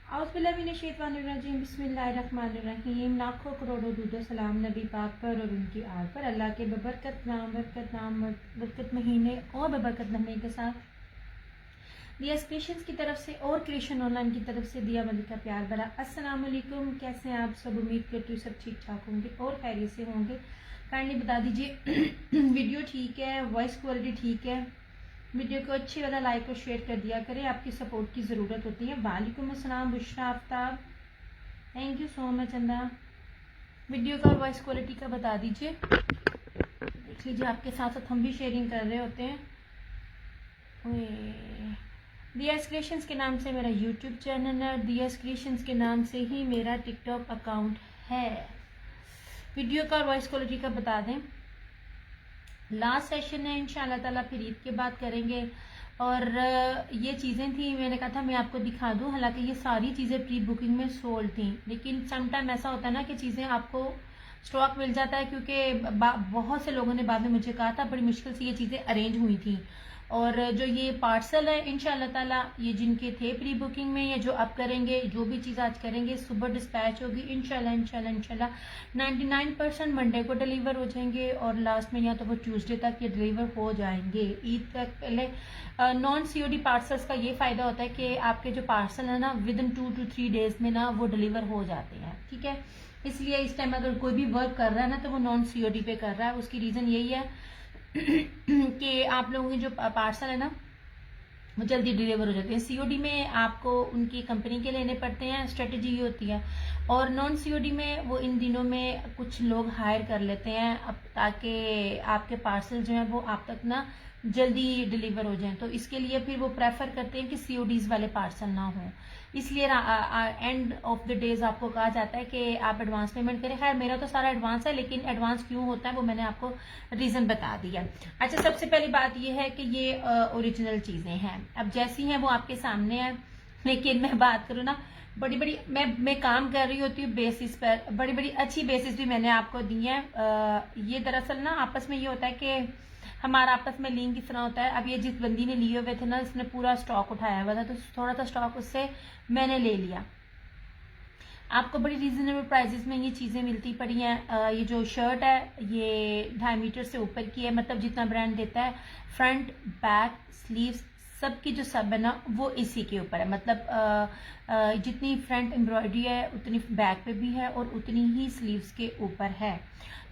औज़ुबिल्लाहिमिनश्शैतानिर्रजीम बिस्मिल्लाहिर्रहमानिर्रहीम। लाखों करोड़ों दुरूद सलाम नबी पाक पर और उनकी आल पर, अल्लाह के बबरकत नाम बरकत महीने और बबरकत महीने के साथ दिया क्रिएशंस की तरफ से और क्रिएशन ऑनलाइन की तरफ से दिया मलिका प्यार भरा अस्सलाम वालेकुम। कैसे हैं आप सब? उम्मीद करती हूँ सब ठीक ठाक होंगे और खैरियत से होंगे। काइंडली बता दीजिए वीडियो ठीक है, वॉइस क्वालिटी ठीक है? वीडियो को अच्छी वाला लाइक और शेयर कर दिया करें, आपकी सपोर्ट की ज़रूरत होती है। वालेकुम अस्सलाम Bushra Aftab, thank you so much चंदा। वीडियो का और वॉइस क्वालिटी का बता दीजिए। देख लीजिए, आपके साथ साथ हम भी शेयरिंग कर रहे होते हैं। दिया क्रिएशंस के नाम से मेरा यूट्यूब चैनल है, दिया क्रिएशंस के नाम से ही मेरा टिकटॉक अकाउंट है। वीडियो का और वॉइस क्वालिटी का बता दें। लास्ट सेशन है, इंशाल्लाह ताला फिर ईद के बाद करेंगे। और ये चीज़ें थी, मैंने कहा था मैं आपको दिखा दूं। हालांकि ये सारी चीज़ें प्री बुकिंग में सोल्ड थी, लेकिन समटाइम ऐसा होता है ना कि चीज़ें आपको स्टॉक मिल जाता है, क्योंकि बहुत से लोगों ने बाद में मुझे कहा था बड़ी मुश्किल से ये चीज़ें अरेंज हुई थी। और जो ये पार्सल है इंशाल्लाह ताला, ये जिनके थे प्री बुकिंग में या जो अब करेंगे, जो भी चीज़ आज करेंगे सुबह डिस्पैच होगी इंशाल्लाह। 99% मंडे को डिलीवर हो जाएंगे और लास्ट में या तो वो ट्यूसडे तक ये डिलीवर हो जाएंगे ईद तक पहले। नॉन COD पार्सल्स का ये फ़ायदा होता है कि आपके जो पार्सल है ना विद इन 2 to 3 डेज में ना वो डिलीवर हो जाते हैं, ठीक है। इसलिए इस टाइम अगर कोई भी वर्क कर रहा है ना तो वो नॉन COD पे कर रहा है। उसकी रीज़न यही है कि आप लोगों की जो पार्सल है ना वो जल्दी डिलीवर हो जाते हैं। COD में आपको उनकी कंपनी के लेने पड़ते हैं, स्ट्रेटेजी ये होती है। और नॉन COD में वो इन दिनों में कुछ लोग हायर कर लेते हैं अब, ताकि आपके पार्सल जो है वो आप तक ना जल्दी डिलीवर हो जाएं। तो इसके लिए फिर वो प्रेफर करते हैं कि CODs वाले पार्सल ना हो। इसलिए एंड ऑफ द डेज आपको कहा जाता है कि आप एडवांस पेमेंट करें। खैर मेरा तो सारा एडवांस है, लेकिन एडवांस क्यों होता है वो मैंने आपको रीजन बता दिया। अच्छा, सबसे पहली बात ये है कि ये ओरिजिनल चीजें हैं, अब जैसी हैं वो आपके सामने है। लेकिन मैं बात करूँ ना, बड़ी बड़ी मैं काम कर रही होती हूँ बेसिस पर, बड़ी बड़ी अच्छी बेसिस भी मैंने आपको दी है। ये दरअसल ना आपस में ये होता है कि हमारा आपस में लिंक किस तरह होता है। अब ये जिस बंदी ने लिए हुए थे ना, इसने पूरा स्टॉक उठाया हुआ था, तो थोड़ा सा स्टॉक उससे मैंने ले लिया। आपको बड़ी रीजनेबल प्राइसेस में ये चीज़ें मिलती पड़ी हैं। ये जो शर्ट है ये 2.5 मीटर से ऊपर की है, मतलब जितना ब्रांड देता है। फ्रंट बैक स्लीव्स सबकी जो सब है ना वो इसी के ऊपर है, मतलब जितनी फ्रंट एम्ब्रॉयडरी है उतनी बैक पे भी है और उतनी ही स्लीव्स के ऊपर है।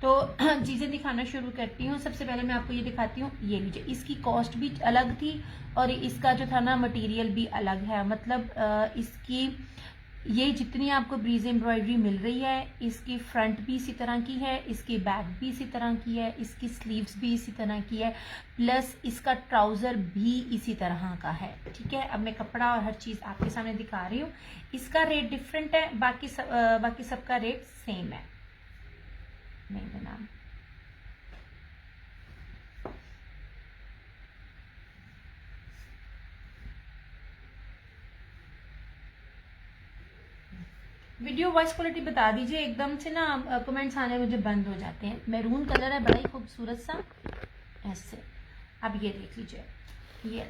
तो चीज़ें दिखाना शुरू करती हूँ। सबसे पहले मैं आपको ये दिखाती हूँ, ये लीजिए। इसकी कॉस्ट भी अलग थी और इसका जो था ना मटेरियल भी अलग है, मतलब इसकी ये जितनी आपको ब्रीज एम्ब्रॉयडरी मिल रही है, इसकी फ्रंट भी इसी तरह की है, इसकी बैक भी इसी तरह की है, इसकी स्लीव्स भी इसी तरह की है, प्लस इसका ट्राउजर भी इसी तरह का है, ठीक है। अब मैं कपड़ा और हर चीज आपके सामने दिखा रही हूँ। इसका रेट डिफरेंट है, बाकी सबका रेट सेम है। नहीं बना वीडियो वॉइस क्वालिटी बता दीजिए। एकदम से ना कमेंट्स आने मुझे बंद हो जाते हैं। मैरून कलर है, बड़ा ही खूबसूरत सा ऐसे। अब ये देख लीजिए, ये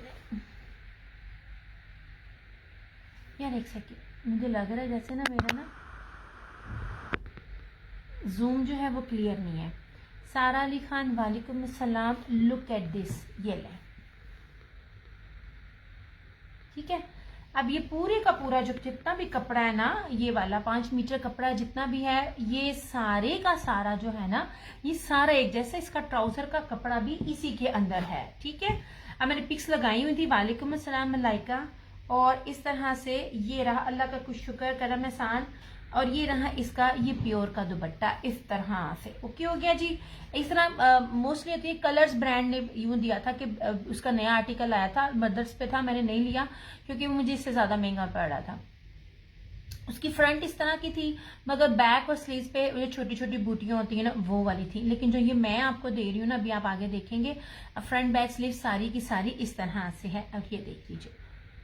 यार एक सेकेंड, मुझे लग रहा है जैसे ना मेरा ना जूम जो है वो क्लियर नहीं है। सारा अली खान वालेकुम अस्सलाम, लुक एट दिस, ये ले, ठीक है। अब ये पूरे का पूरा जो जितना भी कपड़ा है ना, ये वाला 5 मीटर कपड़ा जितना भी है, ये सारे का सारा जो है ना, ये सारा एक जैसा। इसका ट्राउजर का कपड़ा भी इसी के अंदर है, ठीक है। अब मैंने पिक्स लगाई हुई थी, वालेकुम अस्सलाम मलाइका। और इस तरह से ये रहा, अल्लाह का कुछ शुक्र करम एहसान। और ये रहा इसका ये प्योर का दुपट्टा, इस तरह से। ओके हो गया जी। इस तरह मोस्टली होती है। कलर्स ब्रांड ने यूं दिया था कि उसका नया आर्टिकल आया था, मदर्स पे था, मैंने नहीं लिया क्योंकि मुझे इससे ज्यादा महंगा पड़ रहा था। उसकी फ्रंट इस तरह की थी, मगर बैक और स्लीव्स पे ये छोटी छोटी बूटियां होती है ना, वो वाली थी। लेकिन जो ये मैं आपको दे रही हूँ ना, अभी आप आगे देखेंगे, फ्रंट बैक स्लीव सारी की सारी इस तरह से है। अब ये देख लीजिए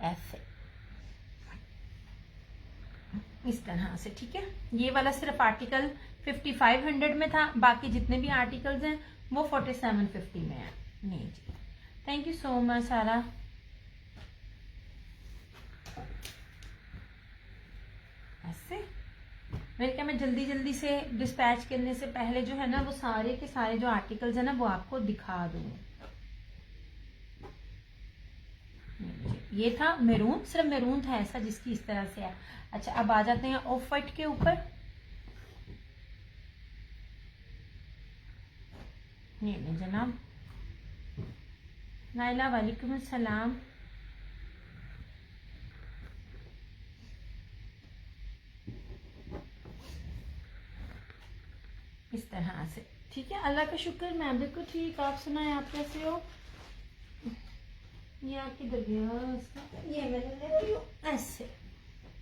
ऐसे, इस तरह से, ठीक है। ये वाला सिर्फ आर्टिकल 5500 में था, बाकी जितने भी आर्टिकल्स हैं वो 4750 में है। नहीं जी, थैंक यू सो मच सारा। ऐसे। मैंने कहा मैं जल्दी जल्दी से डिस्पैच करने से पहले जो है ना वो सारे के सारे जो आर्टिकल्स है ना वो आपको दिखा दूँ। ये था मैरून, सिर्फ मैरून था ऐसा जिसकी इस तरह से है। अच्छा, अब आ जाते हैं ऑफ वाइट के ऊपर। ये ले जनाब। नाइला वालेकुम अस्सलाम। इस तरह से, ठीक है, अल्लाह का शुक्र, मैं बिल्कुल ठीक। आप सुनाएं, आप कैसे हो? ये आपकी दरगाह, ये मैं ले रही हूँ ऐसे,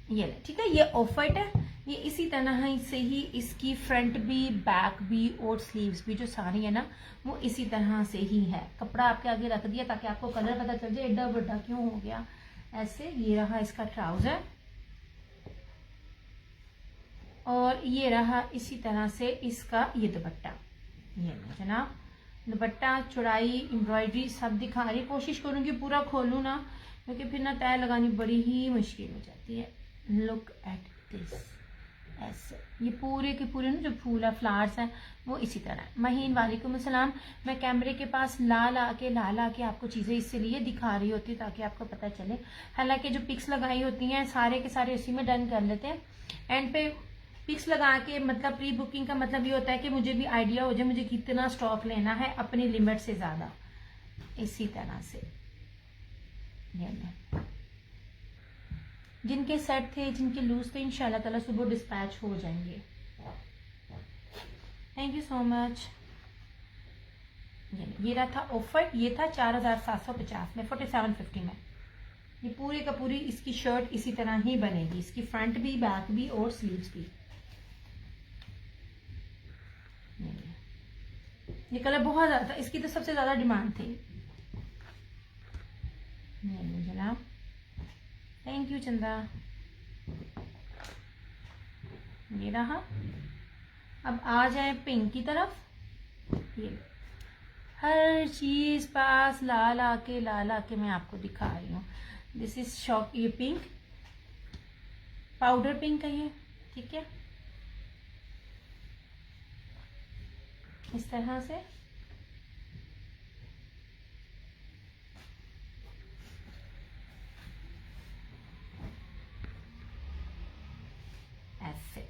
ये ले, ठीक है। ये ऑफ वाइट है। ये इसी तरह से ही इसकी फ्रंट भी, बैक भी और स्लीव्स भी जो सारी है ना वो इसी तरह से ही है। कपड़ा आपके आगे रख दिया ताकि आपको कलर पता चल जाए एडा बड़ा क्यों हो गया। ऐसे ये रहा इसका ट्राउजर और ये रहा इसी तरह से इसका ये दुपट्टा। ये जनाब, दुपट्टा, चौड़ाई, एम्ब्रॉयडरी सब दिखा रही। कोशिश करूंगी पूरा खोलूं ना, क्योंकि फिर ना तय लगानी बड़ी ही मुश्किल हो जाती है। लुक एट दिस, ऐसे ये पूरे के पूरे ना जो फूल है, फ्लावर्स हैं, वो इसी तरह है। महीन वालेकुम अस्सलाम। मैं कैमरे के पास ला के आपको चीज़ें इसलिए दिखा रही होती ताकि आपको पता चले। हालांकि जो पिक्स लगाई होती हैं सारे के सारे उसी में डन कर लेते हैं। एंड पे पिक्स लगा के मतलब प्री बुकिंग का मतलब ये होता है कि मुझे भी आइडिया हो जाए मुझे कितना स्टॉक लेना है अपनी लिमिट से ज़्यादा। इसी तरह से जिनके सेट थे, जिनके लूज थे, इंशाल्लाह ताला सुबह डिस्पैच हो जाएंगे। Thank you so much. ये रहा था ऑफर, ये था 4750 में, 4750 में। ये पूरे का पूरी इसकी शर्ट इसी तरह ही बनेगी, इसकी फ्रंट भी, बैक भी और स्लीव्स भी। ये कलर बहुत ज्यादा, इसकी तो सबसे ज्यादा डिमांड थी। जनाब, थैंक यू चंदा। ये रहा। अब आ जाए पिंक की तरफ। ये हर चीज पास ला के मैं आपको दिखा रही हूँ। दिस इज शॉक, ये पिंक, पाउडर पिंक है ये, ठीक है, इस तरह से। ऐसे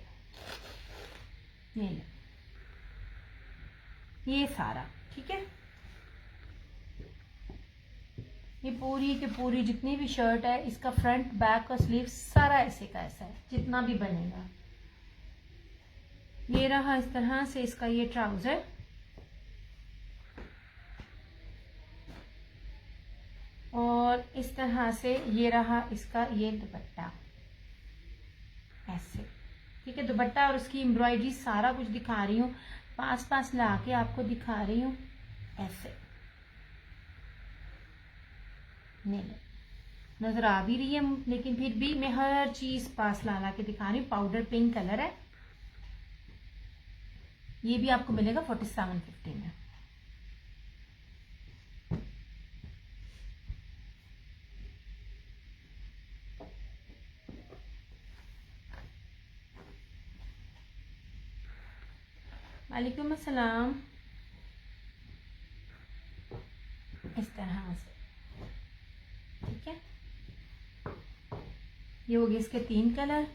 ये सारा, ठीक है। ये पूरी के पूरी जितनी भी शर्ट है, इसका फ्रंट, बैक और स्लीव सारा ऐसे का ऐसा है जितना भी बनेगा। ये रहा इस तरह से इसका ये ट्राउजर और इस तरह से ये रहा इसका ये दुपट्टा, ऐसे, ठीक है। दुपट्टा और उसकी एम्ब्रॉयडरी सारा कुछ दिखा रही हूँ, पास ला के आपको दिखा रही हूँ ऐसे। नहीं नजर आ भी रही है, लेकिन फिर भी मैं हर चीज पास ला के दिखा रही हूँ। पाउडर पिंक कलर है, ये भी आपको मिलेगा 4750 में। वालेकुम अस्सलाम। इस तरह से, ठीक है। ये हो गए इसके 3 कलर।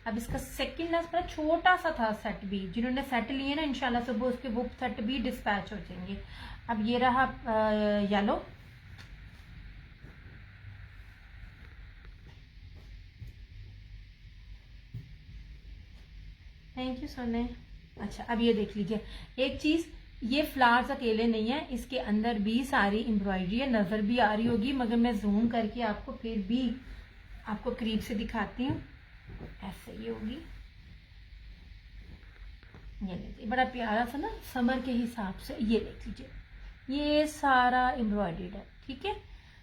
अब इसका सेकंड लास्ट बड़ा छोटा सा था सेट भी, जिन्होंने सेट लिए ना इंशाल्लाह सुबह उसके वो सेट भी डिस्पैच हो जाएंगे। अब ये रहा येलो, थैंक यू सोने। अच्छा, अब ये देख लीजिए एक चीज, ये फ्लावर्स अकेले नहीं है, इसके अंदर भी सारी एम्ब्रॉयडरी है। नजर भी आ रही होगी मगर मैं जूम करके आपको फिर भी आपको करीब से दिखाती हूँ। ऐसे ये होगी, ये लीजिए, बड़ा प्यारा सा ना समर के हिसाब से। ये देख लीजिए, ये सारा एम्ब्रॉयडर्ड है, ठीक है।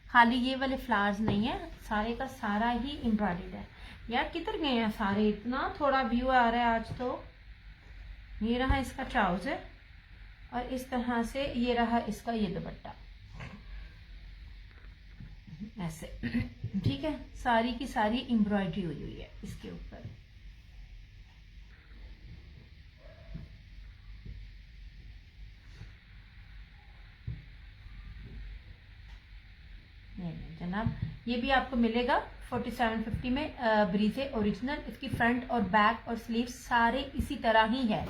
खाली ये वाले फ्लावर्स नहीं है, सारे का सारा ही एम्ब्रॉयडर्ड है। यार किधर गए हैं सारे, इतना थोड़ा व्यू आ रहा है आज तो। ये रहा इसका ट्राउजर और इस तरह से ये रहा इसका ये दुपट्टा, ऐसे, ठीक है। सारी की सारी एम्ब्रॉयडरी हुई है इसके ऊपर, जनाब, ये भी आपको मिलेगा 4750 में, ब्रीजे ओरिजिनल। इसकी फ्रंट और बैक और स्लीव सारे इसी तरह ही है।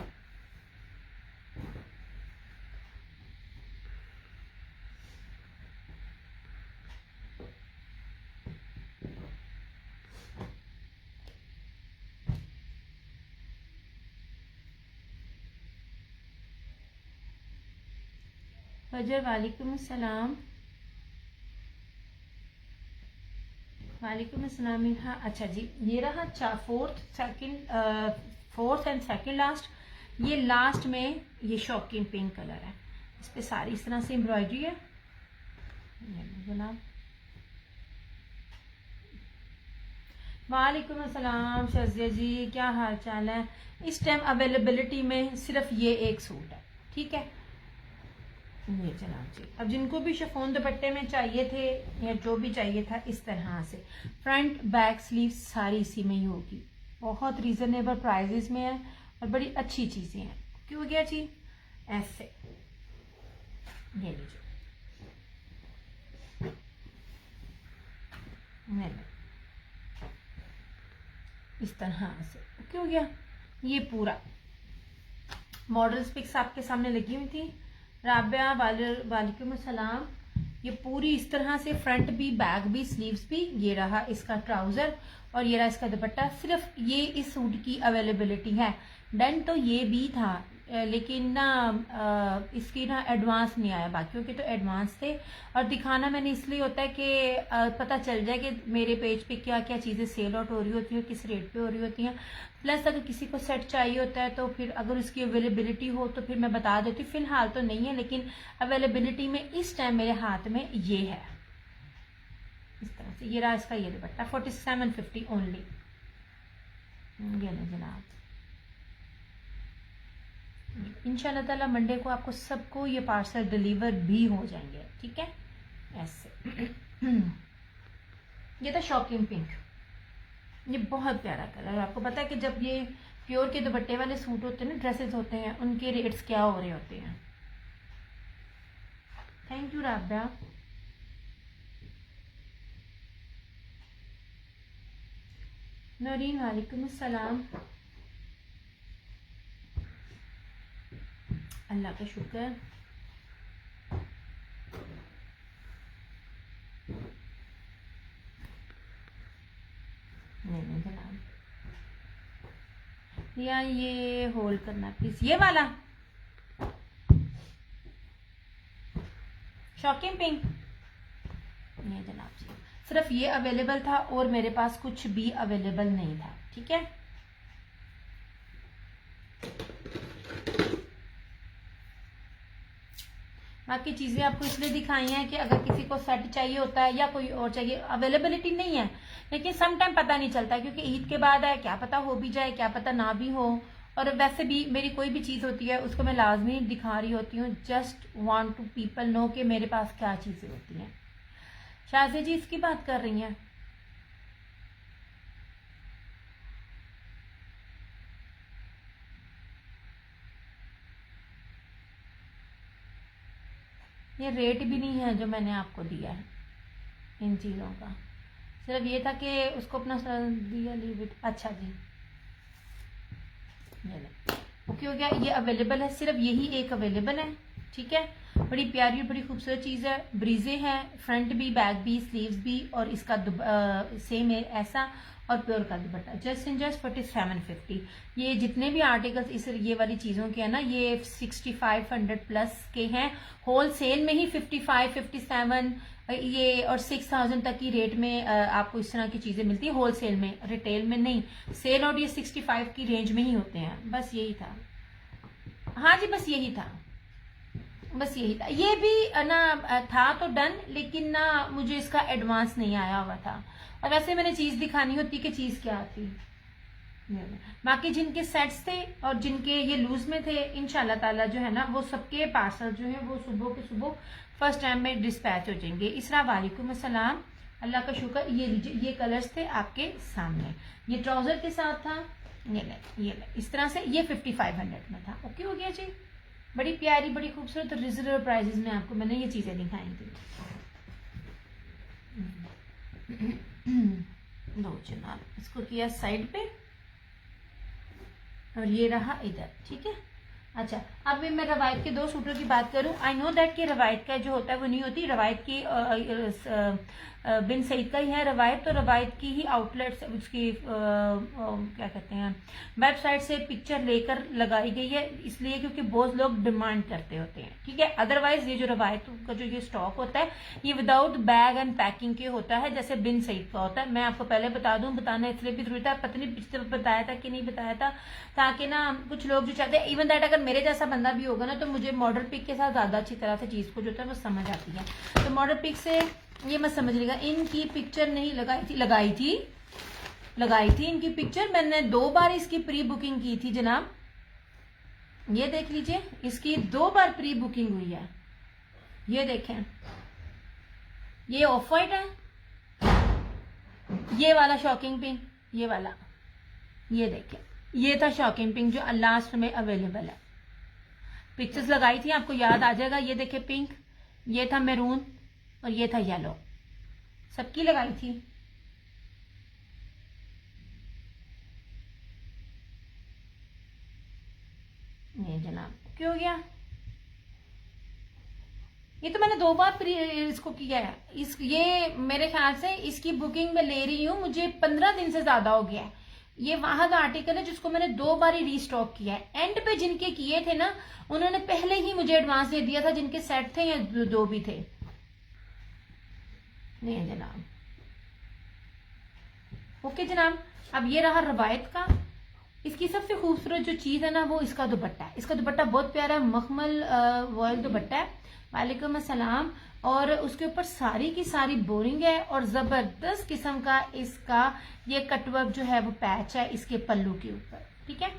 फजर वालेकुम अस्सलाम। वालेकुम अस्सलाम। हाँ अच्छा जी, ये रहा फोर्थ एंड सेकंड लास्ट। ये लास्ट में ये शॉकिंग पिंक कलर है, इस पे सारी इस तरह से एम्ब्रॉयडरी है जनाब। वालेकुम अस्सलाम शज़िया जी, क्या हाल चाल है? इस टाइम अवेलेबिलिटी में सिर्फ ये एक सूट है, ठीक है ये जनाब जी। अब जिनको भी शिफॉन दुपट्टे में चाहिए थे या जो भी चाहिए था, इस तरह से फ्रंट बैक स्लीव सारी इसी में ही होगी। बहुत रीजनेबल प्राइजेस में है और बड़ी अच्छी चीजें हैं। क्यों गया जी ऐसे, ये लीजिए इस तरह से। क्यों गया, ये पूरा मॉडल्स पिक्स आपके सामने लगी हुई थी। राबिया वालेकुम अस्सलाम। ये पूरी इस तरह से फ्रंट भी बैक भी स्लीव्स भी, ये रहा इसका ट्राउजर और ये रहा इसका दुपट्टा। सिर्फ ये इस सूट की अवेलेबिलिटी है। डन तो ये भी था लेकिन ना इसकी ना एडवांस नहीं आया, बाकियों के तो एडवांस थे। और दिखाना मैंने इसलिए होता है कि पता चल जाए कि मेरे पेज पे क्या क्या चीज़ें सेल आउट हो रही होती हैं, किस रेट पे हो रही होती हैं। प्लस अगर किसी को सेट चाहिए होता है तो फिर अगर उसकी अवेलेबिलिटी हो तो फिर मैं बता देती हूँ। फिलहाल तो नहीं है, लेकिन अवेलेबिलिटी में इस टाइम मेरे हाथ में ये है इस तरह से। ये रहा इसका ये दुपट्टा 4750 ओनली। ये ना जनाब, इंशाल्लाह ताला मंडे को आपको सबको ये पार्सल डिलीवर भी हो जाएंगे, ठीक है ऐसे। ये था शॉकिंग पिंक, ये बहुत प्यारा कलर है। आपको पता है कि जब ये प्योर के दुपट्टे वाले सूट होते हैं ना, ड्रेसेस होते हैं, उनके रेट्स क्या हो रहे होते हैं। Thank you Rabia. नौरीन वालेकुम अस्सलाम। अल्लाह का शुक्र। नहीं जनाब, या ये होल्ड करना प्लीज, ये वाला शॉकिंग पिंक। नहीं जनाब जी, सिर्फ ये अवेलेबल था और मेरे पास कुछ भी अवेलेबल नहीं था, ठीक है। बाकी चीजें आपको इसलिए दिखाई हैं कि अगर किसी को सेट चाहिए होता है या कोई और चाहिए, अवेलेबिलिटी नहीं है लेकिन सम टाइम पता नहीं चलता, क्योंकि ईद के बाद है, क्या पता हो भी जाए, क्या पता ना भी हो। और वैसे भी मेरी कोई भी चीज होती है उसको मैं लाजमी दिखा रही होती हूँ, just want to people know कि मेरे पास क्या चीजें होती हैं। शाज़े जी इसकी बात कर रही हैं? ये रेट भी नहीं है जो मैंने आपको दिया है इन चीज़ों का, सिर्फ ये था कि उसको अपना दिया लीव इट। अच्छा जी, ये ओके हो गया। ये अवेलेबल है, सिर्फ यही एक अवेलेबल है, ठीक है। बड़ी प्यारी और बड़ी खूबसूरत चीज़ है। ब्रीजे है, फ्रंट भी बैक भी स्लीव्स भी, और इसका सेम है ऐसा, और प्योर का दुपट्टा जस्ट इन जस्ट 4750। ये जितने भी आर्टिकल्स इस ये वाली चीज़ों के हैं ना, ये 6500 प्लस के हैं। होल सेल में ही 55, 57 ये और 6000 तक की रेट में आपको इस तरह की चीज़ें मिलती है होल सेल में, रिटेल में नहीं। सेल और ये 65 की रेंज में ही होते हैं। बस यही था, हाँ जी बस यही था, बस यही था। ये भी ना था तो डन, लेकिन ना मुझे इसका एडवांस नहीं आया हुआ था, और वैसे मैंने चीज दिखानी होती कि चीज क्या थी। बाकी जिनके सेट्स थे और जिनके ये लूज में थे, इंशाल्लाह ताला जो है ना वो सबके पार्सल जो है वो सुबह के सुबह फर्स्ट टाइम में डिस्पैच हो जाएंगे। इसरा वालेकुम अस्सलाम, अल्लाह का शुक्र। ये लीजिए, ये कलर्स थे आपके सामने, ये ट्राउजर के साथ था, ये ले इस तरह से, ये 5500 में था। ओके हो गया जी, बड़ी प्यारी बड़ी खूबसूरत रिजनेबल प्राइसेस में आपको मैंने ये चीजें दिखाई थी। लो जनाब, इसको किया साइड पे और ये रहा इधर, ठीक है। अच्छा, अब मैं रवायत के 2 सूटों की बात करूं। आई नो दैट कि रवायत का जो होता है वो नहीं होती, रवायत की बिन सईद का ही है रवायत, तो रवायत की ही आउटलेट्स उसकी क्या कहते हैं वेबसाइट से पिक्चर लेकर लगाई गई है, इसलिए क्योंकि बहुत लोग डिमांड करते होते हैं, ठीक है। अदरवाइज ये जो रवायत का जो ये स्टॉक होता है ये विदाउट बैग एंड पैकिंग के होता है, जैसे बिन सईद का होता है। मैं आपको पहले बता दूं, बताना इसलिए भी जरूरी था, पता नहीं पिछले बताया था कि नहीं बताया था, ताकि ना कुछ लोग जो चाहते हैं, इवन दैट अगर मेरे जैसा बंदा भी होगा ना तो मुझे मॉडल पिक के साथ ज्यादा अच्छी तरह से चीज को जो है वो समझ आती है। तो मॉडल पिक से ये मत समझ लीजिएगा इनकी पिक्चर नहीं लगाई थी इनकी पिक्चर। मैंने 2 बार इसकी प्री बुकिंग की थी जनाब, ये देख लीजिए, इसकी 2 बार प्री बुकिंग हुई है। ये देखें, ये ऑफ वाइट है, ये वाला शॉकिंग पिंक, ये वाला, ये देखें, ये था शॉकिंग पिंक जो लास्ट में अवेलेबल है। पिक्चर्स लगाई थी, आपको याद आ जाएगा। ये देखे पिंक, ये था मैरून और ये था येलो, सबकी लगाई थी। ये जनाब क्यों हो गया, ये तो मैंने 2 बार इसको किया है। ये मेरे ख्याल से इसकी बुकिंग में ले रही हूँ, मुझे 15 दिन से ज्यादा हो गया है। ये वहां का आर्टिकल है जिसको मैंने 2 बार ही रीस्टॉक किया है। एंड पे जिनके किए थे ना उन्होंने पहले ही मुझे एडवांस दे दिया था, जिनके सेट थे या 2 भी थे। नहीं जनाब, ओके जनाब। अब ये रहा रवायत का। इसकी सबसे खूबसूरत जो चीज है ना वो इसका दुपट्टा है। इसका दुपट्टा बहुत प्यारा मखमल वॉयल दुपट्टा है, वालेकुम अस्सलाम। और उसके ऊपर सारी की सारी बोरिंग है और जबरदस्त किस्म का इसका ये कटवर्क जो है वो पैच है इसके पल्लू के ऊपर, ठीक है।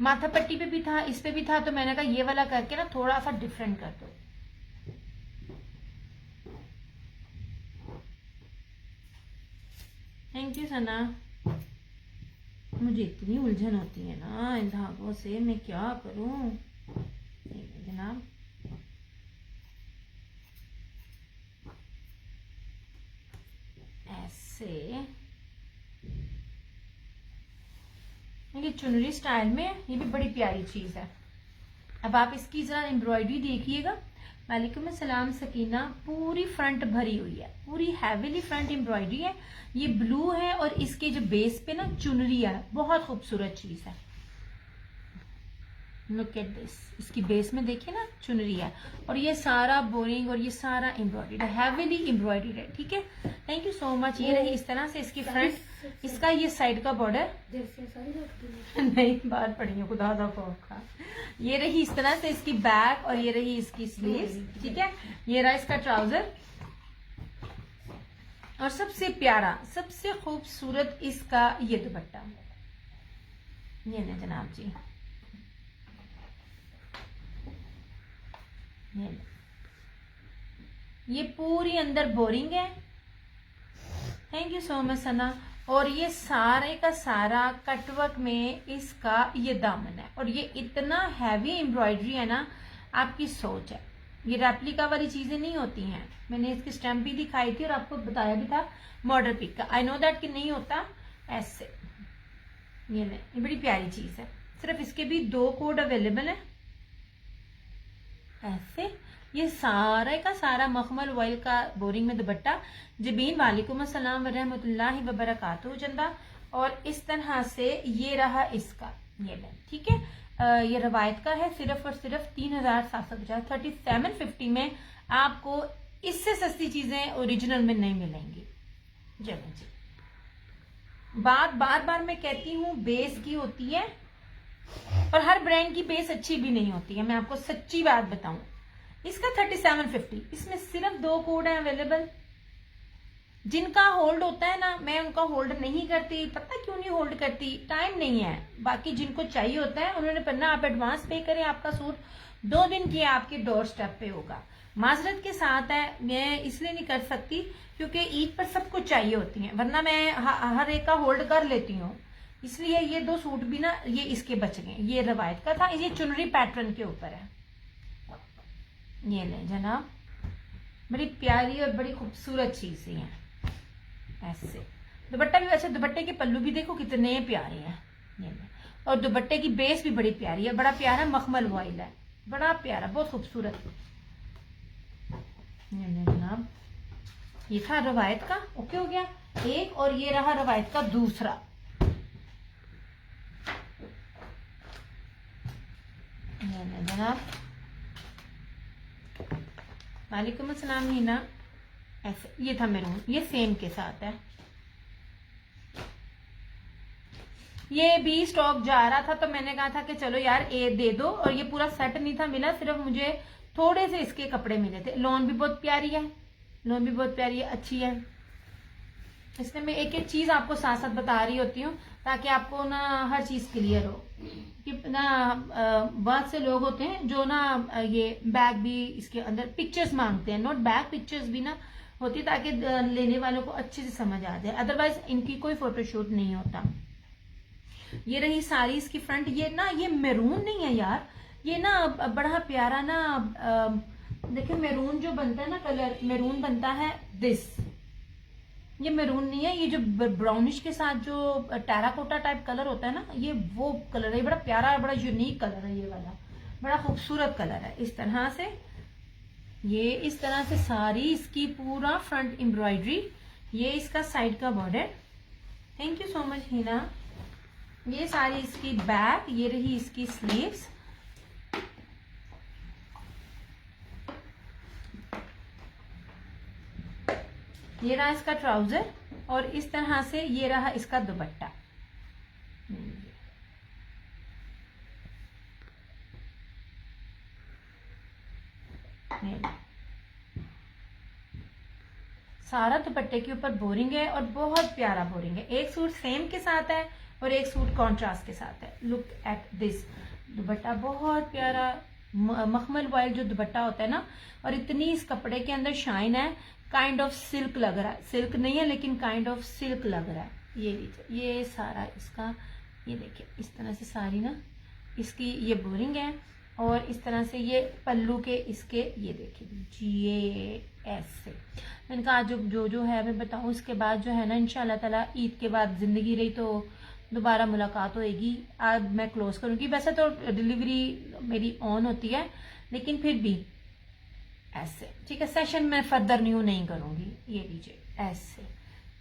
माथा पट्टी पे भी था, इस पे भी था, तो मैंने कहा ये वाला करके ना थोड़ा सा डिफरेंट कर दो। थैंक यू सना। मुझे इतनी उलझन होती है ना इन धागों से, मैं क्या करूं जनाब। ऐसे ये चुनरी स्टाइल में, ये भी बड़ी प्यारी चीज है। अब आप इसकी जरा एम्ब्रॉयडरी देखिएगा। वालेकुम अस्सलाम सकीना। पूरी फ्रंट भरी हुई है, पूरी हैवीली फ्रंट एम्ब्रॉयडरी है। ये ब्लू है और इसके जो बेस पे ना चुनरी है, बहुत खूबसूरत चीज है। लुक एट दिस, इसकी बेस में देखिए ना चुनरी है और ये सारा बोरिंग और ये सारा एम्ब्रॉयडरी है, हैवीली एम्ब्रॉयडरी है, ठीक है। Thank you so much. ये रही इस तरह से इसकी फ्रंट, इसका ये साइड का बॉर्डर नहीं बाहर पड़ी है खुदा दा खौफ। ये रही इस तरह से इसकी बैक और ये रही इसकी स्लीव्स, ठीक है। ये रहा इसका ट्राउजर और सबसे प्यारा सबसे खूबसूरत इसका ये दुपट्टा। ये ना जनाब जी, ये पूरी अंदर बोरिंग है। थैंक यू सो मच सना। और ये सारे का सारा कटवर्क में इसका ये दामन है और ये इतना हैवी एम्ब्रॉयडरी है ना, आपकी सोच है। ये रेप्लिका वाली चीजें नहीं होती हैं। मैंने इसकी स्टैम्प भी दिखाई थी और आपको बताया भी था मॉडल पिक का। आई नो दैट कि नहीं होता ऐसे। ये बड़ी प्यारी चीज है। सिर्फ इसके भी 2 कोड अवेलेबल है ऐसे। ये सारे का सारा मखमल ऑयल का बोरिंग में दुपट्टा। जबीन वालेकुम अस्सलाम व रहमतुल्लाहि व बरकातहू चंदा। और इस तरह से ये रहा इसका ये बैग, ठीक है। ये रवायत का है, सिर्फ और सिर्फ 3750 3750 में। आपको इससे सस्ती चीजें ओरिजिनल में नहीं मिलेंगी। चलो जी, बात बार बार मैं कहती हूँ बेस की होती है और हर ब्रांड की बेस अच्छी भी नहीं होती है। मैं आपको सच्ची बात बताऊं, इसका 3750, इसमें सिर्फ 2 कोड है अवेलेबल। जिनका होल्ड होता है ना, मैं उनका होल्ड नहीं करती। पता क्यों नहीं होल्ड करती? टाइम नहीं है। बाकी जिनको चाहिए होता है उन्होंने पढ़ना, आप एडवांस पे करें, आपका सूट 2 दिन की आपके डोर स्टेप पे होगा। माजरत के साथ है, मैं इसलिए नहीं कर सकती क्योंकि ईद पर सबको चाहिए होती है, वरना मैं हर एक का होल्ड कर लेती हूँ। इसलिए ये 2 सूट भी ना ये इसके बच गए। ये रवायत का था, ये चुनरी पैटर्न के ऊपर है। ये ले जनाब, बड़ी प्यारी और बड़ी खूबसूरत चीजें हैं ऐसे। दुपट्टा भी वैसे, दुपट्टे के पल्लू भी देखो कितने प्यारे हैं ये, और दुपट्टे की बेस भी बड़ी प्यारी है, बड़ा प्यारा मखमल वॉइल है, बड़ा प्यारा, बहुत खूबसूरत। जनाब ये था रवायत का, ओके हो गया एक, और ये रहा रवायत का दूसरा। जनाब वालेकुम अस्सलाम हीना। ऐसे ये था मेरून, ये सेम के साथ है। ये भी स्टॉक जा रहा था तो मैंने कहा था कि चलो यार ए दे दो, और ये पूरा सेट नहीं था मिला, सिर्फ मुझे थोड़े से इसके कपड़े मिले थे। लॉन भी बहुत प्यारी है, लॉन भी बहुत प्यारी है, अच्छी है। इसलिए मैं एक एक चीज आपको साथ साथ बता रही होती हूँ ताकि आपको ना हर चीज क्लियर हो। कि ना बहुत से लोग होते हैं जो ना ये बैग भी इसके अंदर पिक्चर्स मांगते हैं, नोट बैग, पिक्चर्स भी ना होती है ताकि लेने वालों को अच्छे से समझ आ जाए, अदरवाइज इनकी कोई फोटोशूट नहीं होता। ये रही सारी इसकी फ्रंट। ये ना ये मैरून नहीं है यार, ये ना बड़ा प्यारा ना, देखिए मैरून जो बनता है ना कलर, मैरून बनता है दिस, ये मैरून नहीं है, ये जो ब्राउनिश के साथ जो टेराकोटा टाइप कलर होता है ना, ये वो कलर है। ये बड़ा प्यारा है, बड़ा यूनिक कलर है ये वाला, बड़ा खूबसूरत कलर है। इस तरह से ये, इस तरह से सारी इसकी पूरा फ्रंट एम्ब्रॉयडरी, ये इसका साइड का border. Thank you so much Hina. ये सारी इसकी बैक, ये रही इसकी स्लीव्स, ये रहा इसका ट्राउजर, और इस तरह से ये रहा इसका दुपट्टा। सारा दुपट्टे के ऊपर बोरिंग है और बहुत प्यारा बोरिंग है। एक सूट सेम के साथ है और एक सूट कॉन्ट्रास्ट के साथ है। लुक एट दिस, दुपट्टा बहुत प्यारा मखमल वॉइल जो दुपट्टा होता है ना, और इतनी इस कपड़े के अंदर शाइन है, काइंड ऑफ सिल्क लग रहा है, सिल्क नहीं है लेकिन काइंड ऑफ सिल्क लग रहा है। ये लीजिए, ये सारा इसका, ये देखिए इस तरह से सारी ना इसकी ये बोरिंग है, और इस तरह से ये पल्लू के इसके, ये देखिए ये ऐसे। मैंने कहा जो है मैं बताऊं, इसके बाद जो है ना इंशाल्लाह ताला ईद के बाद जिंदगी रही तो दोबारा मुलाकात होएगी। आज मैं क्लोज करूंगी, वैसे तो डिलीवरी मेरी ऑन होती है लेकिन फिर भी ऐसे, ठीक है, सेशन में फर्दर न्यू नहीं करूंगी। ये लीजिए ऐसे,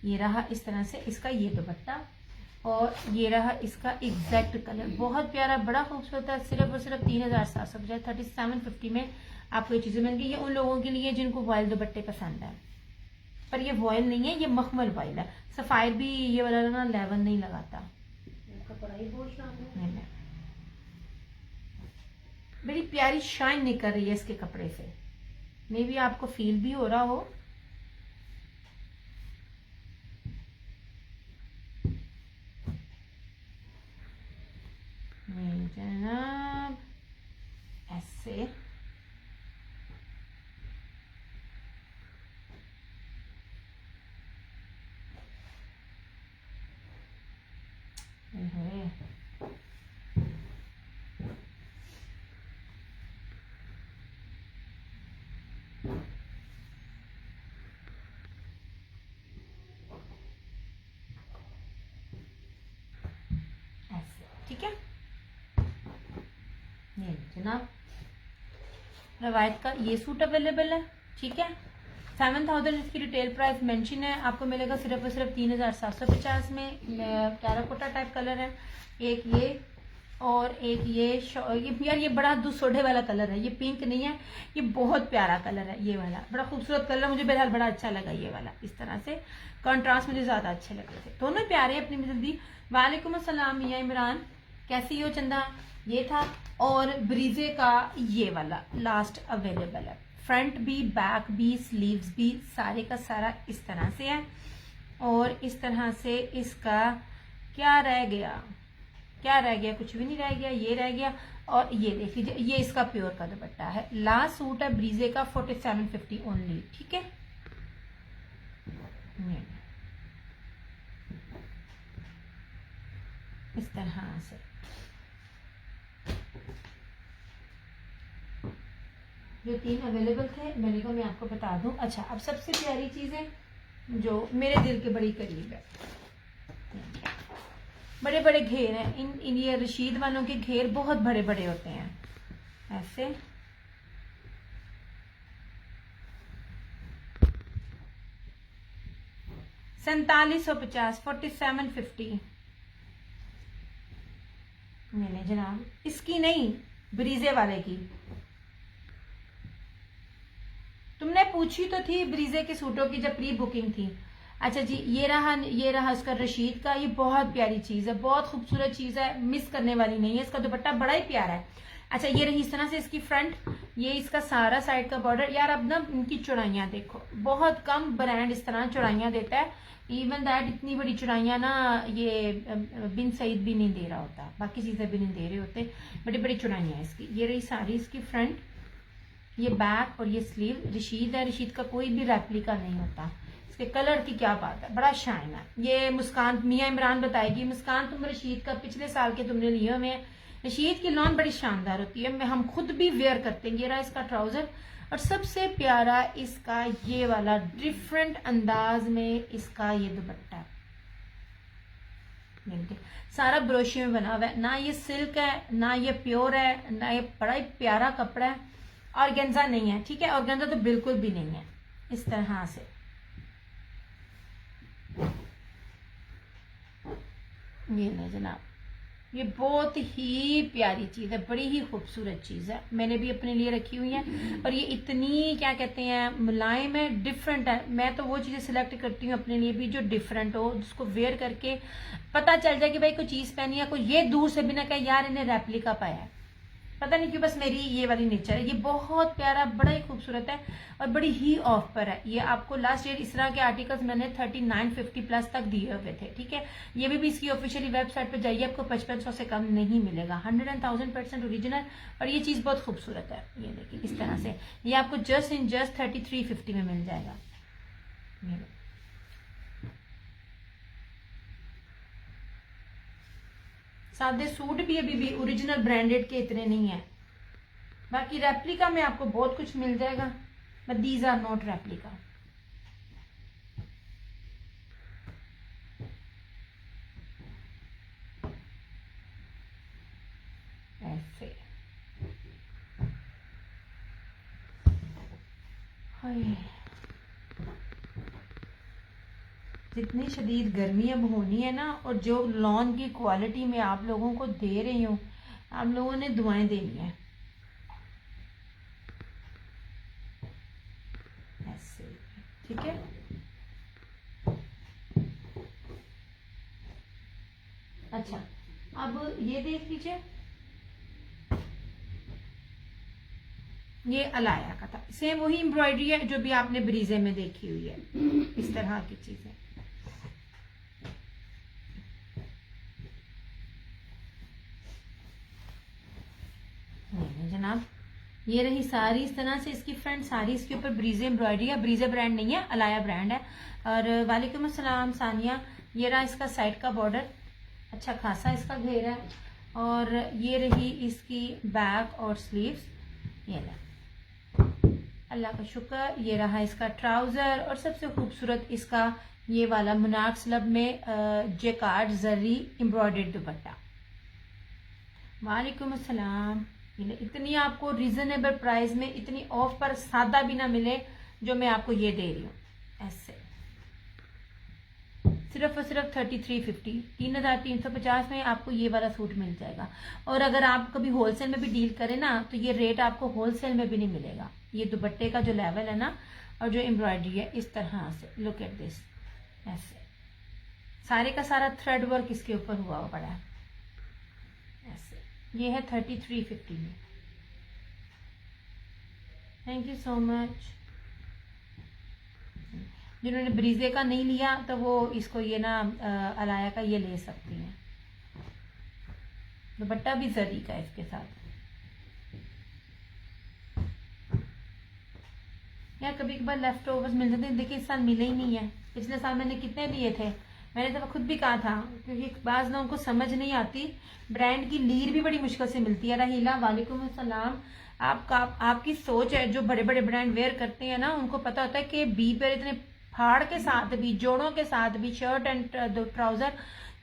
ये रहा इस तरह से इसका ये दुपट्टा, और ये रहा इसका एग्जैक्ट कलर, बहुत प्यारा, बड़ा खूबसूरत है। सिर्फ और सिर्फ 3700 बजाय 3750 में आपको ये चीजें मिल गई। ये उन लोगों के लिए जिनको वॉयल दुपट्टे पसंद है, पर ये वॉयल नहीं है, ये मखमल वॉयल है। सफायर भी ये वाला ना लेवन नहीं लगाता, बड़ी प्यारी शाइन निकल रही है इसके कपड़े से, मे भी आपको फील भी हो रहा हो। जनाब ऐसे, ठीक है। ये जनाब रवायत का ये सूट अवेलेबल है, ठीक है। 7000 इसकी रिटेल प्राइस मेंशन है, आपको मिलेगा सिर्फ और सिर्फ 3750 में। टेराकोटा टाइप कलर है, एक ये और एक ये यार ये बड़ा दुसोढ़े वाला कलर है, ये पिंक नहीं है, ये बहुत प्यारा कलर है। ये वाला बड़ा खूबसूरत कलर, मुझे बहरहाल बड़ा अच्छा लगा ये वाला। इस तरह से कॉन्ट्रास्ट मुझे ज्यादा अच्छे लगे थे, दोनों प्यारे अपनी में जल्दी। वालेकुम अस्सलाम मियां इमरान, कैसी हो चंदा। ये था, और ब्रीजे का ये वाला लास्ट अवेलेबल है। फ्रंट भी, बैक भी, स्लीव्स भी, सारे का सारा इस तरह से है। और इस तरह से इसका क्या रह गया, क्या रह गया, कुछ भी नहीं रह गया, ये रह गया। और ये देख लीजिए, ये इसका प्योर का दुपट्टा है। लास्ट सूट है ब्रीजे का 4750 ओनली, ठीक है। इस तरह से जो 3 अवेलेबल थे, मैंने कहा मैं आपको बता दूं। अच्छा, अब सबसे प्यारी चीज है जो मेरे दिल के बड़ी करीब है। बड़े बड़े घेर हैं इन ये रशीद वालों के घेर बहुत बड़े बड़े होते हैं ऐसे। 4750 4750 मैंने जनाब, इसकी नहीं ब्रीजे वाले की। तुमने पूछी तो थी ब्रीजे के सूटों की जब प्री बुकिंग थी। अच्छा जी, ये रहा इसका रशीद का। ये बहुत प्यारी चीज है, बहुत खूबसूरत चीज है, मिस करने वाली नहीं है। इसका दुपट्टा बड़ा ही प्यारा है। अच्छा, ये रही इस तरह से इसकी फ्रंट, ये इसका सारा साइड का बॉर्डर। यार अब ना इनकी चौड़ाइयाँ देखो, बहुत कम ब्रांड इस तरह चौड़ाइयाँ देता है। इवन दैट इतनी बड़ी चौड़ाइयाँ ना ये बिन सईद भी नहीं दे रहा होता, बाकी चीजें भी नहीं दे रहे होते। बड़ी बड़ी चौड़ाइयाँ इसकी। ये रही सारी इसकी फ्रंट, ये बैक और ये स्लीव। रशीद है, रशीद का कोई भी रेप्लिका नहीं होता। इसके कलर की क्या बात है, बड़ा शाइन है। ये मुस्कान मियाँ इमरान बताएगी। मुस्कान, तुम रशीद का पिछले साल के तुमने लिए हुए हैं। रशीद की लॉन बड़ी शानदार होती है, हम खुद भी वेयर करते हैं। ये रहा इसका ट्राउजर और सबसे प्यारा इसका ये वाला डिफरेंट अंदाज में इसका ये दुपट्टा। सारा ब्रोशियो में बना हुआ है, ना ये सिल्क है ना ये प्योर है, ना ये बड़ा ही प्यारा कपड़ा है। ऑर्गेन्जा नहीं है, ठीक है, ऑर्गेन्जा तो बिल्कुल भी नहीं है। इस तरह से ये ले जनाब, ये बहुत ही प्यारी चीज है, बड़ी ही खूबसूरत चीज है। मैंने भी अपने लिए रखी हुई है और ये इतनी क्या कहते हैं मुलायम है, डिफरेंट है। मैं तो वो चीजें सिलेक्ट करती हूँ अपने लिए भी जो डिफरेंट हो, जिसको वेयर करके पता चल जाए कि भाई कोई चीज पहनी है, कोई ये दूर से भी ना कहे यार इन्हें रेप्लिका पाया है। पता नहीं क्यों, बस मेरी ये वाली नेचर है। ये बहुत प्यारा, बड़ा ही खूबसूरत है और बड़ी ही ऑफ पर है। ये आपको लास्ट ईयर इस तरह के आर्टिकल्स मैंने 3950 प्लस तक दिए हुए थे, ठीक है। ये भी इसकी ऑफिशियली वेबसाइट पे जाइए, आपको 5500 से कम नहीं मिलेगा। 100,000% ओरिजिनल और ये चीज बहुत खूबसूरत है। ये देखिए इस तरह से, ये आपको जस्ट 3350 में मिल जाएगा। सादे सूट भी अभी भी ओरिजिनल ब्रांडेड के इतने नहीं है, बाकी रेप्लिका में आपको बहुत कुछ मिल जाएगा, but these are not replica. ऐसे जितनी शदीद गर्मी अब होनी है ना, और जो लॉन की क्वालिटी में आप लोगों को दे रही हूँ, आप लोगों ने दुआएं देनी है। ऐसे, ठीक है। अच्छा, अब ये देख लीजिए, ये अलाया का था, सेम वही एम्ब्रॉयडरी है जो भी आपने ब्रीजे में देखी हुई है। इस तरह की चीजें जनाब। ये रही सारी इस तरह से इसकी फ्रंट, सारी इसके ऊपर ब्रीजे एम्ब्रॉयडरी है। ब्रीजे ब्रांड नहीं है, अलाया ब्रांड है। और वालेकुम अस्सलाम सानिया। ये रहा इसका साइड का बॉर्डर, अच्छा खासा इसका घेर है। और ये रही इसकी बैक और स्लीव्स। ये रहा, अल्लाह का शुक्र। ये रहा इसका ट्राउजर और सबसे खूबसूरत इसका ये वाला मुनाक स्लब में जेकार्ड जरी एम्ब्रॉयडर्ड दुपट्टा। वालेकुम अस्सलाम। इतनी आपको रीजनेबल प्राइस में, इतनी ऑफ पर सादा भी ना मिले जो मैं आपको ये दे रही हूँ। ऐसे सिर्फ और सिर्फ 3350, 3350 में आपको ये वाला सूट मिल जाएगा। और अगर आप कभी होलसेल में भी डील करें ना, तो ये रेट आपको होलसेल में भी नहीं मिलेगा। ये दुपट्टे का जो लेवल है ना, और जो एम्ब्रॉयडरी है इस तरह से, लुक एट दिस। ऐसे सारे का सारा थ्रेड वर्क इसके ऊपर हुआ पड़ा है। ऐसे ये है 3350 में। Thank you so much. जिन्होंने ब्रीजे का नहीं लिया तो वो इसको ये ना अलाया का ये ले सकती हैं। दुपट्टा भी जरी का इसके साथ। यार कभी कभार लेफ्ट ओवर्स मिल जाते हैं, देखिए इस साल मिले ही नहीं है। पिछले साल मैंने कितने लिए थे, मैंने तो खुद भी कहा था, क्योंकि बाज लोगों को समझ नहीं आती। ब्रांड की लीर भी बड़ी मुश्किल से मिलती है। रहीला वालेकुम अस्सलाम। आपकी सोच है, जो बड़े बड़े ब्रांड वेयर करते हैं ना, उनको पता होता है कि बी पर इतने फाड़ के साथ भी, जोड़ों के साथ भी, शर्ट एंड ट्राउजर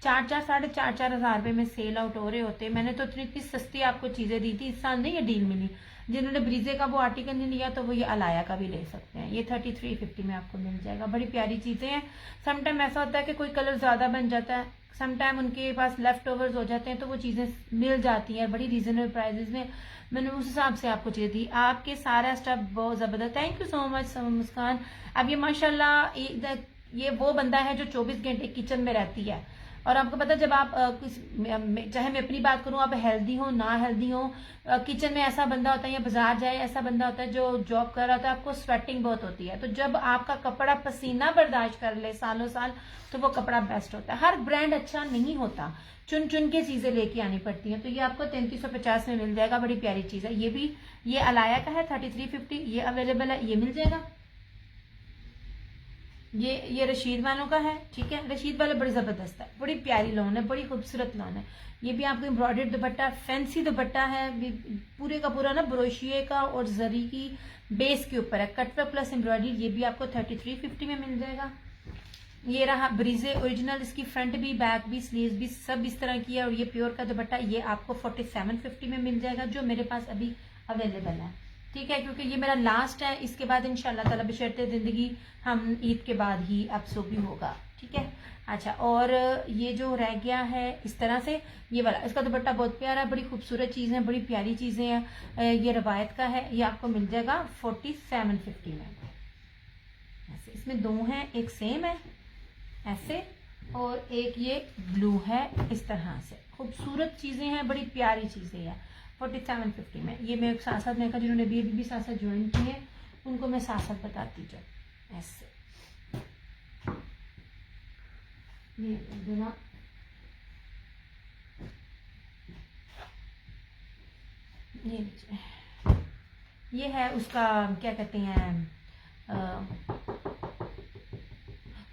4-4 4,500 रुपए में सेल आउट हो रहे होते। मैंने तो इतनी सस्ती आपको चीजें दी थी, इस साल नहीं ये डील मिली। जिन्होंने ब्रीजे का वो आर्टिकल नहीं लिया तो वो ये अलाया का भी ले सकते हैं। ये 3350 में आपको मिल जाएगा। बड़ी प्यारी चीजें हैं। समटाइम ऐसा होता है कि कोई कलर ज्यादा बन जाता है, समटाइम उनके पास लेफ्ट ओवर्स हो जाते हैं, तो वो चीजें मिल जाती हैं बड़ी रीजनेबल प्राइजेस में। मैंने उस हिसाब से आपको चीजें दी। आपके सारा स्टफ बहुत जबरदस्त। थैंक यू सो मच मुस्कान। अब ये माशाल्लाह ये वो बंदा है जो 24 घंटे किचन में रहती है। और आपको पता है जब आप चाहे मैं अपनी बात करूं, आप हेल्दी हो ना हेल्दी हो, किचन में ऐसा बंदा होता है या बाजार जाए ऐसा बंदा होता है जो जॉब कर रहा होता है, आपको स्वेटिंग बहुत होती है। तो जब आपका कपड़ा पसीना बर्दाश्त कर ले सालों साल, तो वो कपड़ा बेस्ट होता है। हर ब्रांड अच्छा नहीं होता, चुन चुन के चीजें लेके आनी पड़ती हैं। तो ये आपको 3350 में मिल जाएगा। बड़ी प्यारी चीज है। ये भी ये अलाया का है 3350, ये अवेलेबल है, ये मिल जाएगा। ये रशीद वालों का है, ठीक है। रशीद वाले बड़ी जबरदस्त है, बड़ी प्यारी लॉन है, बड़ी खूबसूरत लॉन है। ये भी आपको एम्ब्रॉयडर्ड दुपट्टा, फैंसी दुपट्टा है, पूरे का पूरा ना ब्रोशिये का और जरी की बेस के ऊपर है, कटवर्क प्लस एम्ब्रॉयडरी। ये भी आपको 3350 में मिल जाएगा। ये रहा ब्रीजे ओरिजिनल, इसकी फ्रंट भी, बैक भी, स्लीव्स भी सब इस तरह की है। और ये प्योर का दुपट्टा, ये आपको 4750 में मिल जाएगा, जो मेरे पास अभी अवेलेबल है, ठीक है। क्योंकि ये मेरा लास्ट है, इसके बाद इंशाल्लाह ताला बशर्ते जिंदगी हम ईद के बाद ही अब सो भी होगा, ठीक है। अच्छा, और ये जो रह गया है इस तरह से, ये वाला, इसका दुपट्टा बहुत प्यारा है, बड़ी खूबसूरत चीज़ है, बड़ी प्यारी चीज़ें हैं। ये रवायत का है, ये आपको मिल जाएगा 4750 में। ऐसे इसमें दो हैं, एक सेम है ऐसे, और एक ये ब्लू है इस तरह से। खूबसूरत चीज़ें हैं, बड़ी प्यारी चीज़ें हैं। 4750 में। ये मैं साथ साथ में जिन्होंने भी साथ साथ ज्वाइन की है उनको मैं साथ साथ बताती जाऊँ। ऐसे ये दोनों, ये है उसका क्या कहते हैं,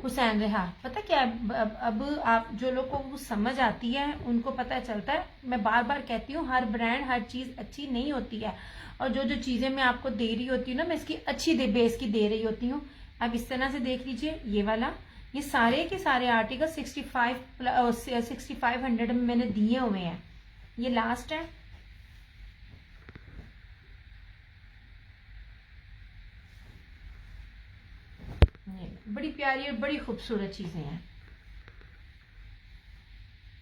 हुसैन रेहा। पता क्या है, अब आप जो लोग को वो समझ आती है उनको पता चलता है। मैं बार बार कहती हूँ, हर ब्रांड हर चीज अच्छी नहीं होती है। और जो जो चीजें मैं आपको दे रही होती हूँ ना, मैं इसकी अच्छी बेस की दे रही होती हूँ। अब इस तरह से देख लीजिए, ये वाला, ये सारे के सारे आर्टिकल 6500 में मैंने दिए हुए हैं। ये लास्ट है। बड़ी प्यारी और बड़ी खूबसूरत चीजें हैं।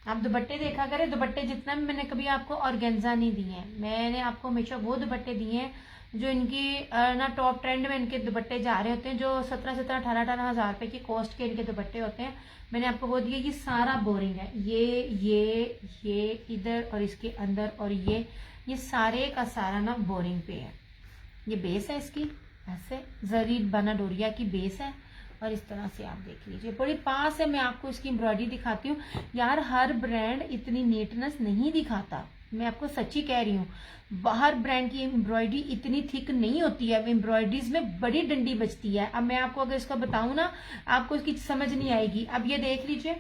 आप दुपट्टे देखा करें, दुपट्टे जितना भी मैंने कभी आपको ऑर्गेन्जा नहीं दिए हैं। मैंने आपको हमेशा वो दुपट्टे दिए हैं जो इनकी ना टॉप ट्रेंड में इनके दुपट्टे जा रहे होते हैं, जो 17-18 हजार रुपए की कॉस्ट के इनके दुपट्टे होते हैं। मैंने आपको वो दिया। ये सारा बोरिंग है, ये इधर और इसके अंदर, और ये सारे का सारा ना बोरिंग पे है। ये बेस है इसकी, ऐसे जरी बना डोरिया की बेस है। और इस तरह से आप देख लीजिए, बड़ी पास है। मैं आपको इसकी एम्ब्रॉयडरी दिखाती हूँ यार। हर ब्रांड इतनी नीटनेस नहीं दिखाता, मैं आपको सच्ची कह रही हूँ। बाहर ब्रांड की एम्ब्रॉयडरी इतनी थिक नहीं होती है, एम्ब्रॉयडरीज में बड़ी डंडी बचती है। अब मैं आपको अगर इसका बताऊं ना, आपको इसकी समझ नहीं आएगी। अब ये देख लीजिए,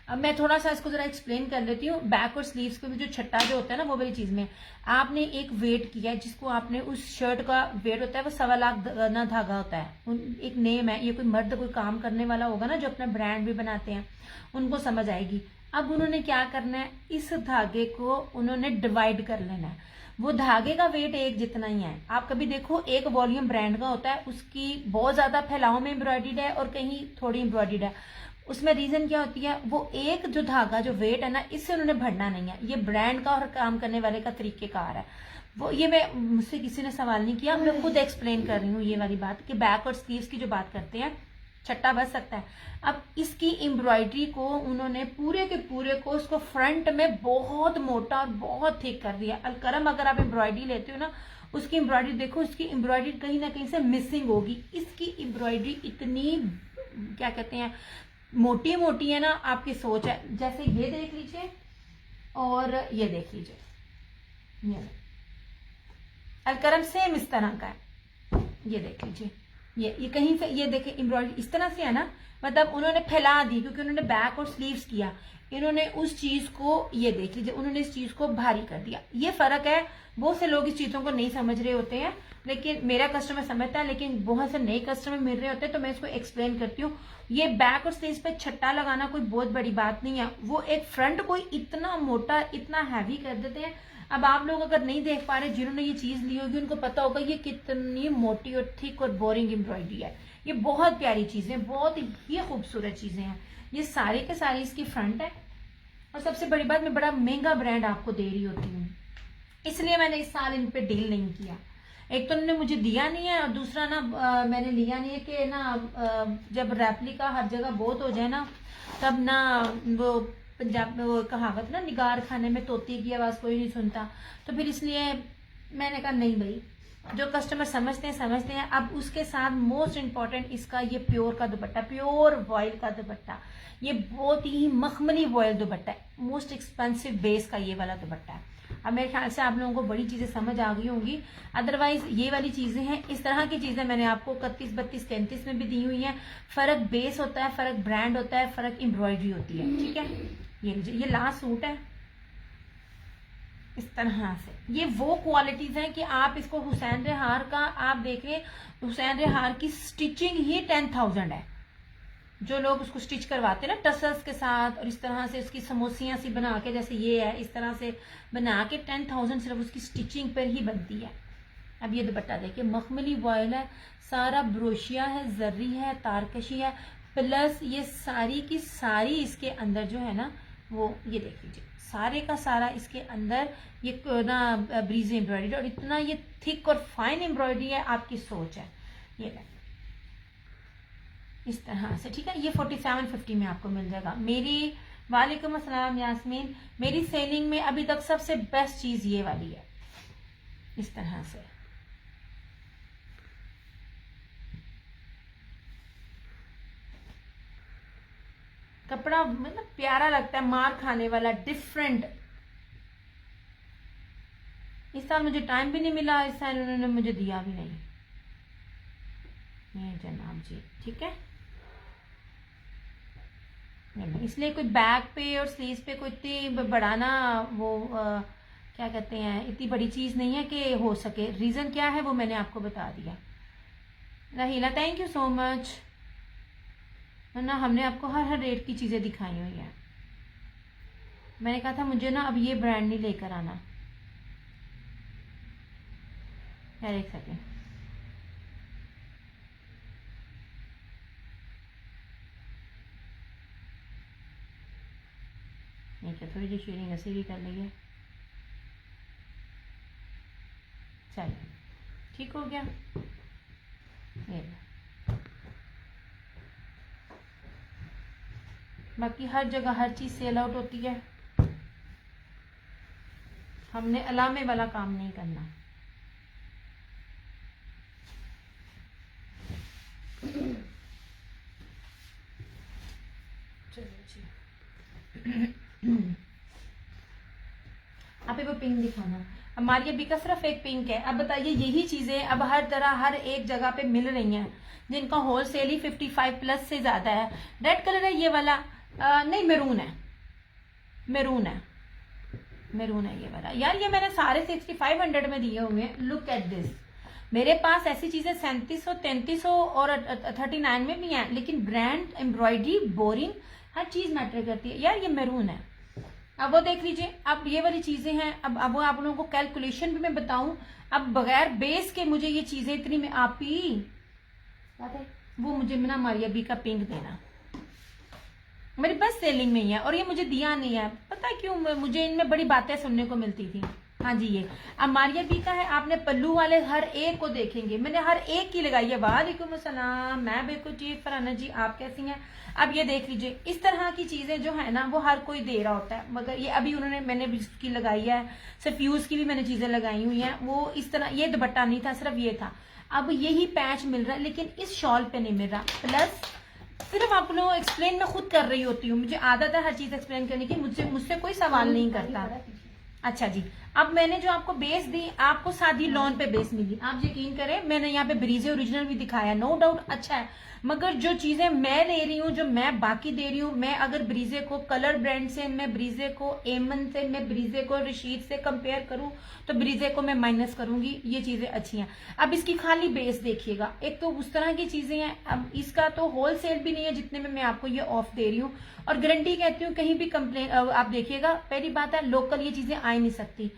अब मैं थोड़ा सा इसको जरा एक्सप्लेन कर लेती हूँ। बैक और स्लीव्स पे भी जो छट्टा जो होता है ना, वो वाली चीज में आपने एक वेट किया है, जिसको आपने उस शर्ट का वेट होता है वो 1.25 लाख ना धागा होता है। एक नेम है, ये कोई मर्द कोई काम करने वाला होगा ना जो अपना ब्रांड भी बनाते हैं, उनको समझ आएगी। अब उन्होंने क्या करना है, इस धागे को उन्होंने डिवाइड कर लेना है। वो धागे का वेट एक जितना ही है। आप कभी देखो, एक वॉल्यूम ब्रांड का होता है, उसकी बहुत ज्यादा फैलाव में एम्ब्रॉयडर्ड है और कहीं थोड़ी एम्ब्रॉयडर्ड है। उसमें रीजन क्या होती है, वो एक जो धागा जो वेट है ना, इससे उन्होंने भरना नहीं है। ये ब्रांड का और काम करने वाले का तरीकेकार है। वो ये मैं मुझसे किसी ने सवाल नहीं किया, मैं खुद एक्सप्लेन कर रही हूँ ये वाली बात कि बैक और स्लीव्स की जो बात करते हैं, छट्टा बच सकता है। अब इसकी एम्ब्रॉयडरी को उन्होंने पूरे के पूरे को उसको फ्रंट में बहुत मोटा और बहुत थिक कर दिया। अलकरम अगर आप एम्ब्रॉयडरी लेते हो ना, उसकी एम्ब्रॉयडरी देखो, उसकी एम्ब्रॉयडरी कहीं ना कहीं से मिसिंग होगी। इसकी एम्ब्रॉयडरी इतनी क्या कहते हैं, मोटी मोटी है ना, आपकी सोच है। जैसे ये देख लीजिए और ये देख लीजिए, अलकरम सेम इस तरह का है। ये देख लीजिए, ये कहीं से, ये देखे एम्ब्रॉयडरी इस तरह से है ना, मतलब उन्होंने फैला दी क्योंकि उन्होंने बैक और स्लीव्स किया, इन्होंने उस चीज को, ये देख लीजिए, उन्होंने इस चीज को भारी कर दिया। ये फर्क है। बहुत से लोग इस चीजों को नहीं समझ रहे होते हैं, लेकिन मेरा कस्टमर समझता है, लेकिन बहुत से नए कस्टमर मिल रहे होते हैं तो मैं इसको एक्सप्लेन करती हूँ। ये बैक और स्लीव्स पे छट्टा लगाना कोई बहुत बड़ी बात नहीं है, वो एक फ्रंट को इतना मोटा, इतना हैवी कर देते हैं। अब आप लोग अगर नहीं देख पा रहे, जिन्होंने ये चीज ली होगी उनको पता होगा ये कितनी मोटी और थिक और बोरिंग एम्ब्रॉयडरी है। ये बहुत प्यारी चीजें, बहुत ही खूबसूरत चीजें हैं। ये सारे के सारे इसकी फ्रंट है, और सबसे बड़ी बात, मैं बड़ा महंगा ब्रांड आपको दे रही होती हूँ, इसलिए मैंने इस साल इन पे डील नहीं किया। एक तो उन्होंने मुझे दिया नहीं है, और दूसरा ना मैंने लिया नहीं है कि ना जब रेप्लिका हर जगह बहुत हो जाए ना, तब ना वो पंजाब में वो कहावत ना, निगार खाने में तोती की आवाज कोई नहीं सुनता, तो फिर इसलिए मैंने कहा नहीं भाई, जो कस्टमर समझते हैं। अब उसके साथ मोस्ट इम्पॉर्टेंट इसका ये प्योर का दुपट्टा, प्योर वॉयल का दुपट्टा, ये बहुत ही मखमली वॉयल दुपट्टा है, मोस्ट एक्सपेंसिव बेस का ये वाला दुपट्टा है। अब मेरे ख्याल से आप लोगों को बड़ी चीजें समझ आ गई होंगी। अदरवाइज ये वाली चीजें हैं, इस तरह की चीजें मैंने आपको 31, 32, 33 में भी दी हुई हैं। फर्क बेस होता है, फर्क ब्रांड होता है, फर्क एम्ब्रॉयडरी होती है, ठीक है। ये लीजिए, ये लास्ट सूट है इस तरह से। ये वो क्वालिटीज हैं कि आप इसको हुसैन रेहार का, आप देख रहे हुसैन रेहार की स्टिचिंग ही 10,000 है। जो लोग उसको स्टिच करवाते हैं ना टसल्स के साथ, और इस तरह से उसकी समोसियां सी बना के, जैसे ये है इस तरह से बना के, 10,000 सिर्फ उसकी स्टिचिंग पर ही बनती है। अब ये दुपट्टा देखिए, मखमली वॉयल है, सारा ब्रोशिया है, जर्री है, तारकशी है, प्लस ये सारी की सारी इसके अंदर जो है ना, वो ये देख लीजिए, सारे का सारा इसके अंदर ये ना ब्रीज एम्ब्रॉयडरी, और इतना ये थिक और फाइन एम्ब्रॉयडरी है, आपकी सोच है। ये इस तरह से, ठीक है। ये 4750 में आपको मिल जाएगा। मेरी वालेकुम अस्सलाम यास्मीन, मेरी सेलिंग में अभी तक सबसे बेस्ट चीज ये वाली है, इस तरह से। कपड़ा मतलब प्यारा लगता है, मार खाने वाला, डिफरेंट। इस साल मुझे टाइम भी नहीं मिला, इस साल उन्होंने मुझे दिया भी नहीं। ये जनाब जी, ठीक है। इसलिए कोई बैक पे और स्लीव्स पे कोई इतनी बड़ा ना वो क्या कहते हैं, इतनी बड़ी चीज नहीं है कि हो सके। रीजन क्या है वो मैंने आपको बता दिया। रहीला थैंक यू सो मच। ना हमने आपको हर रेट की चीजें दिखाई हुई है। मैंने कहा था मुझे ना अब ये ब्रांड नहीं लेकर आना। यार एक सेकेंड, क्या थोड़ी जी शेयरिंग ऐसे भी कर ली है। चलिए ठीक हो गया। ये बाकी हर जगह हर चीज सेल आउट होती है, हमने अलामे वाला काम नहीं करना। चलो जी आप वो पिंक दिखाना। हमारी अभी का सिर्फ एक पिंक है। अब बताइए यही चीजें अब हर तरह हर एक जगह पे मिल रही हैं, जिनका होलसेल ही 55 प्लस से ज्यादा है। रेड कलर है ये वाला, नहीं मेरून है, मेरून है, मेरून है ये वाला। यार ये मैंने सारे 6500 में दिए हुए हैं। Look at this. मेरे पास ऐसी चीजें 3700, 3300 और 39 में भी हैं, लेकिन ब्रांड, एम्ब्रॉयडरी, बोरिंग, हर चीज मैटर करती है। यार ये मेरून है। अब वो देख लीजिए, अब ये वाली चीजें हैं। अब वो आप लोगों को कैलकुलेशन भी मैं बताऊं, अब बगैर बेस के मुझे ये चीजें इतनी में आप ही वो मुझे ना मारिया बी का पिंक देना, मेरी बस सेलिंग में ही है और ये मुझे दिया नहीं है। पता है क्यों? मुझे इनमें बड़ी बातें सुनने को मिलती थी। हाँ जी, ये अब मारिया बी का है। आपने पल्लू वाले हर एक को देखेंगे, मैंने हर एक की लगाई है। वालेकुम अस्सलाम, मैं बिल्कुल ठीक। फराना जी आप कैसी हैं? अब ये देख लीजिए, इस तरह की चीजें जो है ना वो हर कोई दे रहा होता है, मगर ये अभी उन्होंने, मैंने भी इसकी लगाई है, सिर्फ यूज की भी मैंने चीजें लगाई हुई हैं। वो इस तरह, ये दुपट्टा नहीं था, सिर्फ ये था। अब यही पैच मिल रहा है, लेकिन इस शॉल पे नहीं मिल रहा। प्लस सिर्फ आप लोगों को एक्सप्लेन मैं खुद कर रही होती हूँ, मुझे आदत है हर चीज एक्सप्लेन करने की, मुझसे कोई सवाल नहीं करता। अच्छा जी, अब मैंने जो आपको बेस दी, आपको सादी लॉन पे बेस मिली, आप यकीन करें मैंने यहाँ पे ब्रीजे ओरिजिनल भी दिखाया, नो डाउट अच्छा है, मगर जो चीजें मैं ले रही हूँ, जो मैं बाकी दे रही हूँ, मैं अगर ब्रीजे को कलर ब्रांड से, मैं ब्रीजे को एमन से, मैं ब्रीजे को रशीद से कंपेयर करूँ तो ब्रीजे को मैं माइनस करूंगी, ये चीजें अच्छी हैं। अब इसकी खाली बेस देखिएगा, एक तो उस तरह की चीजें हैं। अब इसका तो होलसेल भी नहीं है जितने में मैं आपको ये ऑफ दे रही हूँ, और गारंटी कहती हूँ कहीं भी कंप्लेन, आप देखिएगा, पहली बात है लोकल ये चीजें आ नहीं सकती।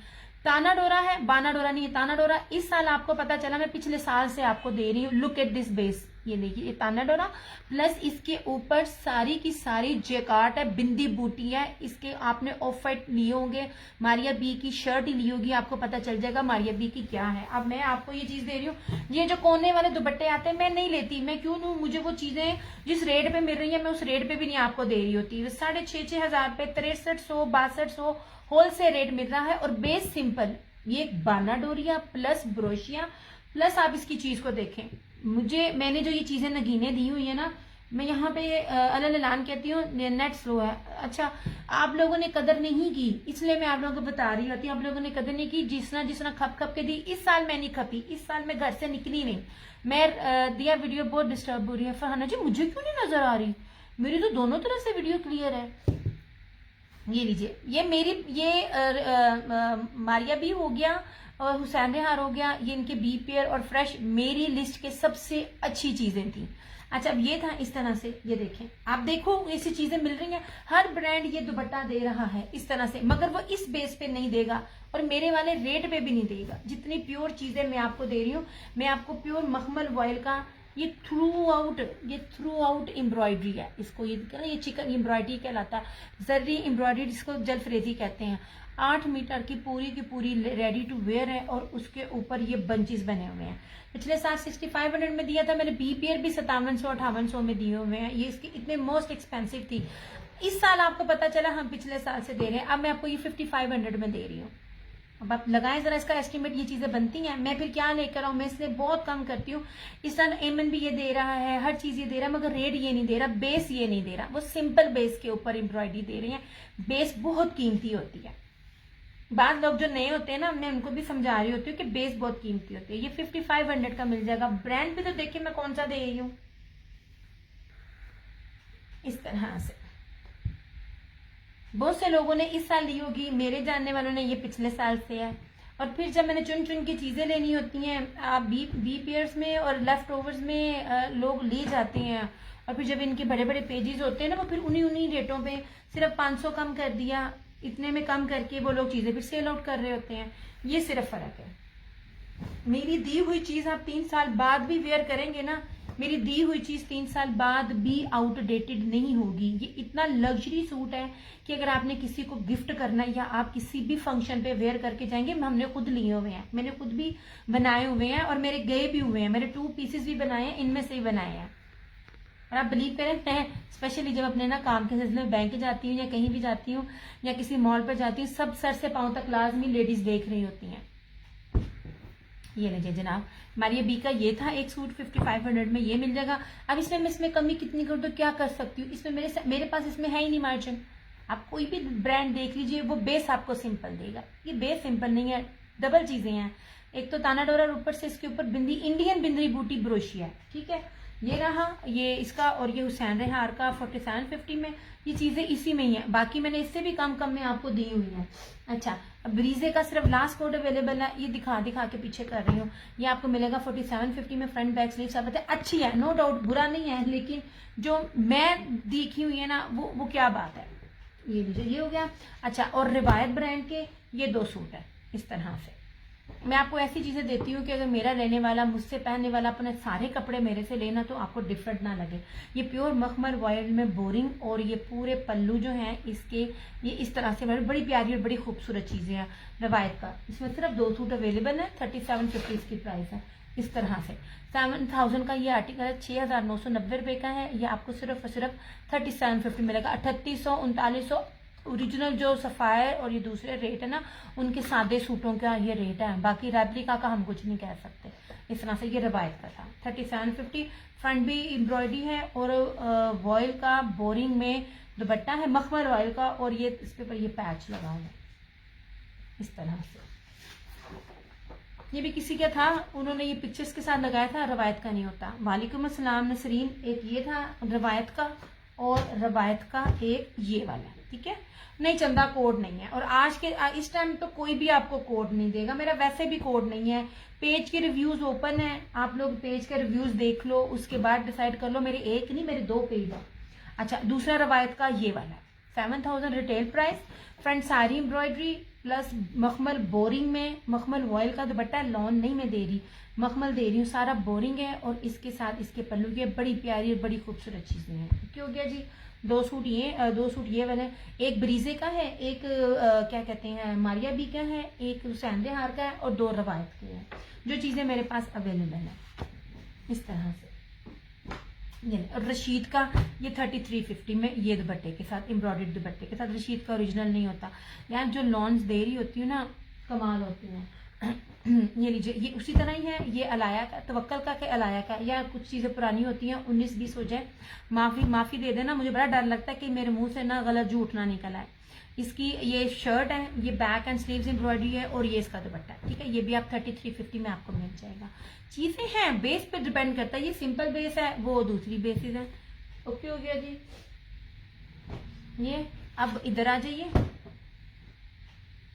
ताना डोरा है, बाना डोरा नहीं है, ताना डोरा इस साल आपको पता चला, मैं पिछले साल से आपको दे रही हूँ। लुक एट दिस बेस, ये देखिए ये ताना डोरा, प्लस इसके ऊपर सारी की सारी जेकार्ट है, बिंदी बूटी है, इसके आपने ऑफ वाइट लिए होंगे, मारिया बी की शर्ट ही ली होगी, आपको पता चल जाएगा मारिया बी की क्या है। अब मैं आपको ये चीज दे रही हूँ, ये जो कोने वाले दुपट्टे आते हैं मैं नहीं लेती, मैं क्यों लूं, मुझे वो चीजें जिस रेट पे मिल रही है मैं उस रेट पे भी नहीं आपको दे रही होती। 6,500 पे 6300 6200 होलसेल रेट मिल रहा है, और बेस सिंपल, ये बाना डोरिया प्लस ब्रोशिया, प्लस आप इसकी चीज को देखें, मैंने जो ये चीजें नगीने दी हुई है ना, मैं यहाँ पे अलल ऐलान कहती हूँ नेट स्लो है। अच्छा, आप लोगों ने कदर नहीं की, इसलिए मैं आप लोगों को बता रही होती हूँ, आप लोगों ने कदर नहीं की, जिसना खप खप के दी। इस साल मैं नहीं खपी, इस साल मैं घर से निकली नहीं, मैं दिया वीडियो बहुत डिस्टर्ब हो रही है। फरहाना जी मुझे क्यों नहीं नजर आ रही, मेरी तो दोनों तरफ से वीडियो क्लियर है। ये लीजिए, ये मेरी मारिया भी हो गया और हुसैन रेहार हो गया, ये इनके बी पेयर और फ्रेश मेरी लिस्ट के सबसे अच्छी चीजें थी। अच्छा, अब ये था इस तरह से, ये देखें, आप देखो ऐसी चीजें मिल रही हैं, हर ब्रांड ये दुपट्टा दे रहा है इस तरह से, मगर वो इस बेस पे नहीं देगा और मेरे वाले रेट पे भी नहीं देगा। जितनी प्योर चीजें मैं आपको दे रही हूँ, मैं आपको प्योर मखमल वॉयल का, ये थ्रू आउट एम्ब्रॉयडरी है, इसको ये चिकन एम्ब्रॉयडरी कहलाता है, जर्री एम्ब्रॉयडरी जिसको जलफरेजी कहते हैं। 8 मीटर की पूरी रेडी टू वेयर है, और उसके ऊपर ये बंचेस बने हुए हैं। पिछले साल 6500 में दिया था मैंने, बी पेयर भी 5700-5800 में दिए हुए हैं, ये इसकी इतने मोस्ट एक्सपेंसिव थी। इस साल आपको पता चला हम पिछले साल से दे रहे हैं, अब मैं आपको ये 5500 में दे रही हूँ। अब आप लगाएं जरा इसका एस्टिमेट, ये चीजें बनती हैं, मैं फिर क्या लेकर आऊं, मैं इसलिए बहुत कम करती हूँ। इस साल एमन भी ये दे रहा है, हर चीज ये दे रहा है, मगर रेट ये नहीं दे रहा, बेस ये नहीं दे रहा, वो सिंपल बेस के ऊपर एम्ब्रॉयडरी दे रही है। बेस बहुत कीमती होती है, बाद लोग जो नए होते हैं ना, मैं उनको भी समझा रही होती हूँ कि बेस बहुत कीमती होती है। ये 5500 का मिल जाएगा। ब्रांड भी तो देखिए मैं कौन सा दे रही हूँ, इस तरह से। बहुत से लोगों ने इस साल ली होगी, मेरे जानने वालों ने ये पिछले साल से है। और फिर जब मैंने चुन चुन के चीजें लेनी होती हैं, आप बी पेयर्स में और लेफ्ट ओवर्स में लोग ले जाते हैं, और फिर जब इनके बड़े बड़े पेजेस होते हैं ना, वो फिर उन्हीं रेटों पे सिर्फ 500 कम कर दिया, इतने में कम करके वो लोग चीजें फिर सेल आउट कर रहे होते हैं। ये सिर्फ फर्क है। मेरी दी हुई चीज आप 3 साल बाद भी वेयर करेंगे ना, मेरी दी हुई चीज 3 साल बाद भी आउटडेटेड नहीं होगी। ये इतना लग्जरी सूट है कि अगर आपने किसी को गिफ्ट करना है या आप किसी भी फंक्शन पे वेयर करके जाएंगे, हमने खुद लिए हुए हैं, मैंने खुद भी बनाए हुए हैं, और मेरे गए भी हुए हैं, मेरे 2 पीसेस भी बनाए हैं, इनमें से ही बनाए हैं। और आप बिलीव करें, मैं स्पेशली जब अपने ना काम के सिलसिले में बैंक जाती हूँ या कहीं भी जाती हूँ या किसी मॉल पर जाती हूँ, सब सर से पांव तक लाजमी लेडीज देख रही होती हैं। ये लीजिए जनाब, मारिया बी का ये था एक सूट, 5500 में ये मिल जाएगा। अब इसमें कमी कितनी कर दो, क्या कर सकती हूँ, इसमें मेरे पास इसमें है ही नहीं मार्जिन। आप कोई भी ब्रांड देख लीजिए, वो बेस आपको सिंपल देगा, ये बेस सिंपल नहीं है, डबल चीजें हैं। एक तो ताना डोरा, ऊपर से इसके ऊपर बिंदी, इंडियन बिंदी बूटी ब्रोशिया है, ठीक है, ये रहा ये इसका, और ये हुसैन रेहार का 4750 में, ये चीजें इसी में ही है। बाकी मैंने इससे भी कम में आपको दी हुई है। अच्छा, अब ब्रीजे का सिर्फ लास्ट कोड अवेलेबल है, ये दिखा के पीछे कर रही हूँ। ये आपको मिलेगा 4750 में, फ्रंट बैक स्लीव सब अच्छी है, नो डाउट, बुरा नहीं है, लेकिन जो मैं देखी हुई है ना, वो क्या बात है। ये लीजिए, ये हो गया। अच्छा, और रिवायत ब्रांड के ये 2 सूट है इस तरह से। मैं आपको ऐसी चीजें देती हूँ कि अगर मेरा लेने वाला, मुझसे पहनने वाला अपने सारे कपड़े मेरे से लेना, तो आपको डिफरेंट ना लगे। ये प्योर मखमल वॉयल में बोरिंग, और ये पूरे पल्लू जो हैं इसके, ये इस तरह से बड़ी प्यारी और बड़ी खूबसूरत चीजें हैं रवायत का। इसमें सिर्फ 2 सूट अवेलेबल है, 3750 इसकी प्राइस है। इस तरह से 7000 का ये आर्टिकल है, 6990 का है। ये आपको सिर्फ 3750 मिलेगा। 3800, 3900 ओरिजिनल जो सफायर और ये दूसरे रेट है ना, उनके सादे सूटों का ये रेट है। बाकी रेप्लिका का हम कुछ नहीं कह सकते। इस तरह से ये रवायत का था 3750। फ्रंट भी एम्ब्रॉयडरी है, और वॉयल का बोरिंग में दुपट्टा है, मखमल वॉयल का, और ये इस पे पर ये पैच लगा है इस तरह से। ये भी किसी का था, उन्होंने ये पिक्चर्स के साथ लगाया था, रवायत का नहीं होता। वालेकुम अस्सलाम नसरीन, एक ये था रवायत का और रवायत का एक ये वाला, ठीक है। नहीं चंदा कोड नहीं है, और आज के इस टाइम तो कोई भी आपको कोड नहीं देगा, मेरा वैसे भी कोड नहीं है। पेज के रिव्यूज ओपन है, आप लोग पेज के रिव्यूज देख लो, उसके बाद डिसाइड कर लो। मेरे एक नहीं, मेरे 2 पेज है। अच्छा, दूसरा रवायत का ये वाला 7000 रिटेल प्राइस, फ्रंट सारी एम्ब्रॉयडरी प्लस मखमल बोरिंग में, मखमल वॉयल का दुपट्टा, लॉन नहीं मैं दे रही, मखमल दे रही हूँ, सारा बोरिंग है। और इसके साथ इसके पल्लू की बड़ी प्यारी और बड़ी खूबसूरत चीजें हैं। क्यों हो गया जी, 2 सूट ये वाले, एक ब्रीजे का है, एक क्या कहते हैं मारिया बी का है, एक सैंदे हार का है, और 2 रवायत के हैं। जो चीजें मेरे पास अवेलेबल है इस तरह से। ये और रशीद का ये 3350 में, ये दुपट्टे के साथ, एम्ब्रॉयडर्ड दुपट्टे के साथ। रशीद का ओरिजिनल नहीं होता यार, जो लॉन्स दे रही होती हूँ ना, कमाल होती हैं। ये लीजिए, ये उसी तरह ही है। ये अलाया का, तवक्कल का, अलाया का, या कुछ चीजें पुरानी होती हैं, 19-20 हो जाए, माफी दे देना। मुझे बड़ा डर लगता है कि मेरे मुंह से ना गलत झूठ ना निकल आए। इसकी ये शर्ट है, ये बैक एंड स्लीव्स एम्ब्रॉयडरी है, और ये इसका दुपट्टा है, ठीक है। ये भी आप 3350 में आपको मिल जाएगा। चीजें हैं, बेस पे डिपेंड करता है। ये सिंपल बेस है, वो दूसरी बेसिस है। ओके हो गया जी। ये अब इधर आ जाइए,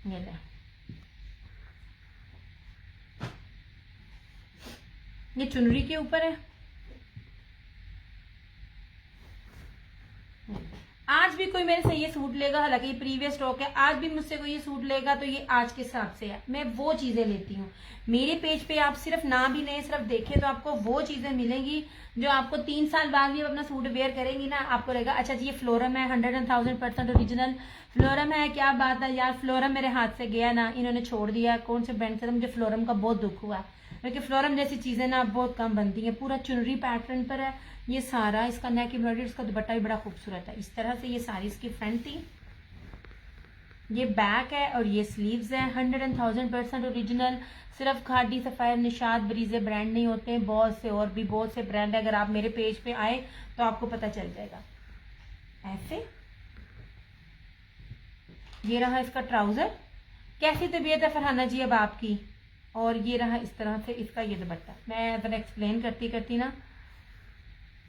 ये ले, ये चुनरी के ऊपर है। आज भी कोई मेरे से ये सूट लेगा, हालांकि ये प्रीवियस स्टॉक है, आज भी मुझसे कोई ये सूट लेगा तो ये आज के हिसाब से है। मैं वो चीजें लेती हूँ। मेरे पेज पे आप सिर्फ ना भी नहीं, सिर्फ देखें तो आपको वो चीजें मिलेंगी जो आपको 3 साल बाद भी अपना सूट वेयर करेंगी ना, आपको रहेगा अच्छा जी ये फ्लोरम है, 100,000% ओरिजिनल फ्लोरम है। क्या बात है यार, फ्लोरम मेरे हाथ से गया ना, इन्होंने छोड़ दिया, कौन से ब्रांड से, तो मुझे फ्लोरम का बहुत दुख हुआ, क्योंकि फ्लोरम जैसी चीजें ना बहुत कम बनती है। पूरा चुनरी पैटर्न पर है ये सारा, इसका नेक एम्ब्रॉयडरी, इसका दुपट्टा भी बड़ा खूबसूरत है। इस तरह से ये सारी इसकी फ्रंट थी, ये बैक है, और ये स्लीव्स है। 100,000% ओरिजिनल, सिर्फ खादी सफायर निशाद ब्रीजे ब्रांड नहीं होते हैं, बहुत से और भी बहुत से ब्रांड है। अगर आप मेरे पेज पे आए तो आपको पता चल जाएगा। ऐसे ये रहा इसका ट्राउजर। कैसी तबीयत है फरहाना जी अब आपकी? और ये रहा इस तरह से इसका ये दुपट्टा। मैं अगर एक्सप्लेन करती करती ना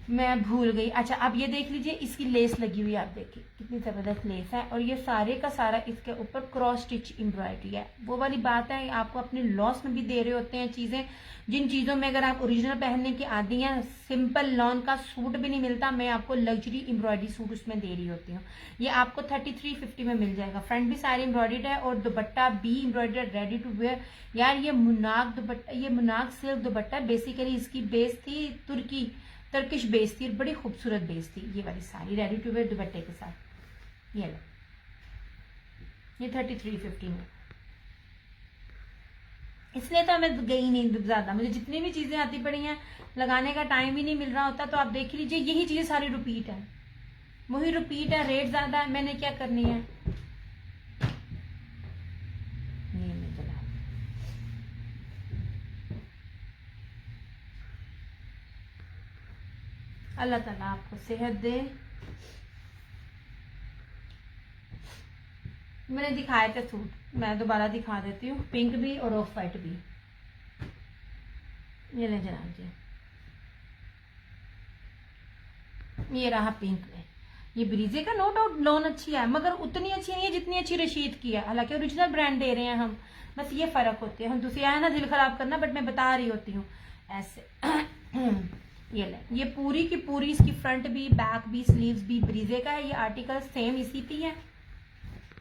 मैं भूल गई। अच्छा, अब ये देख लीजिए, इसकी लेस लगी हुई है, आप देखिए कितनी जबरदस्त लेस है, और ये सारे का सारा इसके ऊपर क्रॉस स्टिच एम्ब्रॉयडरी है। वो वाली बात है, आपको अपने लॉस में भी दे रहे होते हैं चीजें, जिन चीजों में अगर आप ओरिजिनल पहनने की आदी हैं, सिंपल लॉन का सूट भी नहीं मिलता, मैं आपको लग्जरी एम्ब्रॉयडरी सूट उसमें दे रही होती हूँ। ये आपको 3350 में मिल जाएगा। फ्रंट भी सारी एम्ब्रॉयडर्ड है, और दुपट्टा भी एम्ब्रॉयडर्ड, रेडी टू वेयर। यार ये मुनाक दुपट्टा, ये मुनाक सिल्क दुपट्टा, बेसिकली इसकी बेस थी टर्किश बेस थी, बड़ी खूबसूरत बेस थी। ये वाली सारी रेडी टू वेयर दुपट्टे के साथ। ये लो, ये 3350 में। इसलिए तो मैं गई नहीं ज्यादा, मुझे जितनी भी चीजें आती पड़ी हैं लगाने का टाइम ही नहीं मिल रहा होता। तो आप देख लीजिए, यही चीजें सारी रिपीट है, वही रिपीट है, रेट ज्यादा है, मैंने क्या करनी है। अल्लाह ताला आपको सेहत दे। मैंने दिखाए थे सूट, मैं दोबारा दिखा देती हूँ, पिंक भी और ऑफ वाइट भी। ये ले जनाब जी, ये रहा पिंक में। ये ब्रीजे का नो डाउट लॉन अच्छी है, मगर उतनी अच्छी नहीं है जितनी अच्छी रशीद की है। हालांकि ओरिजिनल ब्रांड दे रहे हैं हम, बस ये फर्क होते हैं। हम दूसरी आया ना दिल खराब करना, बट मैं बता रही होती हूँ ऐसे। ये ले, ये पूरी की पूरी इसकी फ्रंट भी बैक भी स्लीव्स भी ब्रीजे का है। ये आर्टिकल सेम इसी पे है,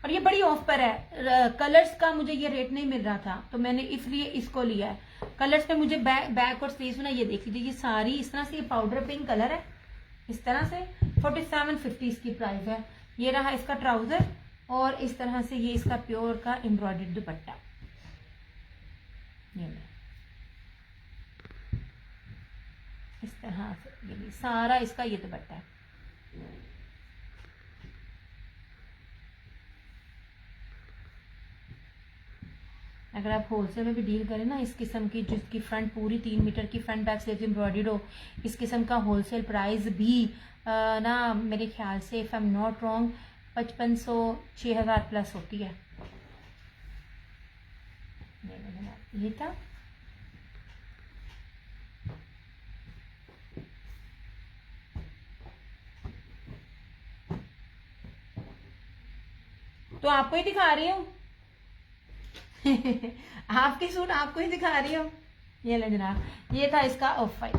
और ये बड़ी ऑफ पर है। कलर्स का मुझे ये रेट नहीं मिल रहा था, तो मैंने इसलिए इसको लिया है। कलर्स पे मुझे बैक और स्लीव्स ना, ये देख लीजिए, ये सारी इस तरह से, ये पाउडर पिंक कलर है इस तरह से। 4750 इसकी प्राइस है। ये रहा इसका ट्राउजर, और इस तरह से ये इसका प्योर का एम्ब्रॉयडर्ड दुपट्टा। ये इस तरह से, ये भी सारा इसका ये दुपट्टा है। अगर आप होलसेल में भी डील करें ना, इस किस्म की जिसकी फ्रंट पूरी 3 मीटर की फ्रंट बैक स्लीव्स एम्ब्रॉयडर्ड हो, इस किस्म का होलसेल प्राइस भी ना मेरे ख्याल से, if I am not wrong, 5500 6000 plus होती है। ये था तो आपको ही दिखा रही हूँ आपके सूट आपको ही दिखा रही हूँ। ये ले जनाब, ये था इसका ऑफ वाइट।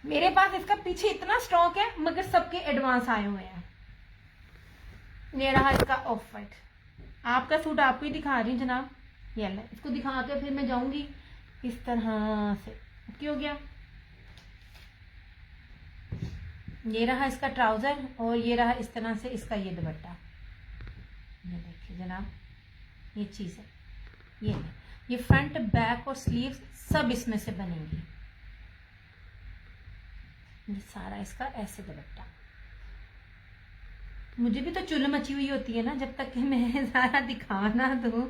मेरे पास इसका पीछे इतना स्टॉक है मगर सबके एडवांस आए हुए हैं। ये रहा इसका ऑफ वाइट। आपका सूट आपको ही दिखा रही हूँ जनाब। ये ले, इसको दिखा के फिर मैं जाऊंगी इस तरह से। क्या हो गया? ये रहा इसका ट्राउजर और ये रहा इस तरह से इसका ये दुपट्टा। ये देखिए जनाब, ये चीज है। ये फ्रंट बैक और स्लीव्स सब इसमें से बनेंगी। ये सारा इसका ऐसे दुपट्टा। मुझे भी तो चुल मची हुई होती है ना जब तक कि मैं सारा दिखा ना दूं।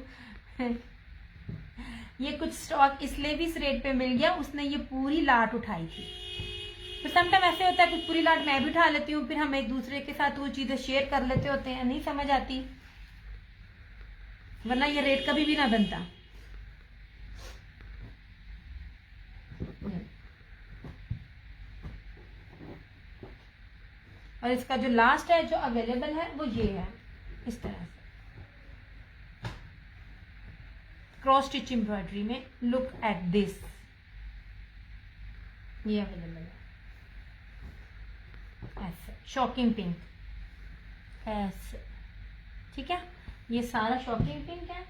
ये कुछ स्टॉक इसलिए भी इस रेट पे मिल गया, उसने ये पूरी लाट उठाई थी। तो समटाइम ऐसे होता है कि पूरी लाट मैं भी उठा लेती हूँ, फिर हम एक दूसरे के साथ वो चीजें शेयर कर लेते होते हैं, नहीं समझ आती, वरना ये रेट कभी भी ना बनता। और इसका जो लास्ट है जो अवेलेबल है वो ये है, इस तरह से क्रॉस स्टिच एम्ब्रॉयडरी में। लुक एट दिस, ये अवेलेबल है ऐसे शॉकिंग पिंक ऐसे, ठीक है। ये सारा शॉकिंग पिंक है।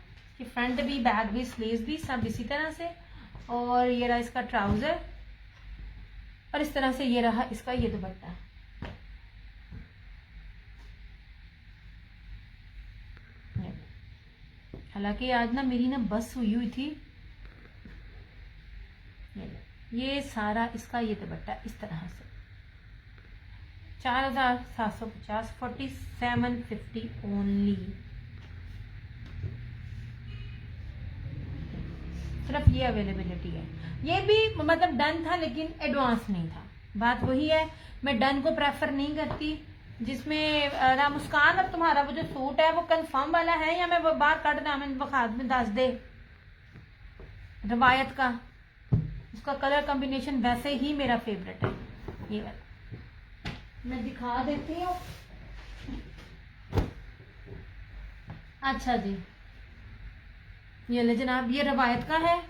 ये फ्रंट भी, बैक भी, स्लीव्स भी सब इसी तरह से। और ये रहा इसका ट्राउजर और इस तरह से ये रहा इसका ये दुपट्टा। हालांकि आज ना मेरी ना बस हुई थी। ये सारा इसका ये दुपट्टा इस तरह से 4750, 4750 ओनली। सिर्फ ये अवेलेबिलिटी है। ये भी मतलब डन था लेकिन एडवांस नहीं था। बात वही है, मैं डन को प्रेफर नहीं करती। जिसमें ना मुस्कान, अब तुम्हारा वो जो सूट है वो कंफर्म वाला है या मैं वो बाहर कट दा मैं बखा में दस दे रवायत का, उसका कलर कॉम्बिनेशन वैसे ही मेरा फेवरेट है। ये वाला मैं दिखा देती हूँ। अच्छा जी, ये ले जनाब, ये रवायत का है।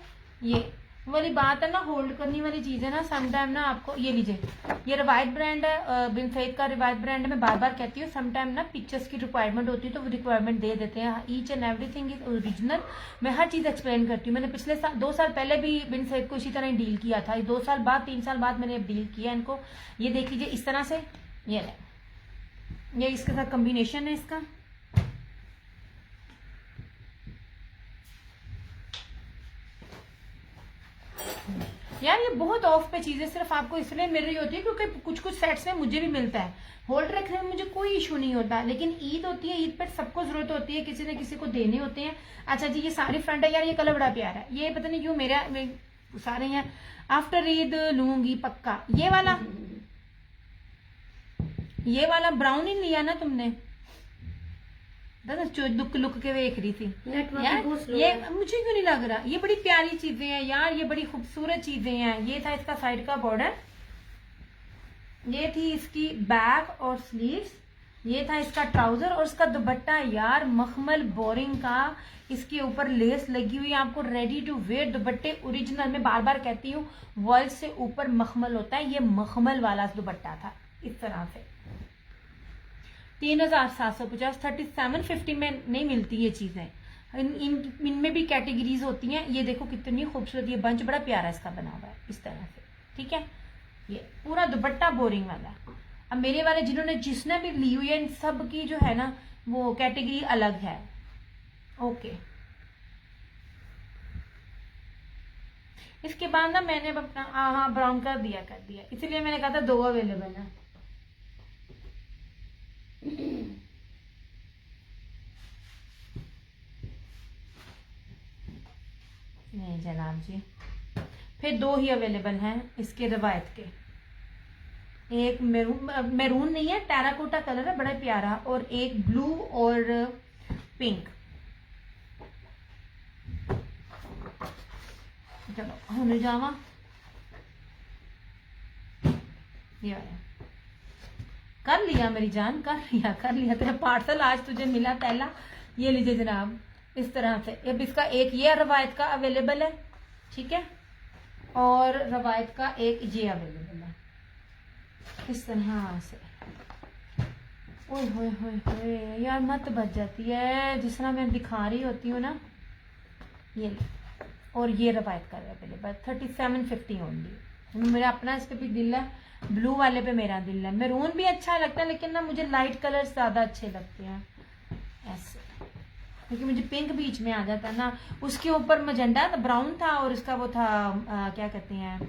ये वाली बात है ना, होल्ड करने वाली चीज है ना। समटाइम ना आपको ये लीजिए, ये रवायत ब्रांड है, बिन सईद का रवायत ब्रांड है। मैं बार बार कहती हूँ, समटाइम ना पिक्चर्स की रिक्वायरमेंट होती है तो वो रिक्वायरमेंट दे देते हैं। Each and everything is original. मैं हर चीज एक्सप्लेन करती हूँ। मैंने पिछले 2 साल पहले भी बिन सईद को इसी तरह ही डील किया था। 2 साल बाद 3 साल बाद मैंने डील किया इनको। ये देख लीजिए इस तरह से, ये इसके साथ कॉम्बिनेशन है इसका। यार ये बहुत ऑफ पे चीजें सिर्फ आपको इसलिए मिल रही होती है क्योंकि कुछ कुछ सेट्स में मुझे भी मिलता है। होल्ड रखने में मुझे कोई इशू नहीं होता, लेकिन ईद होती है, ईद पर सबको जरूरत होती है, किसी न किसी को देने होते हैं। अच्छा जी, ये सारी फ्रंट है यार, ये कलर बड़ा प्यारा है। ये पता नहीं क्यों मेरा सारे हैं आफ्टर ईद लूंगी पक्का। ये वाला ब्राउन ही लिया ना तुमने? दुख लुक के देख रही थी यार, ये मुझे क्यों नहीं लग रहा। ये बड़ी प्यारी चीजें हैं यार, ये बड़ी खूबसूरत चीजें हैं। ये था इसका साइड का बॉर्डर, ये थी इसकी बैक और स्लीव्स, ये था इसका ट्राउजर और इसका दुपट्टा यार मखमल बोरिंग का। इसके ऊपर लेस लगी हुई, आपको रेडी टू वेयर दुपट्टे ओरिजिनल। मैं बार बार कहती हूँ, वर्ल्ड से ऊपर मखमल होता है। ये मखमल वाला दुपट्टा था इस तरह से। 3750, 3750 में नहीं मिलती ये चीजें। इनमें भी कैटेगरीज होती हैं। ये देखो कितनी खूबसूरत, ये बंच बड़ा प्यारा इसका बना हुआ है इस तरह से, ठीक है। ये पूरा दुपट्टा बोरिंग वाला। अब मेरे वाले जिसने भी ली हुई है, इन सब की जो है ना वो कैटेगरी अलग है। ओके, इसके बाद ना मैंने अपना हाँ ब्राउन कर दिया, इसलिए मैंने कहा था 2 अवेलेबल है। नहीं जनाब जी, फिर 2 ही अवेलेबल हैं इसके रवायत के। एक मैरून नहीं है, टेराकोटा कलर है बड़ा प्यारा, और एक ब्लू और पिंक। चलो होने जावा, ये कर लिया मेरी जान, कर लिया तेरा पार्सल आज तुझे मिला पहला। ये लीजिए जनाब, इस तरह से। अब इसका एक ये रवायत का अवेलेबल है, ठीक है, और रवायत का एक ये अवेलेबल है इस तरह से। ओए होए होए होए यार, मत बच जाती है जिस तरह मैं दिखा रही होती हूँ ना। ये और ये रवायत का अवेलेबल 3750 ओनली। मेरा अपना इस पे भी दिल है, ब्लू वाले पे मेरा दिल है। मैरून भी अच्छा लगता है लेकिन ना मुझे लाइट कलर ज्यादा अच्छे लगते हैं ऐसे, क्योंकि मुझे पिंक बीच में आ जाता है ना। उसके ऊपर मजेंडा ब्राउन था और उसका वो था क्या कहते हैं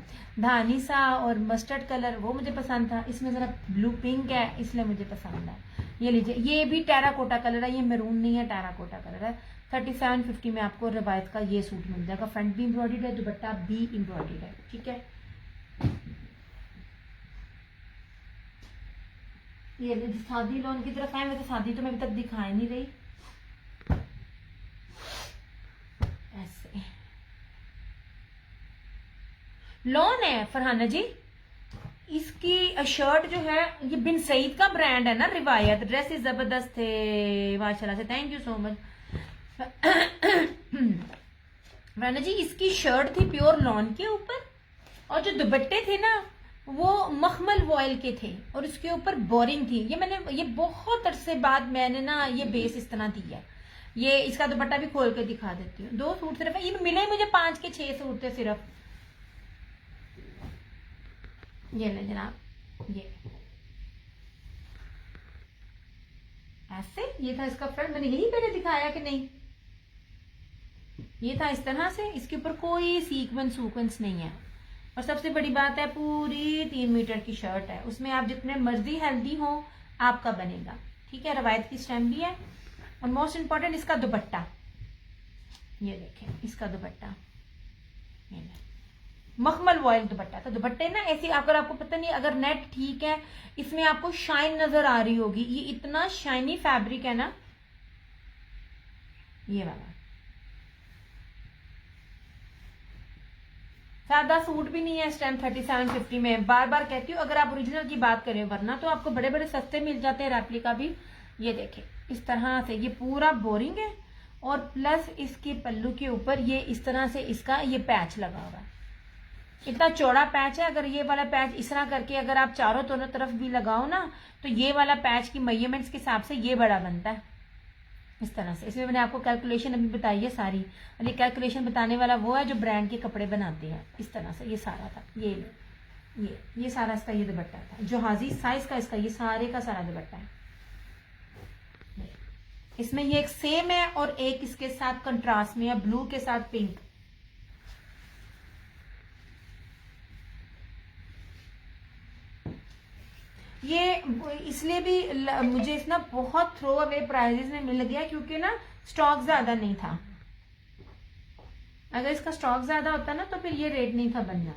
धानी सा और मस्टर्ड कलर, वो मुझे पसंद था। इसमें जरा ब्लू पिंक है इसलिए मुझे पसंद है। ये लीजिए, ये भी टेराकोटा कलर है, ये मैरून नहीं है, टेराकोटा कलर है। 3750 में आपको रवायत का ये सूट मिल जाएगा। फ्रंट भी एम्ब्रॉयडर्ड है, दुपट्टा भी एम्ब्रॉयडर्ड है, ठीक है। ये शादी लोन की तरफ आए, वैसे शादी तो मैं अभी तक दिखा नहीं रही। ऐसे लॉन है फरहाना जी, इसकी शर्ट जो है ये बिन सईद का ब्रांड है ना, रिवायत। ड्रेसेस जबरदस्त थे माशाल्लाह से, thank you so much. Farhana ji इसकी शर्ट थी प्योर लॉन के ऊपर, और जो दुपट्टे थे ना वो मखमल वॉयल के थे, और उसके ऊपर बोरिंग थी। ये बहुत अरसे बाद मैंने ना ये बेस इस तरह दी है। ये इसका दुपट्टा भी खोल के दिखा देती हूँ। 2 सूट सिर्फ है, ये मिले मुझे 5 के 6 सूट थे सिर्फ। ये ले जनाब, ये ऐसे ये था इसका फ्रंट। मैंने यही पहले दिखाया कि नहीं, ये था इस तरह से। इसके ऊपर कोई सीक्वेंस नहीं है, और सबसे बड़ी बात है पूरी 3 मीटर की शर्ट है। उसमें आप जितने मर्जी हेल्दी हो आपका बनेगा, ठीक है। रवायत की स्टैम्प भी है, और मोस्ट इंपॉर्टेंट इसका दुपट्टा। ये देखें इसका दुपट्टा, मखमल वॉयल दुपट्टा। तो दुपट्टे ना ऐसे, अगर आपको पता नहीं, अगर नेट ठीक है इसमें आपको शाइन नजर आ रही होगी। ये इतना शाइनी फैब्रिक है ना, ये वाला सादा सूट भी नहीं है इस टाइम 3750 में। बार बार कहती हूँ, अगर आप ओरिजिनल की बात करें, वरना तो आपको बड़े बड़े सस्ते मिल जाते हैं रेप्लिका भी। ये देखें इस तरह से, ये पूरा बोरिंग है, और प्लस इसके पल्लू के ऊपर ये इस तरह से इसका ये पैच लगा हुआ है। इतना चौड़ा पैच है। अगर ये वाला पैच इस तरह करके अगर आप चारों तरफ भी लगाओ ना, तो ये वाला पैच की मेजरमेंट्स के हिसाब से ये बड़ा बनता है इस तरह से। इसमें मैंने आपको कैलकुलेशन अभी बताई है सारी, और ये कैलकुलेशन बताने वाला वो है जो ब्रांड के कपड़े बनाते हैं। इस तरह से ये सारा था, ये सारा इसका ये दुपट्टा था, जो हाजी साइज का इसका ये सारे का सारा दुपट्टा है। इसमें ये एक सेम है, और एक इसके साथ कंट्रास्ट में है, ब्लू के साथ पिंक। ये इसलिए भी मुझे इस ना बहुत थ्रो अवे प्राइजेस में मिल गया, क्योंकि ना स्टॉक ज्यादा नहीं था। अगर इसका स्टॉक ज्यादा होता ना तो फिर ये रेट नहीं था बनना।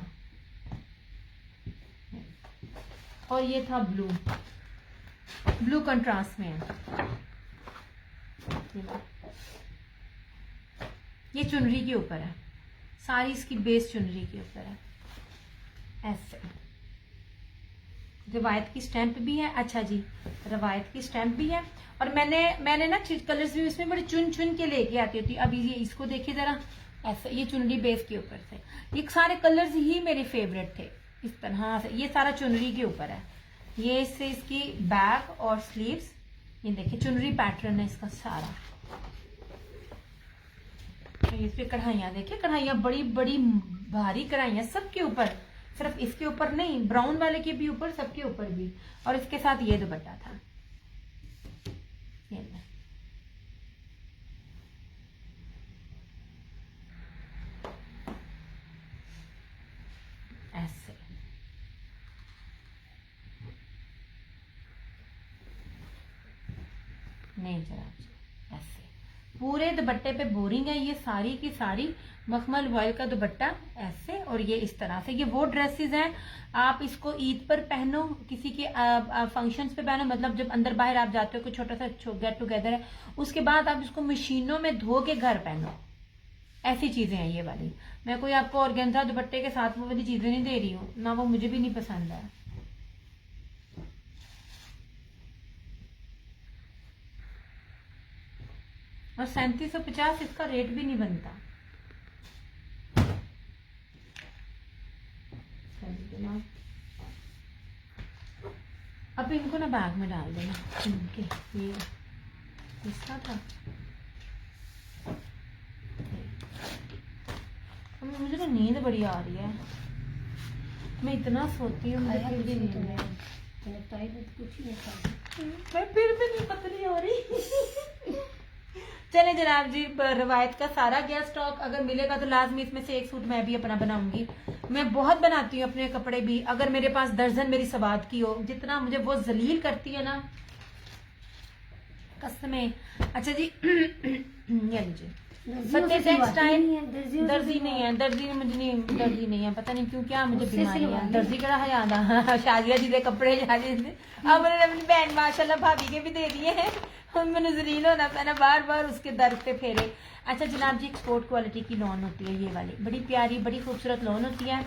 और ये था ब्लू कंट्रास्ट में है। ये चुनरी के ऊपर है, सारी इसकी बेस चुनरी के ऊपर है ऐसे। रवायत की स्टैंप भी है। अच्छा जी, रवायत की स्टैंप भी है। और मैंने ना कलर्स भी इसमें बड़े चुन के लेके आती होती। अब ये इसको देखिए जरा, ऐसा ये चुनरी बेस के ऊपर से, ये सारे कलर्स ही मेरे फेवरेट थे इस तरह से। ये सारा चुनरी के ऊपर है। ये इससे इसकी बैक और स्लीव्स, ये देखिए चुनरी पैटर्न है इसका सारा। इस पे कढ़ाइयां देखिए, कढ़ाइयां बड़ी बड़ी भारी कढ़ाइयां सबके ऊपर, सिर्फ इसके ऊपर नहीं, ब्राउन वाले के भी ऊपर, सबके ऊपर भी। और इसके साथ ये दुपट्टा था, ये ऐसे। नहीं जरा ऐसे पूरे दुपट्टे पे बोरिंग है। ये सारी की सारी मखमल वॉयल का दुपट्टा ऐसे, और ये इस तरह से। ये वो ड्रेसेस हैं, आप इसको ईद पर पहनो, किसी के फंक्शंस पे पहनो, मतलब जब अंदर बाहर आप जाते हो, कोई छोटा सा गेट टुगेदर है, उसके बाद आप इसको मशीनों में धो के घर पहनो। ऐसी चीजें हैं ये वाली। मैं कोई आपको ऑर्गेन्जा दुपट्टे के साथ वो वाली चीजें नहीं दे रही हूँ ना, वो मुझे भी नहीं पसंद है। और 3750 इसका रेट भी नहीं बनता। अब इनको ना बैग में डाल देना इनके। ये इसका था, मुझे ना नींद बड़ी आ रही है, मैं इतना सोती हूँ, मुझे फिर भी नींद नहीं, मैं फिर भी नहीं पतली हो रही। चले जनाब जी, रवायत का सारा गया स्टॉक, अगर मिलेगा तो लाजमी इसमें से एक सूट मैं भी अपना बनाऊंगी। मैं बहुत बनाती हूँ अपने कपड़े भी, अगर मेरे पास दर्जन मेरी सवाद की हो, जितना मुझे वो जलील करती है ना कसमें। अच्छा जी ये लीजिए, फतेह टेक्सटाइल, दर्जी नहीं है, दर्जी मुझे नहीं, दर्जी नहीं है, पता नहीं क्यों, क्या मुझे बीमारी है, दर्जी कड़ा है याद आ शादिया जी के कपड़े शादी से अब मैंने अपनी बहन माशाल्लाह भाभी के भी दे दिए हैं, मैंने जलील होना पैना बार बार उसके दर पे फेरे। अच्छा जनाब जी, एक्सपोर्ट क्वालिटी की लॉन होती है ये वाली, बड़ी प्यारी बड़ी खूबसूरत लॉन होती है।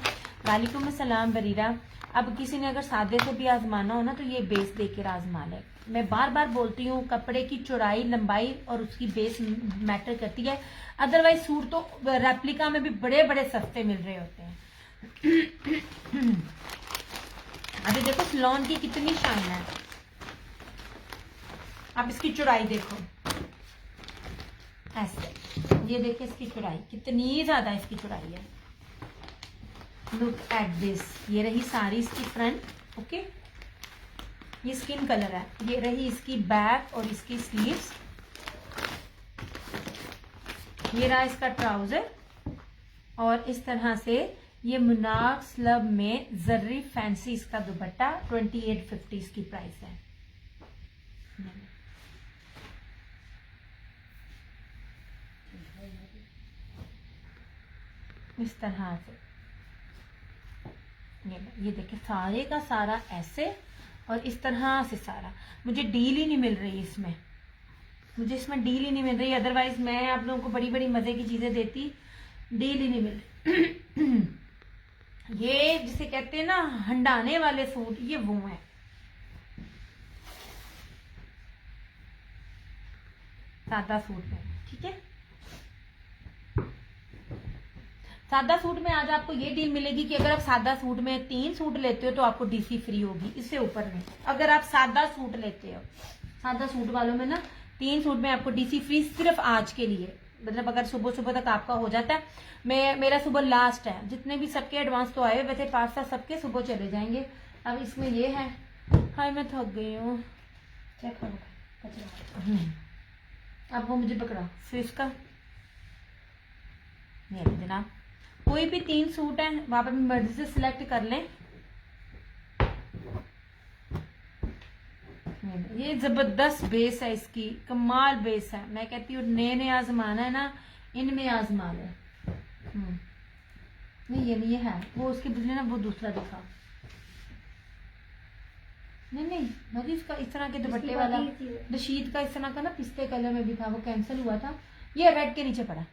वालेकुम अस्सलाम बरीरा। अब किसी ने अगर सादे से भी आजमाना हो ना तो ये बेस देकर आजमा ले। मैं बार बार बोलती हूँ, कपड़े की चौड़ाई लंबाई और उसकी बेस मैटर करती है, अदरवाइज सूट तो रेप्लिका में भी बड़े बड़े सस्ते मिल रहे होते हैं। अभी देखो इस लॉन की कितनी शाइन है, आप इसकी चौड़ाई देखो ऐसे, ये देखिए इसकी चौड़ाई कितनी ज्यादा इसकी चौड़ाई है। लुक एट दिस, ये रही सारी इसकी फ्रंट, ओके, ये स्किन कलर है, ये रही इसकी बैक और इसकी स्लीव्स, ये रहा इसका ट्राउजर, और इस तरह से ये मुनाक स्लब में जर्री फैंसी इसका दुपट्टा। 2850 इसकी प्राइस है। इस तरह से ये देखिए सारे का सारा ऐसे, और इस तरह से सारा। मुझे डील ही नहीं मिल रही इसमें, मुझे इसमें डील ही नहीं मिल रही, अदरवाइज मैं आप लोगों को बड़ी बड़ी मजे की चीजें देती, डील ही नहीं मिल रही। ये जिसे कहते हैं ना हंडाने वाले सूट, ये वो है। सादा सूट में, ठीक है, सादा सूट में आज आपको ये डील मिलेगी कि अगर आप सादा सूट में 3 सूट लेते हो तो आपको डीसी फ्री होगी, इससे ऊपर नहीं। अगर आप सादा सूट लेते हो, सादा सूट वालों में ना 3 सूट में आपको डीसी फ्री सिर्फ आज के लिए, मतलब अगर सुबह सुबह तक आपका हो जाता है। मेरा सुबह लास्ट है, जितने भी सबके एडवांस तो आए, वैसे 5-7 सबके सुबह चले जाएंगे। अब इसमें ये है, हाय मैं थक गई हूँ, अब वो मुझे पकड़ा फिर इसका। जनाब कोई भी 3 सूट है वहां पर मर्जी से सिलेक्ट कर लें। ये जबरदस्त बेस है इसकी, कमाल बेस है। मैं कहती हूँ नए नए आजमाना है ना, इनमें आजमा ले। नहीं ये नहीं है, वो उसके बदले ना वो दूसरा दिखा। नहीं मरी इसका इस तरह के दुपट्टे वाला रशीद का इस तरह का ना पिस्ते कलर में भी था, वो कैंसिल हुआ था। ये रेड के नीचे पड़ा,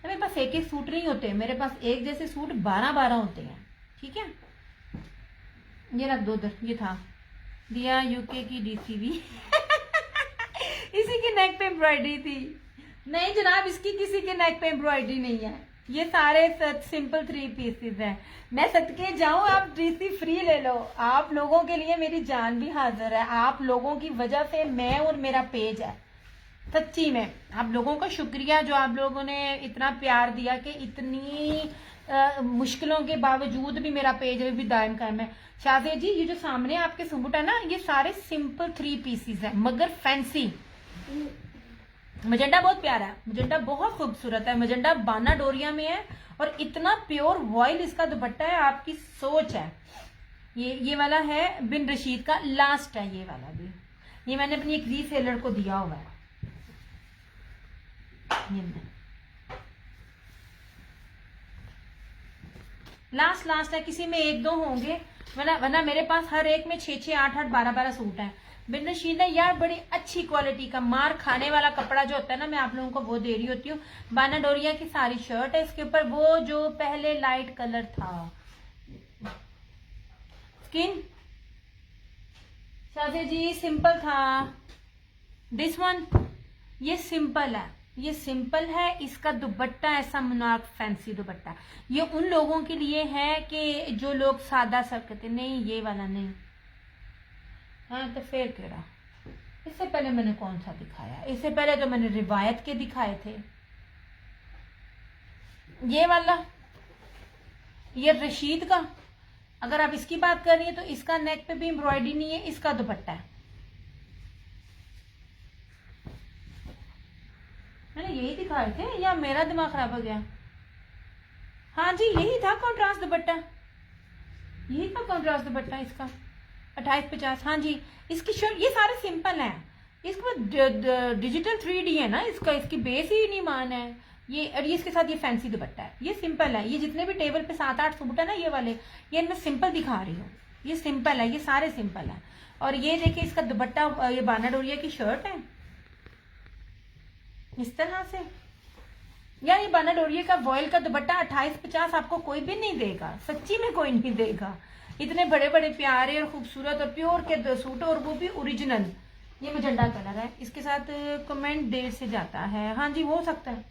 मेरे पास एक एक सूट नहीं होते, मेरे पास एक जैसे सूट 12-12 होते हैं, ठीक है। ये रख दो उधर, ये था दिया यूके की डीसीवी इसी की नेक पे एम्ब्रॉयडरी थी। नहीं जनाब, इसकी किसी के नेक पे एम्ब्रॉयडरी नहीं है, ये सारे सिंपल 3 पीसेस हैं। मैं सदके जाऊं, आप डीसी फ्री ले लो, आप लोगों के लिए मेरी जान भी हाजिर है। आप लोगों की वजह से मैं और मेरा पेज है, सच्ची में आप लोगों का शुक्रिया जो आप लोगों ने इतना प्यार दिया कि इतनी मुश्किलों के बावजूद भी मेरा पेज भी दायम कायम है। शादी जी, ये जो सामने आपके सूट है ना, ये सारे सिंपल 3 पीसेस है मगर फैंसी। मजेंडा बहुत प्यारा है, मजेंडा बहुत खूबसूरत है, मजेंडा बाना डोरिया में है और इतना प्योर वॉइल इसका दुपट्टा है, आपकी सोच है। ये वाला है बिन रशीद का, लास्ट है ये वाला भी, ये मैंने अपनी एक रीसेलर को दिया हुआ है। लास्ट है, किसी में 1-2 होंगे, वरना मेरे पास हर एक में 6-6, 8-8, 12-12 सूट हैं। बिन रशीद है यार, बड़ी अच्छी क्वालिटी का मार खाने वाला कपड़ा जो होता है ना, मैं आप लोगों को वो दे रही होती हूँ। बाना डोरिया की सारी शर्ट है, इसके ऊपर वो जो पहले लाइट कलर था, स्किन शादी जी सिंपल था। दिस वन ये सिंपल है, ये सिंपल है। इसका दुपट्टा ऐसा मुनाक फैंसी दुपट्टा, ये उन लोगों के लिए है कि जो लोग सादा सब कहते नहीं, ये वाला नहीं। हाँ तो फिर केड़ा, इससे पहले मैंने कौन सा दिखाया? इससे पहले तो मैंने रिवायत के दिखाए थे। ये वाला, ये रशीद का, अगर आप इसकी बात कर रही है तो इसका नेक पे भी एम्ब्रॉयडरी नहीं है, इसका दुपट्टा है। मैंने यही दिखाए थे या मेरा दिमाग खराब हो गया? हाँ जी यही था कॉन्ट्रास्ट दुपट्टा, यही था कॉन्ट्रास्ट दुपट्टा इसका 2850। हाँ जी इसकी शर्ट, ये सारे सिंपल हैं। इसके बाद डिजिटल 3D है ना इसका, इसकी बेस ही नहीं मान है ये। और ये इसके साथ ये फैंसी दुपट्टा है, ये सिंपल है। ये जितने भी टेबल पे 7-8 सूट है ना ये वाले, ये मैं सिंपल दिखा रही हूँ। ये सिंपल है, ये सारे सिंपल है। और ये देखिए इसका दुपट्टा, ये बाना डोरिया की शर्ट है इस तरह से। यार ये बाना डोरिया का वॉयल का दुपट्टा 2850 आपको कोई भी नहीं देगा, सच्ची में कोई नहीं देगा। इतने बड़े बड़े प्यारे और खूबसूरत और प्योर के सूट, और वो भी ओरिजिनल। ये मजेंडा कलर है, इसके साथ कमेंट देर से जाता है। हाँ जी हो सकता है,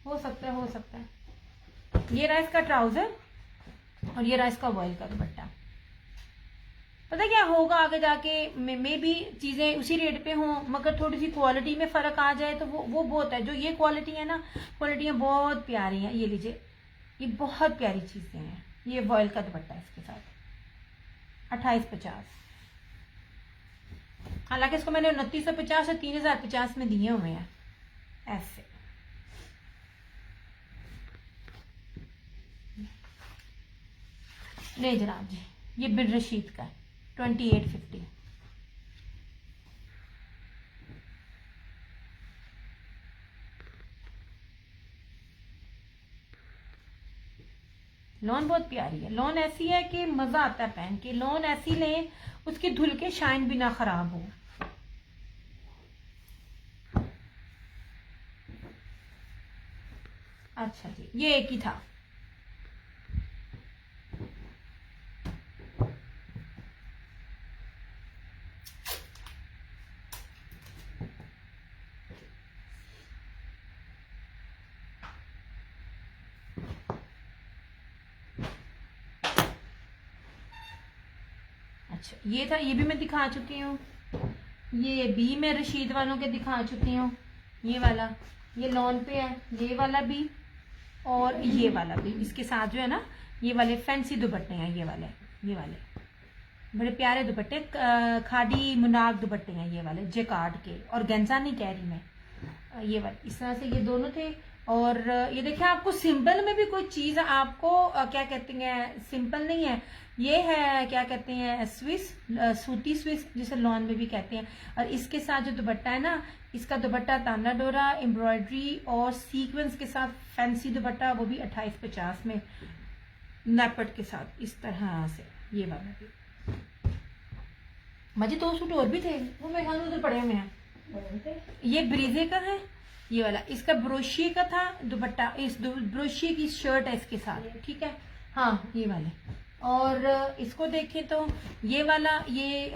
हो सकता है, हो सकता है। ये रहा इसका ट्राउजर और ये रहा इसका वॉयल का दुपट्टा। पता क्या होगा आगे जाके, मे भी चीजें उसी रेट पे हों मगर थोड़ी सी क्वालिटी में फर्क आ जाए तो वो बहुत है। जो ये क्वालिटी है ना, क्वालिटियां बहुत प्यारी हैं। ये लीजिए, ये बहुत प्यारी चीजें हैं। ये वॉयल का दुपट्टा इसके साथ 2850। हालांकि इसको मैंने 2950 और 3050 में दिए हुए हैं ऐसे। नहीं जनाब जी, ये बिन रशीद का है 2850। लॉन बहुत प्यारी है। लॉन ऐसी है कि मजा आता है पहन के। लॉन ऐसी लें उसकी धुल के शाइन भी ना खराब हो। अच्छा जी ये एक ही था। अच्छा ये था, ये भी मैं दिखा चुकी हूँ। ये भी मैं रशीद वालों के दिखा चुकी हूँ। ये वाला, ये लॉन पे है, ये वाला भी और ये वाला भी। इसके साथ जो है ना ये वाले फैंसी दुपट्टे हैं, ये वाले बड़े प्यारे दुपट्टे, खादी मुनाक दुपट्टे हैं ये वाले, जेकार्ड के। और गेंजा नहीं कह रही मैं, ये वाले इस तरह से ये दोनों थे। और ये देखिए आपको सिंपल में भी कोई चीज आपको क्या कहते हैं, सिंपल नहीं है ये, है क्या कहते हैं स्विस, सूती स्विस जिसे लॉन में भी कहते हैं। और इसके साथ जो दुपट्टा है ना, इसका दुपट्टा ताना डोरा एम्ब्रॉयडरी और सीक्वेंस के साथ फैंसी दुपट्टा, वो भी 2850 में नेपट के साथ इस तरह से। ये वाला भी मुझे 2 सूट और भी थे, वो मेरे ख्याल में उधर पड़े हुए हैं। ये ब्रीजे का है ये वाला, इसका ब्रोशिये का था दुपट्टा, इस ब्रोशिये की शर्ट है इसके साथ, ठीक है। हाँ ये वाले। और इसको देखें तो ये वाला, ये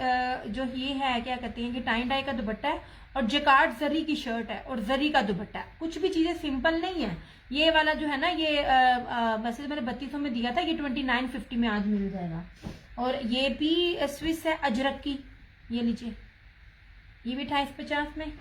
जो ये है क्या कहते हैं कि टाई डाई का दुपट्टा है और जकार्ड जरी की शर्ट है और जरी का दुपट्टा है। कुछ भी चीजें सिंपल नहीं है। ये वाला जो है ना ये वैसे मैंने 3200 में दिया था, ये 2950 में आज मिल जाएगा। और ये भी स्विस है अजरक की, ये लीजिए, ये भी 2850 में।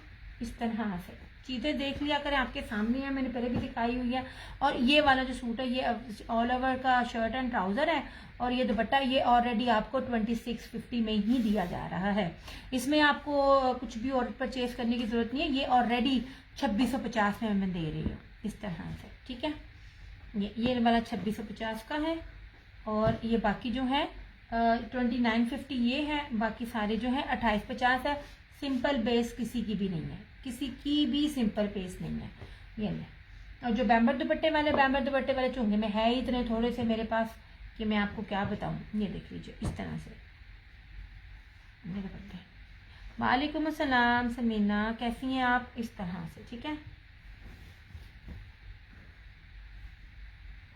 इस तरह से चीजें देख लिया करें, आपके सामने है, मैंने पहले भी दिखाई हुई है। और ये वाला जो सूट है ये ऑल ओवर का शर्ट एंड ट्राउजर है और ये दुपट्टा ये ऑलरेडी आपको 2650 में ही दिया जा रहा है। इसमें आपको कुछ भी और परचेज करने की जरूरत नहीं है, ये ऑलरेडी 2650 में मैं दे रही हूँ इस तरह से, ठीक है। ये वाला 2650 का है और ये बाकी जो है 2950 ये है, बाकी सारे जो है 2850 है। सिंपल बेस किसी की भी नहीं है, किसी की भी सिंपल बेस नहीं है ये ले। और जो बैम्बर दुपट्टे वाले चुंगे में है इतने थोड़े से मेरे पास कि मैं आपको क्या बताऊं। ये देख लीजिए इस तरह से मेरे दुपट्टे। वालेकुम अस्सलाम समीना, कैसी हैं आप? इस तरह से, ठीक है।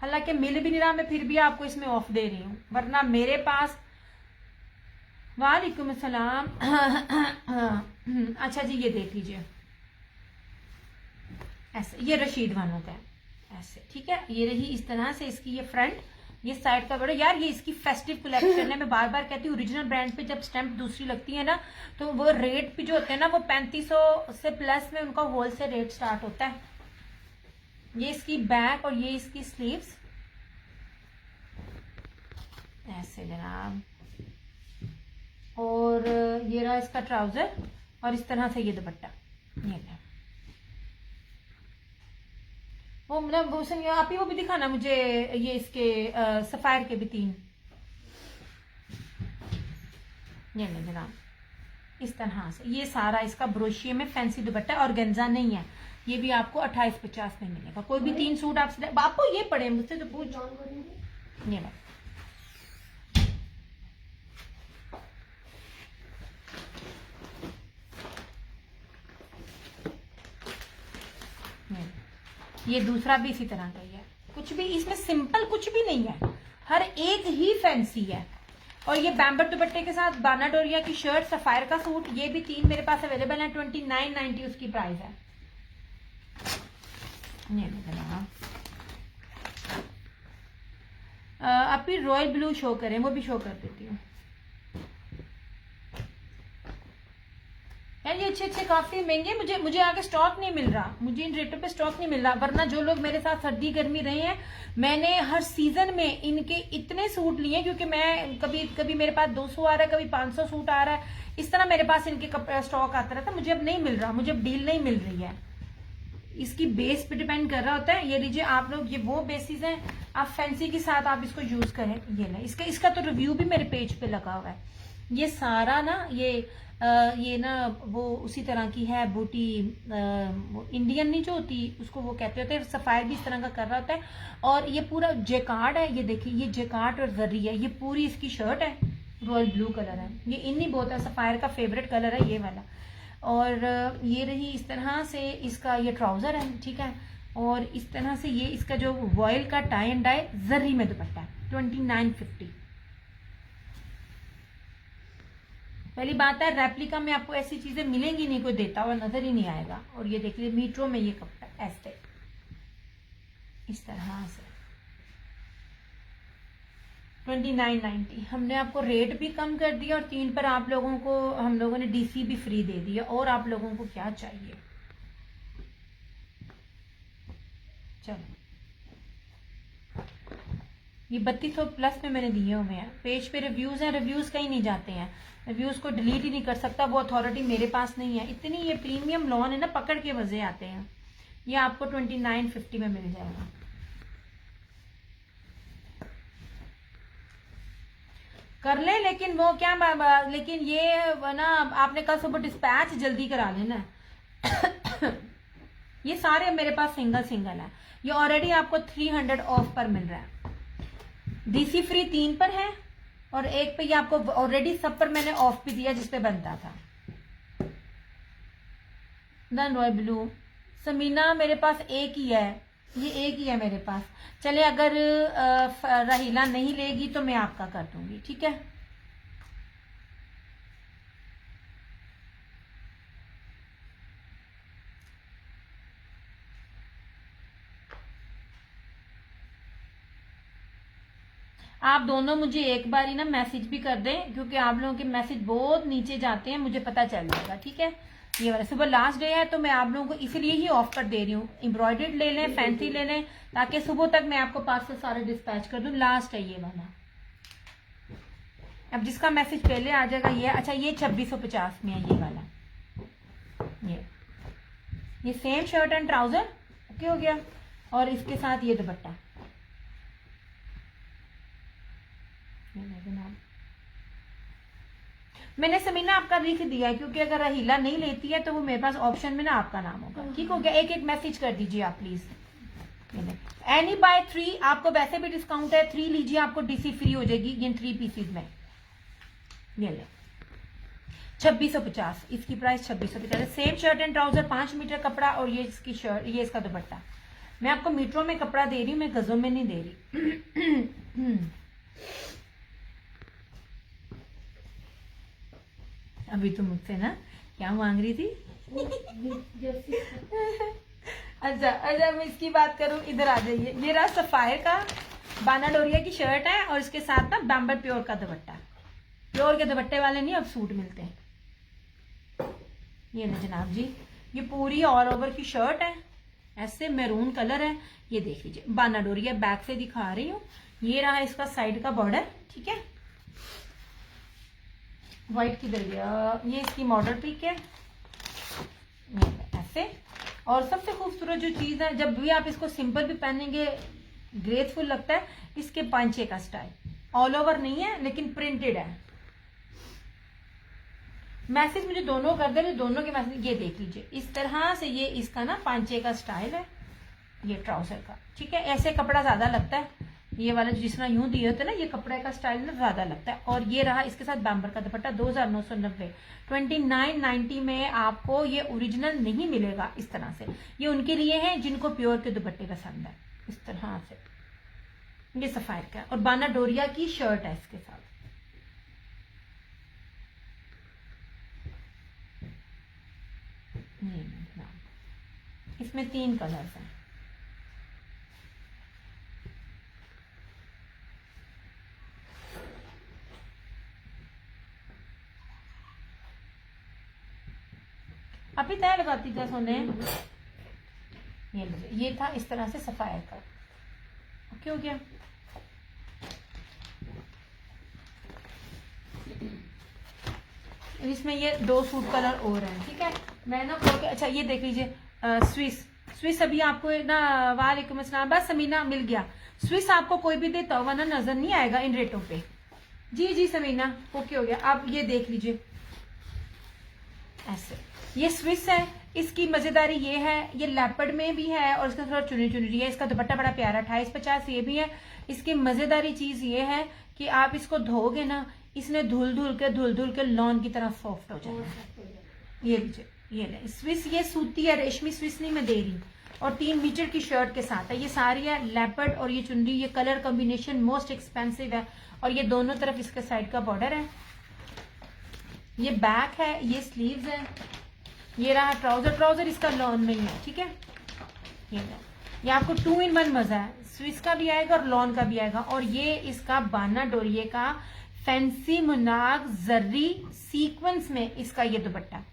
हालांकि मिल भी नहीं रहा, मैं फिर भी आपको इसमें ऑफ दे रही हूँ, वरना मेरे पास वालेकुम अस्सलाम। अच्छा जी, ये देख लीजिए ऐसे, ये रशीद वालों का है ऐसे, ठीक है। ये रही इस तरह से इसकी ये फ्रंट, ये साइड का बड़ा। यार ये इसकी फेस्टिव कलेक्शन है। मैं बार बार कहती हूँ ओरिजिनल ब्रांड पे जब स्टैंप दूसरी लगती है ना, तो वो रेट भी जो होते हैं ना, वो 3500 से प्लस में उनका होलसेल रेट स्टार्ट होता है। ये इसकी बैक और ये इसकी स्लीव्स ऐसे जनाब, और ये रहा इसका ट्राउजर, और इस तरह से ये दुपट्टा। ये वो मतलब वो आप ही वो भी दिखाना मुझे, ये इसके सफायर के भी 3। ये ले जनाब, इस तरह से ये सारा इसका ब्रोशिये में फैंसी दुपट्टा, और गेंजा नहीं है। ये भी आपको 2850 में मिलेगा। कोई भी 3 सूट आपसे, आपको ये पड़े मुझसे तो पूछ। ये बात ये दूसरा भी इसी तरह का ही है। कुछ भी इसमें सिंपल कुछ भी नहीं है, हर एक ही फैंसी है। और ये बैम्बर दुपट्टे के साथ बाना डोरिया की शर्ट, सफायर का सूट, ये भी 3 मेरे पास अवेलेबल है। 2990 उसकी प्राइस है। आप भी रॉयल ब्लू शो करें, वो भी शो कर देती हूँ। यार ये अच्छे काफी महंगे, मुझे आगे स्टॉक नहीं मिल रहा, मुझे इन रेटों पे स्टॉक नहीं मिल रहा। वरना जो लोग मेरे साथ सर्दी गर्मी रहे हैं, मैंने हर सीजन में इनके इतने सूट लिए, क्योंकि मैं कभी मेरे पास 200 आ रहा है, कभी 500 सूट आ रहा है, इस तरह मेरे पास इनके स्टॉक आता रहता है। मुझे अब नहीं मिल रहा, मुझे अब डील नहीं मिल रही है। इसकी बेस पे डिपेंड कर रहा होता है। ये लीजिए आप लोग, ये वो बेसिस हैं, आप फैंसी के साथ आप इसको यूज करें। ये ना इसका तो रिव्यू भी मेरे पेज पे लगा हुआ है। ये सारा ना ये ना वो उसी तरह की है बूटी, इंडियन नहीं जो होती उसको वो कहते होते हैं। सफायर भी इस तरह का कर रहा होता है। और ये पूरा जेकार्ड है, ये देखिए ये जेकार्ड और जरी है। ये पूरी इसकी शर्ट है, रॉयल ब्लू कलर है। ये इन्हीं बहुत है, सफायर का फेवरेट कलर है ये वाला। और ये रही इस तरह से इसका ये ट्राउजर है, ठीक है। और इस तरह से ये इसका जो वॉयल का टाई एंड डाई जरी में दुपट्टा है, 2950। पहली बात है रेप्लिका में आपको ऐसी चीजें मिलेंगी नहीं, कोई देता हुआ नजर ही नहीं आएगा। और ये देख लीजिए मीटरो में ये कपड़ा ऐसे इस तरह से 2990। हमने आपको रेट भी कम कर दिया, और 3 पर आप लोगों को हम लोगों ने डीसी भी फ्री दे दिया। और आप लोगों को क्या चाहिए? चलो ये 3200 प्लस में मैंने दिए हुए हैं। पेज पे रिव्यूज हैं, रिव्यूज कहीं नहीं जाते हैं, रिव्यूज को डिलीट ही नहीं कर सकता, वो अथॉरिटी मेरे पास नहीं है। इतनी ये प्रीमियम लॉन है ना, पकड़ के मजे आते हैं। ये आपको 2950 में मिल जाएगा। कर ले, लेकिन वो क्या लेकिन ये ना आपने कल सुबह डिस्पैच जल्दी करा लेना। ये सारे मेरे पास सिंगल है। ये ऑलरेडी आपको 300 ऑफ पर मिल रहा है। डीसी फ्री 3 पर है, और एक पे ये आपको ऑलरेडी सब पर मैंने ऑफ भी दिया जिसपे बनता था। देन रॉयल ब्लू समीना मेरे पास एक ही है, ये एक ही है मेरे पास। चले अगर रहीला नहीं लेगी तो मैं आपका कर दूंगी, ठीक है। आप दोनों मुझे एक बार ही ना मैसेज भी कर दें, क्योंकि आप लोगों के मैसेज बहुत नीचे जाते हैं, मुझे पता चल जाएगा, ठीक है। ये वाला सुबह लास्ट डे है, तो मैं आप लोगों को इसलिए ही ऑफ कर दे रही हूँ। एम्ब्रॉयडर्ड ले लें, फैंसी ले लें, ताकि सुबह तक मैं आपको पार्सल सारे डिस्पैच कर दूं। लास्ट है ये वाला। अब जिसका मैसेज पहले आ जाएगा ये, अच्छा ये 2650 में है ये वाला। ये same shirt and trouser okay हो गया, और इसके साथ ये दुपट्टा। मैंने समीना आपका लिख दिया है, क्योंकि अगर रहीला नहीं लेती है तो वो मेरे पास ऑप्शन में ना आपका नाम होगा, ठीक हो गया। एक मैसेज कर दीजिए आप प्लीज। एनी बाय 3 आपको वैसे भी डिस्काउंट है, 3 लीजिए आपको डीसी फ्री हो जाएगी इन 3 पीसीज में। ये ले 2650, इसकी price 2650। Same shirt and trouser 5 metre कपड़ा, और ये इसकी शर्ट, ये इसका दुपट्टा। मैं आपको मीटरों में कपड़ा दे रही हूँ, मैं गजों में नहीं दे रही। अभी तो मुझसे ना क्या मांग रही थी? अच्छा अच्छा, मैं इसकी बात करूं, इधर आ जाइए। ये रहा सफायर का बाना डोरिया की शर्ट है और इसके साथ ना बैम्बर प्योर का दुपट्टा। प्योर के दुपट्टे वाले नहीं अब सूट मिलते हैं। ये ना जनाब जी, ये पूरी ऑल ओवर की शर्ट है, ऐसे मैरून कलर है। ये देख लीजिए, बाना डोरिया बैक से दिखा रही हूँ। ये रहा इसका साइड का बॉर्डर, ठीक है। व्हाइट किधर गया? ये इसकी मॉडल पिक है, ऐसे। और सबसे खूबसूरत जो चीज है, जब भी आप इसको सिंपल भी पहनेंगे ग्रेसफुल लगता है, इसके पांचे का स्टाइल ऑल ओवर नहीं है लेकिन प्रिंटेड है। मैसेज मुझे दोनों कर दे, दोनों के मैसेज। ये देख लीजिए, इस तरह से ये इसका ना पांचे का स्टाइल है, ये ट्राउजर का, ठीक है। ऐसे कपड़ा ज्यादा लगता है, ये वाला जिस तरह यूं दिए होते ना, ये कपड़े का स्टाइल ना ज्यादा लगता है। और ये रहा इसके साथ बैम्बर का दुपट्टा, 2990, 2990 में आपको ये ओरिजिनल नहीं मिलेगा इस तरह से। ये उनके लिए है जिनको प्योर के दुपट्टे पसंद है, इस तरह से। ये सफायर का है और बाना डोरिया की शर्ट है इसके साथ। इसमें 3 कलर्स हैं। अभी तय लगाती थी सोने। ये था इस तरह से सफायर का, ओके हो गया। इसमें ये 2 सूट कलर और हैं, ठीक है। मैं ना अच्छा ये देख लीजिए, स्विस। स्विस अभी आपको ना, वालेकुम अस्सलाम, बस समीना मिल गया। स्विस आपको कोई भी देता हुआ ना नजर नहीं आएगा इन रेटों पे। जी जी समीना, ओके हो गया। आप ये देख लीजिए, ऐसे ये स्विस है। इसकी मजेदारी ये है, ये लेपर्ड में भी है और इसका थोड़ा चुनी चुनी है। इसका दुपट्टा बड़ा प्यारा 2850 ये भी है। इसकी मजेदारी चीज ये है कि आप इसको धोगे ना, इसने धुल धुल के लॉन की तरह सॉफ्ट हो जाएगा। ये लीजिए, ये स्विस, ये सूती है, रेशमी स्विस नहीं मैं दे रही। और 3 मीटर की शर्ट के साथ है। ये सारी है लेपर्ड और ये चुनरी, ये कलर कॉम्बिनेशन मोस्ट एक्सपेंसिव है। और ये दोनों तरफ इसके साइड का बॉर्डर है। ये बैक है, ये स्लीव्स है। ये रहा ट्राउजर, ट्राउजर इसका लॉन में ही है, ठीक है। ये आपको 2 in 1 मजा है, स्विस का भी आएगा और लॉन का भी आएगा। और ये इसका बाना डोरिये का फैंसी मुनाग जर्री सीक्वेंस में इसका ये दुपट्टा,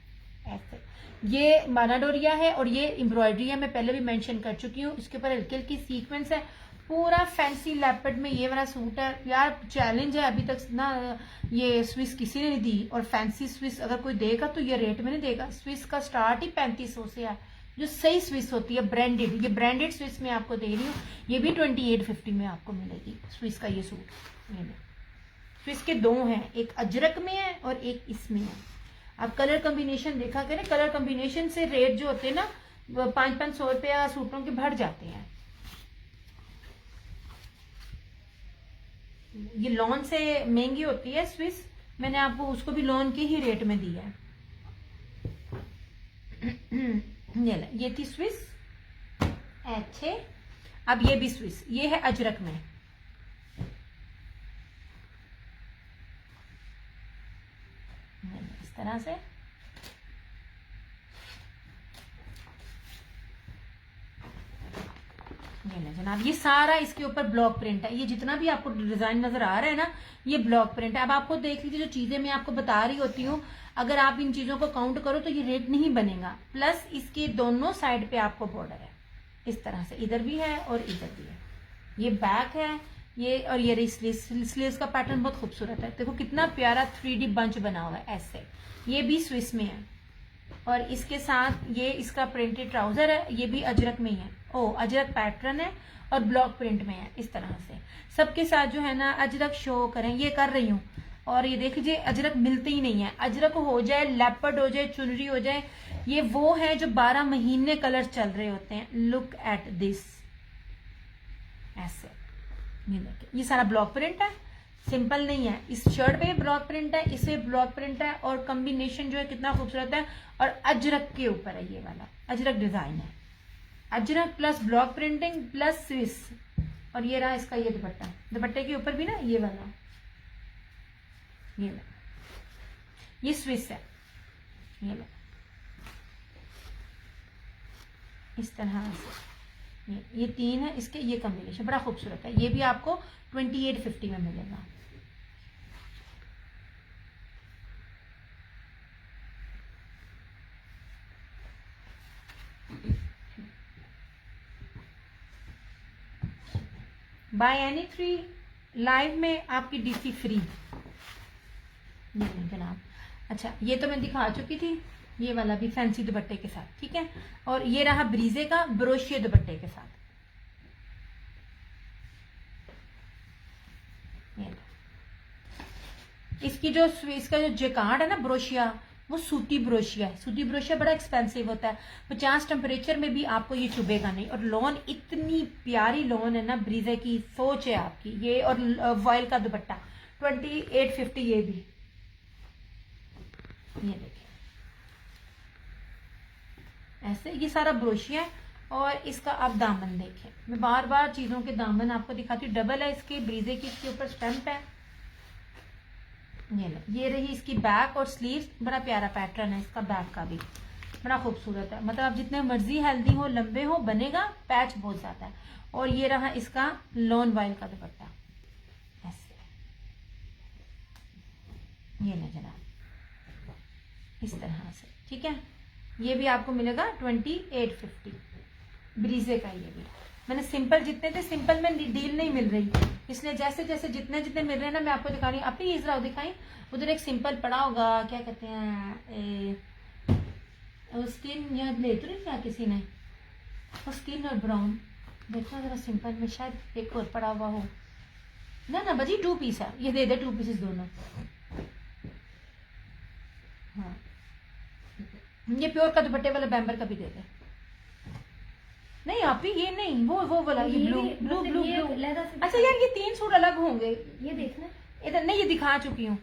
ऐसे। ये बाना डोरिया है और ये एम्ब्रॉयडरी है, मैं पहले भी मेंशन कर चुकी हूँ। इसके ऊपर हल्की हल्की सीक्वेंस है, पूरा फैंसी लेपर्ड में ये वाला सूट है। यार चैलेंज है, अभी तक ना ये स्विस किसी ने नहीं दी। और फैंसी स्विस अगर कोई देगा तो ये रेट में नहीं देगा। स्विस का स्टार्ट ही 3500 से है, जो सही स्विस होती है, ब्रांडेड। ये ब्रांडेड स्विस में आपको दे रही हूँ। ये भी 2850 में आपको मिलेगी स्विस का ये सूट। स्विस के 2 हैं, एक अजरक में है और एक इसमें है। आप कलर कॉम्बिनेशन देखा करें, कलर कॉम्बिनेशन से रेट जो होते हैं ना 500-500 रुपया सूटों के बढ़ जाते हैं। ये लॉन से महंगी होती है स्विस, मैंने आपको उसको भी लॉन के ही रेट में दिया है। ये थी स्विस, अच्छे। अब ये भी स्विस, ये है अजरक में। इस तरह से ये जनाब, ये सारा इसके ऊपर ब्लॉक प्रिंट है। ये जितना भी आपको डिजाइन नजर आ रहा है ना, ये ब्लॉक प्रिंट है। अब आपको देख लीजिए, जो चीजें मैं आपको बता रही होती हूँ, अगर आप इन चीजों को काउंट करो तो ये रेट नहीं बनेगा। प्लस इसके दोनों साइड पे आपको बॉर्डर है इस तरह से, इधर भी है और इधर भी है। ये बैक है, ये और ये स्लीव्स का पैटर्न बहुत खूबसूरत है। देखो कितना प्यारा 3D बंच बना हुआ है ऐसे। ये भी स्विस में है और इसके साथ ये इसका प्रिंटेड ट्राउजर है, ये भी अजरक में ही है। अजरक पैटर्न है और ब्लॉक प्रिंट में है इस तरह से। सबके साथ जो है ना अजरक शो करें, ये कर रही हूँ। और ये देख लीजिए, अजरक मिलते ही नहीं है। अजरक हो जाए, लेपर्ड हो जाए, चुनरी हो जाए, ये वो है जो 12 महीने कलर चल रहे होते हैं। लुक एट दिस, ऐसे। ये देखिए, ये सारा ब्लॉक प्रिंट है, सिंपल नहीं है। इस शर्ट पे ब्लॉक प्रिंट है, इसे ब्लॉक प्रिंट है और कॉम्बिनेशन जो है कितना खूबसूरत है। और अजरक के ऊपर है, ये वाला अजरक डिजाइन है। Ajrak plus block printing plus Swiss. और ये रहा इसका ये दुपट्टा, दुपट्टे के ऊपर भी ना ये वाला, ये स्विस है, ये लो इस तरह से, ये 3 है इसके, ये कॉम्बिनेशन बड़ा खूबसूरत है। ये भी आपको 2850 में मिलेगा। बाय एनी 3 लाइव में आपकी डीसी फ्री जनाब। अच्छा, ये तो मैं दिखा चुकी थी, ये वाला भी फैंसी दुपट्टे के साथ, ठीक है। और ये रहा ब्रीजे का ब्रोशिया दुपट्टे के साथ। ये इसकी जो इसका जो जेकार्ड है ना ब्रोशिया, वो सूती ब्रोशिया है। सूती ब्रोशिया बड़ा एक्सपेंसिव होता है, 50 टेम्परेचर में भी आपको ये चुभेगा नहीं। और लॉन इतनी प्यारी लॉन है ना ब्रीजे की, सोच है आपकी ये। और वॉयल का दुपट्टा 2850 ये भी, ये देखिए ऐसे, ये सारा ब्रोशिया है। और इसका आप दामन देखिए, मैं बार बार चीजों के दामन आपको दिखाती हूँ। डबल है इसके ब्रीजे की, इसके ऊपर स्टैंप है। ये रही इसकी बैक और स्लीव्स, बड़ा प्यारा पैटर्न है इसका, बैक का भी बड़ा खूबसूरत है। मतलब आप जितने मर्जी हेल्दी हो, लंबे हो, बनेगा, पैच बहुत ज्यादा है। और ये रहा इसका लॉन वाइल का दुपट्टा ऐसे, ये ले जनाब इस तरह से, ठीक है। ये भी आपको मिलेगा 2850 ब्रीजे का। ये भी मैंने सिंपल जितने थे, सिंपल में डील नहीं मिल रही, इसलिए जैसे जैसे जितने जितने मिल रहे हैं ना मैं आपको दिखा रही हूँ। अपनी इजरा दिखाई, उधर एक सिंपल पड़ा होगा, क्या कहते हैं स्किन, या ले तो नहीं क्या किसी ने, स्किन और ब्राउन देखना जरा सिंपल में, शायद एक और पड़ा हुआ हो ना। ना बजी 2 पीस है, ये दे दे 2 पीसेस दोनों। हाँ, ये प्योर का दुपट्टे वाला बैम्बर का भी दे दे। नहीं आप ही, ये नहीं, वो वाला, ये ब्लू ब्लू ब्लू ब्लू। अच्छा यार, ये 3 सूट अलग होंगे, ये देखना इधर। नहीं, ये दिखा चुकी हूँ,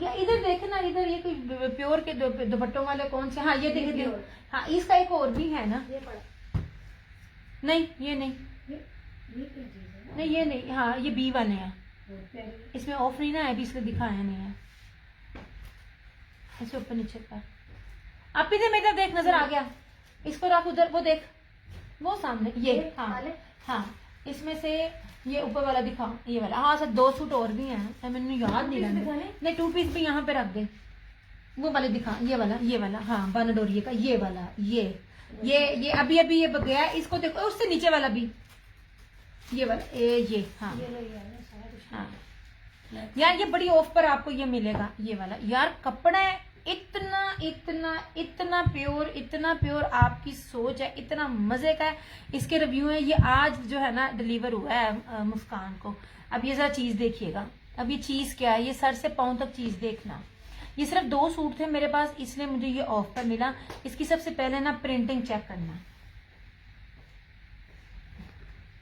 या इधर देखना, इधर ये कोई प्योर के दुपट्टों वाले कौन से। हाँ ये देखे, हाँ इसका एक और भी है ना। नहीं ये नहीं, नहीं ये नहीं, हाँ ये बी वाले हैं, इसमें ऑफ नहीं ना है अभी, इसलिए दिखाया नहीं है। ऐसे ऊपर नीचे का आप इधर में, इधर देख, नजर आ गया, इसको रख उधर, वो देख वो सामने, ये हाँ हाँ, इसमें से ये ऊपर वाला दिखाओ, ये वाला। हाँ सर 2 सूट और भी हैं, मैंने याद नहीं रहा। नहीं 2 पीस भी यहाँ पे रख दे, वो वाले दिखा, ये वाला हाँ बानाडोरिये का, ये वाला, ये अभी अभी ये गया, इसको देखो, उससे नीचे वाला भी, ये वाला ये हाँ हाँ यार, ये बड़ी ऑफ पर आपको ये मिलेगा, ये वाला। यार कपड़ा है इतना इतना इतना प्योर, इतना प्योर, आपकी सोच है, इतना मजे का है। इसके रिव्यू है, ये आज जो है ना डिलीवर हुआ है मुस्कान को। अब ये जरा चीज देखिएगा, अब ये चीज क्या है, ये सर से पांव तक चीज देखना। ये सिर्फ 2 सूट थे मेरे पास, इसलिए मुझे ये ऑफ पर मिला। इसकी सबसे पहले ना प्रिंटिंग चेक करना,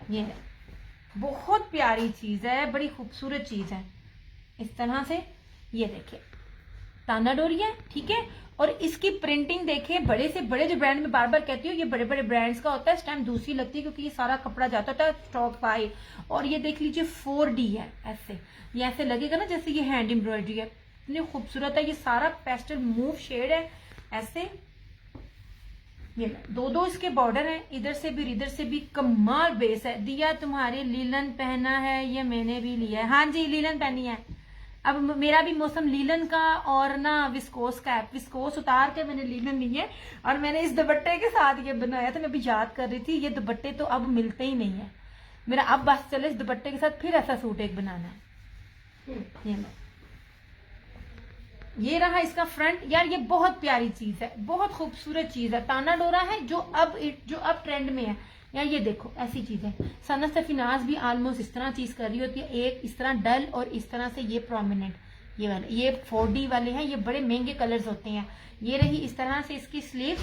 ये है बहुत प्यारी चीज है, बड़ी खूबसूरत चीज है इस तरह से। ये देखिए ताना डोरी है, ठीक है। और इसकी प्रिंटिंग देखिए, बड़े से बड़े जो ब्रांड में बार बार कहती हूँ, ये बड़े बड़े ब्रांड्स का होता है, इस टाइम दूसरी लगती है क्योंकि ये सारा कपड़ा जाता था स्टॉक बाय। और ये देख लीजिए 4D है, ऐसे ये ऐसे लगेगा ना जैसे ये हैंड एम्ब्रॉयडरी है, इतनी खूबसूरत है। ये सारा पेस्टल मूव शेड है ऐसे। ये 2 इसके बॉर्डर है, इधर से भी इधर से भी, कमाल बेस है। दिया तुम्हारे लीलन पहना है, ये मैंने भी लिया है। हाँ जी लीलन पहनी है। अब मेरा भी मौसम लीलन का और ना विस्कोस का है, विस्कोस उतार के मैंने लीलन ली है। और मैंने इस दुपट्टे के साथ ये बनाया था, मैं भी याद कर रही थी, ये दुपट्टे तो अब मिलते ही नहीं है मेरा। अब बस चले इस दुपट्टे के साथ फिर ऐसा सूट एक बनाना है। ये रहा इसका फ्रंट। यार ये बहुत प्यारी चीज है, बहुत खूबसूरत चीज है, ताना डोरा है जो अब ट्रेंड में है। यार ये देखो ऐसी चीज है। सनत सफीनाज भी ऑलमोस्ट इस तरह चीज कर रही होती है, एक इस तरह डल और इस तरह से ये प्रोमिनेंट, ये वाले, ये 4D वाले हैं, ये बड़े महंगे कलर्स होते हैं। ये रही इस तरह से इसकी स्लीव,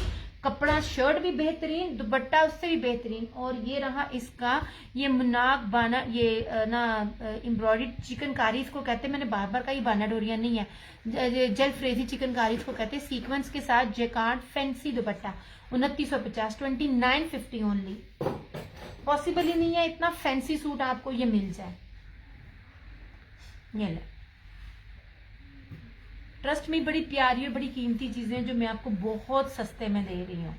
कपड़ा शर्ट भी बेहतरीन, दुपट्टा उससे भी बेहतरीन। और ये रहा इसका ये मुनाक बाना, ये ना एम्ब्रॉयडर्ड चिकनकारी इसको कहते हैं, मैंने बार बार कहा, ये बाना डोरिया नहीं है, जल फ्रेजी चिकनकारी इसको कहते हैं, सीक्वेंस के साथ jacquard fancy dupatta 2950, 2950 only. Possible ही नहीं है इतना फैंसी सूट आपको ये मिल जाए। ये ले ट्रस्ट में बड़ी प्यारी और बड़ी कीमती चीजें जो मैं आपको बहुत सस्ते में दे रही हूँ।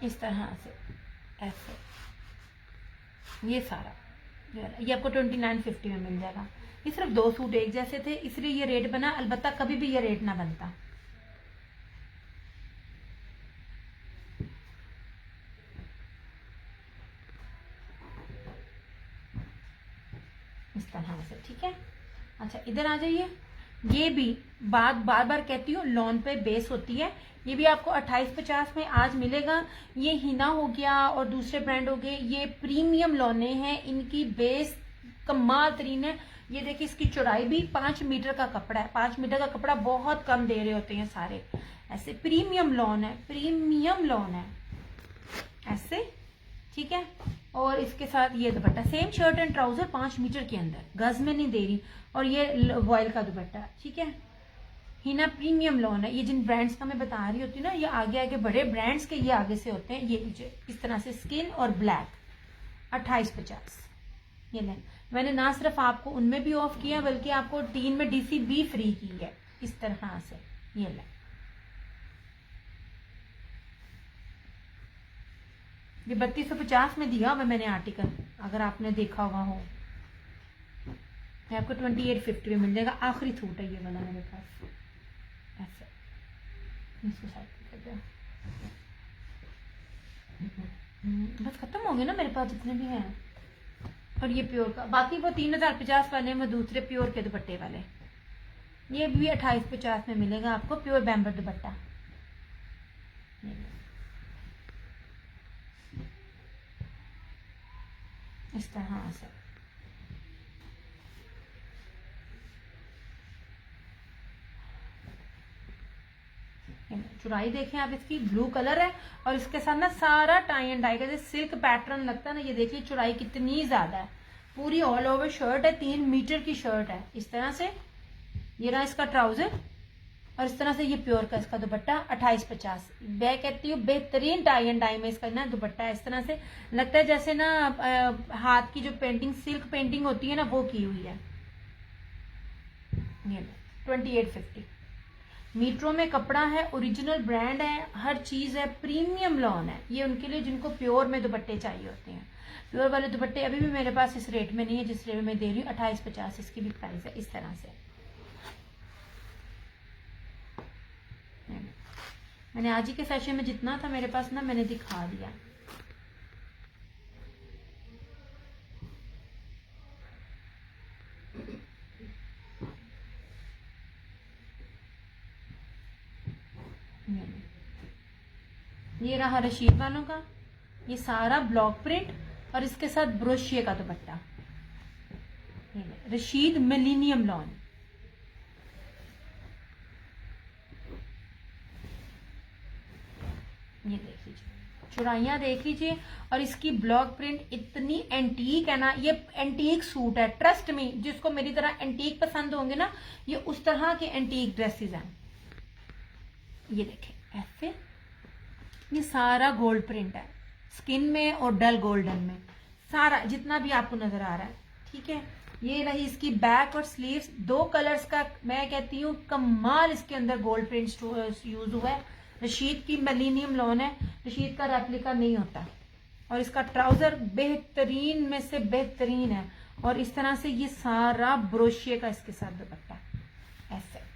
इस तरह से ऐसे ये सारा ये आपको 2950 में मिल जाएगा। ये सिर्फ 2 सूट एक जैसे थे इसलिए ये रेट बना, अलबत्ता कभी भी ये रेट ना बनता। इस तरह से, ठीक है। अच्छा इधर आ जाइए। ये भी बार बार कहती हूँ, लॉन पे बेस होती है। ये भी आपको 2850 में आज मिलेगा। ये हिना हो गया और दूसरे ब्रांड हो गए, ये प्रीमियम लॉने हैं, इनकी बेस कमाल तरीन है। ये देखिए इसकी चौड़ाई भी 5 मीटर का कपड़ा है। 5 मीटर का कपड़ा बहुत कम दे रहे होते हैं सारे। ऐसे प्रीमियम लॉन है, प्रीमियम लॉन है ऐसे, ठीक है। और इसके साथ ये dupatta, same shirt and trouser 5 metre के अंदर, गज में नहीं दे रही। और ये वॉयल का दुपट्टा, ठीक है। हिना प्रीमियम लॉन है। ये जिन ब्रांड्स का मैं बता रही होती हूँ ना, ये आगे आगे बड़े ब्रांड्स के ये आगे से होते हैं। ये लीजिए इस तरह से स्किन और ब्लैक 2850। ये लें, मैंने ना सिर्फ आपको उनमें भी ऑफ किया बल्कि आपको 3 में डीसी भी फ्री की है। इस तरह से ये लें, ये 3250 में दिया हुआ मैंने आर्टिकल, अगर आपने देखा हुआ हो। ये आपको 2850 में मिल जाएगा। आखिरी सूट है ये वाला मेरे पास ऐसे। इसको साइड कर दो। बस खत्म हो गए ना मेरे पास जितने भी हैं। और ये प्योर का, बाकी वो 3050 वाले हैं, वो दूसरे प्योर के दुपट्टे वाले। ये भी 2850 में मिलेगा आपको, प्योर बैम्बर दुपट्टा। इस तरह से चुराई देखें आप, इसकी ब्लू कलर है और इसके साथ ना सारा टाई एंड डाई का जैसे सिल्क पैटर्न लगता है ना। ये देखिए चुराई कितनी ज्यादा है, पूरी ऑल ओवर शर्ट है, 3 मीटर की शर्ट है। इस तरह से ये रहा इसका ट्राउजर और इस तरह से ये प्योर का इसका दुपट्टा 2850। मैं कहती हूँ बेहतरीन टाई एंड डाई में इसका ना दुपट्टा है। इस तरह से लगता है जैसे ना हाथ की जो पेंटिंग, सिल्क पेंटिंग होती है ना, वो की हुई है। ये 2850 मीटरों में कपड़ा है, ओरिजिनल ब्रांड है, हर चीज है, प्रीमियम लॉन है। ये उनके लिए जिनको प्योर में दुपट्टे चाहिए होते हैं। प्योर वाले दुपट्टे अभी भी मेरे पास इस रेट में नहीं है जिस रेट में मैं दे रही हूँ, 2850 इसकी भी प्राइस है। इस तरह से मैंने आज ही के सेशन में जितना था मेरे पास ना मैंने दिखा दिया। ये रहा रशीद वालों का, ये सारा ब्लॉक प्रिंट और इसके साथ ब्रोशिया का दुपट्टा। रशीद मिलीनियम लॉन, ये देख लीजिए, चुराइयां देख लीजिए। और इसकी ब्लॉक प्रिंट इतनी एंटीक है ना, ये एंटीक सूट है। ट्रस्ट में जिसको मेरी तरह एंटीक पसंद होंगे ना, ये उस तरह के एंटीक ड्रेसेस हैं। ये देखें ऐसे, ये सारा गोल्ड प्रिंट है, स्किन में और डल गोल्डन में, सारा जितना भी आपको नजर आ रहा है, ठीक है। ये रही इसकी बैक और स्लीव्स, 2 कलर्स का। मैं कहती हूँ कमाल इसके अंदर गोल्ड प्रिंट यूज हुआ है। रशीद की मिलीनियम लॉन है, रशीद का रेप्लिका नहीं होता। और इसका ट्राउजर बेहतरीन में से बेहतरीन है। और इस तरह से ये सारा ब्रोशिये का इसके साथ दुपट्टा ऐसे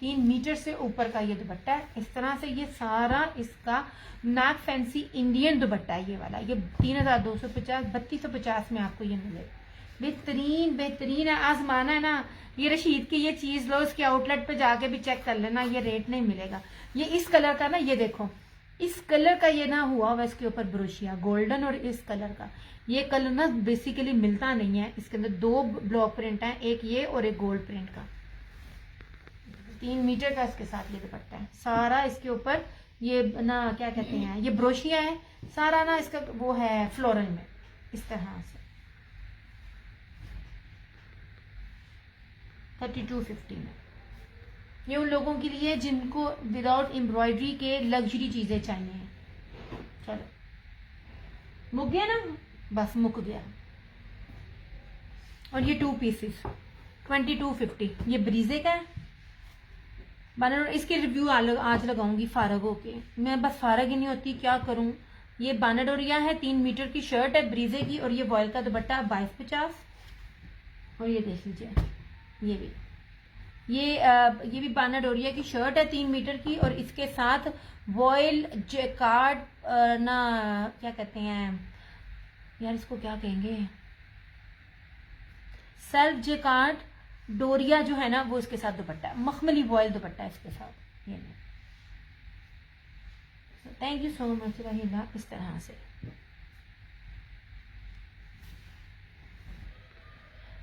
3 मीटर से ऊपर का ये दुपट्टा है। इस तरह से ये सारा इसका नाक फैंसी इंडियन दुपट्टा है। ये वाला ये 3250 3250 में आपको ये मिलेगा। बेहतरीन बेहतरीन है, आजमाना है ना। ये रशीद की ये चीज लो, इसके आउटलेट पे जाके भी चेक कर लेना, ये रेट नहीं मिलेगा। ये इस कलर का ना, ये देखो इस कलर का ये ना हुआ हुआ इसके ऊपर ब्रोशिया गोल्डन, और इस कलर का ये कलर ना बेसिकली मिलता नहीं है। इसके अंदर 2 ब्लॉक प्रिंट है, एक ये और एक गोल्ड प्रिंट का। 3 मीटर का इसके साथ ये दुपट्टा है। सारा इसके ऊपर ये ना क्या कहते हैं, ये ब्रोशिया है सारा ना, इसका वो है फ्लोरल में इस तरह से 3250 में। ये उन लोगों के लिए जिनको विदाउट एम्ब्रॉयडरी के लग्जरी चीजें चाहिए। चलो मुक गया ना, बस मुक गया। और ये 2 पीसेस 2250। ये ब्रीजे का है बानर। इसके रिव्यू आज लगाऊंगी फारग होके, मैं बस फारग ही नहीं होती, क्या करूं। ये बानाडोरिया है, 3 मीटर की शर्ट है ब्रीजे की, और ये वॉयल का दुपट्टा 2250। और ये देख लीजिए ये भी बानाडोरिया की शर्ट है 3 मीटर की, और इसके साथ वॉयल जैकार्ड ना क्या कहते हैं यार, इसको क्या कहेंगे, सेल्फ जैकार्ड डोरिया जो है ना, वो इसके साथ दुपट्टा, मखमली वॉयल दुपट्टा इसके साथ। ये थैंक यू सो मच रहीला। इस तरह से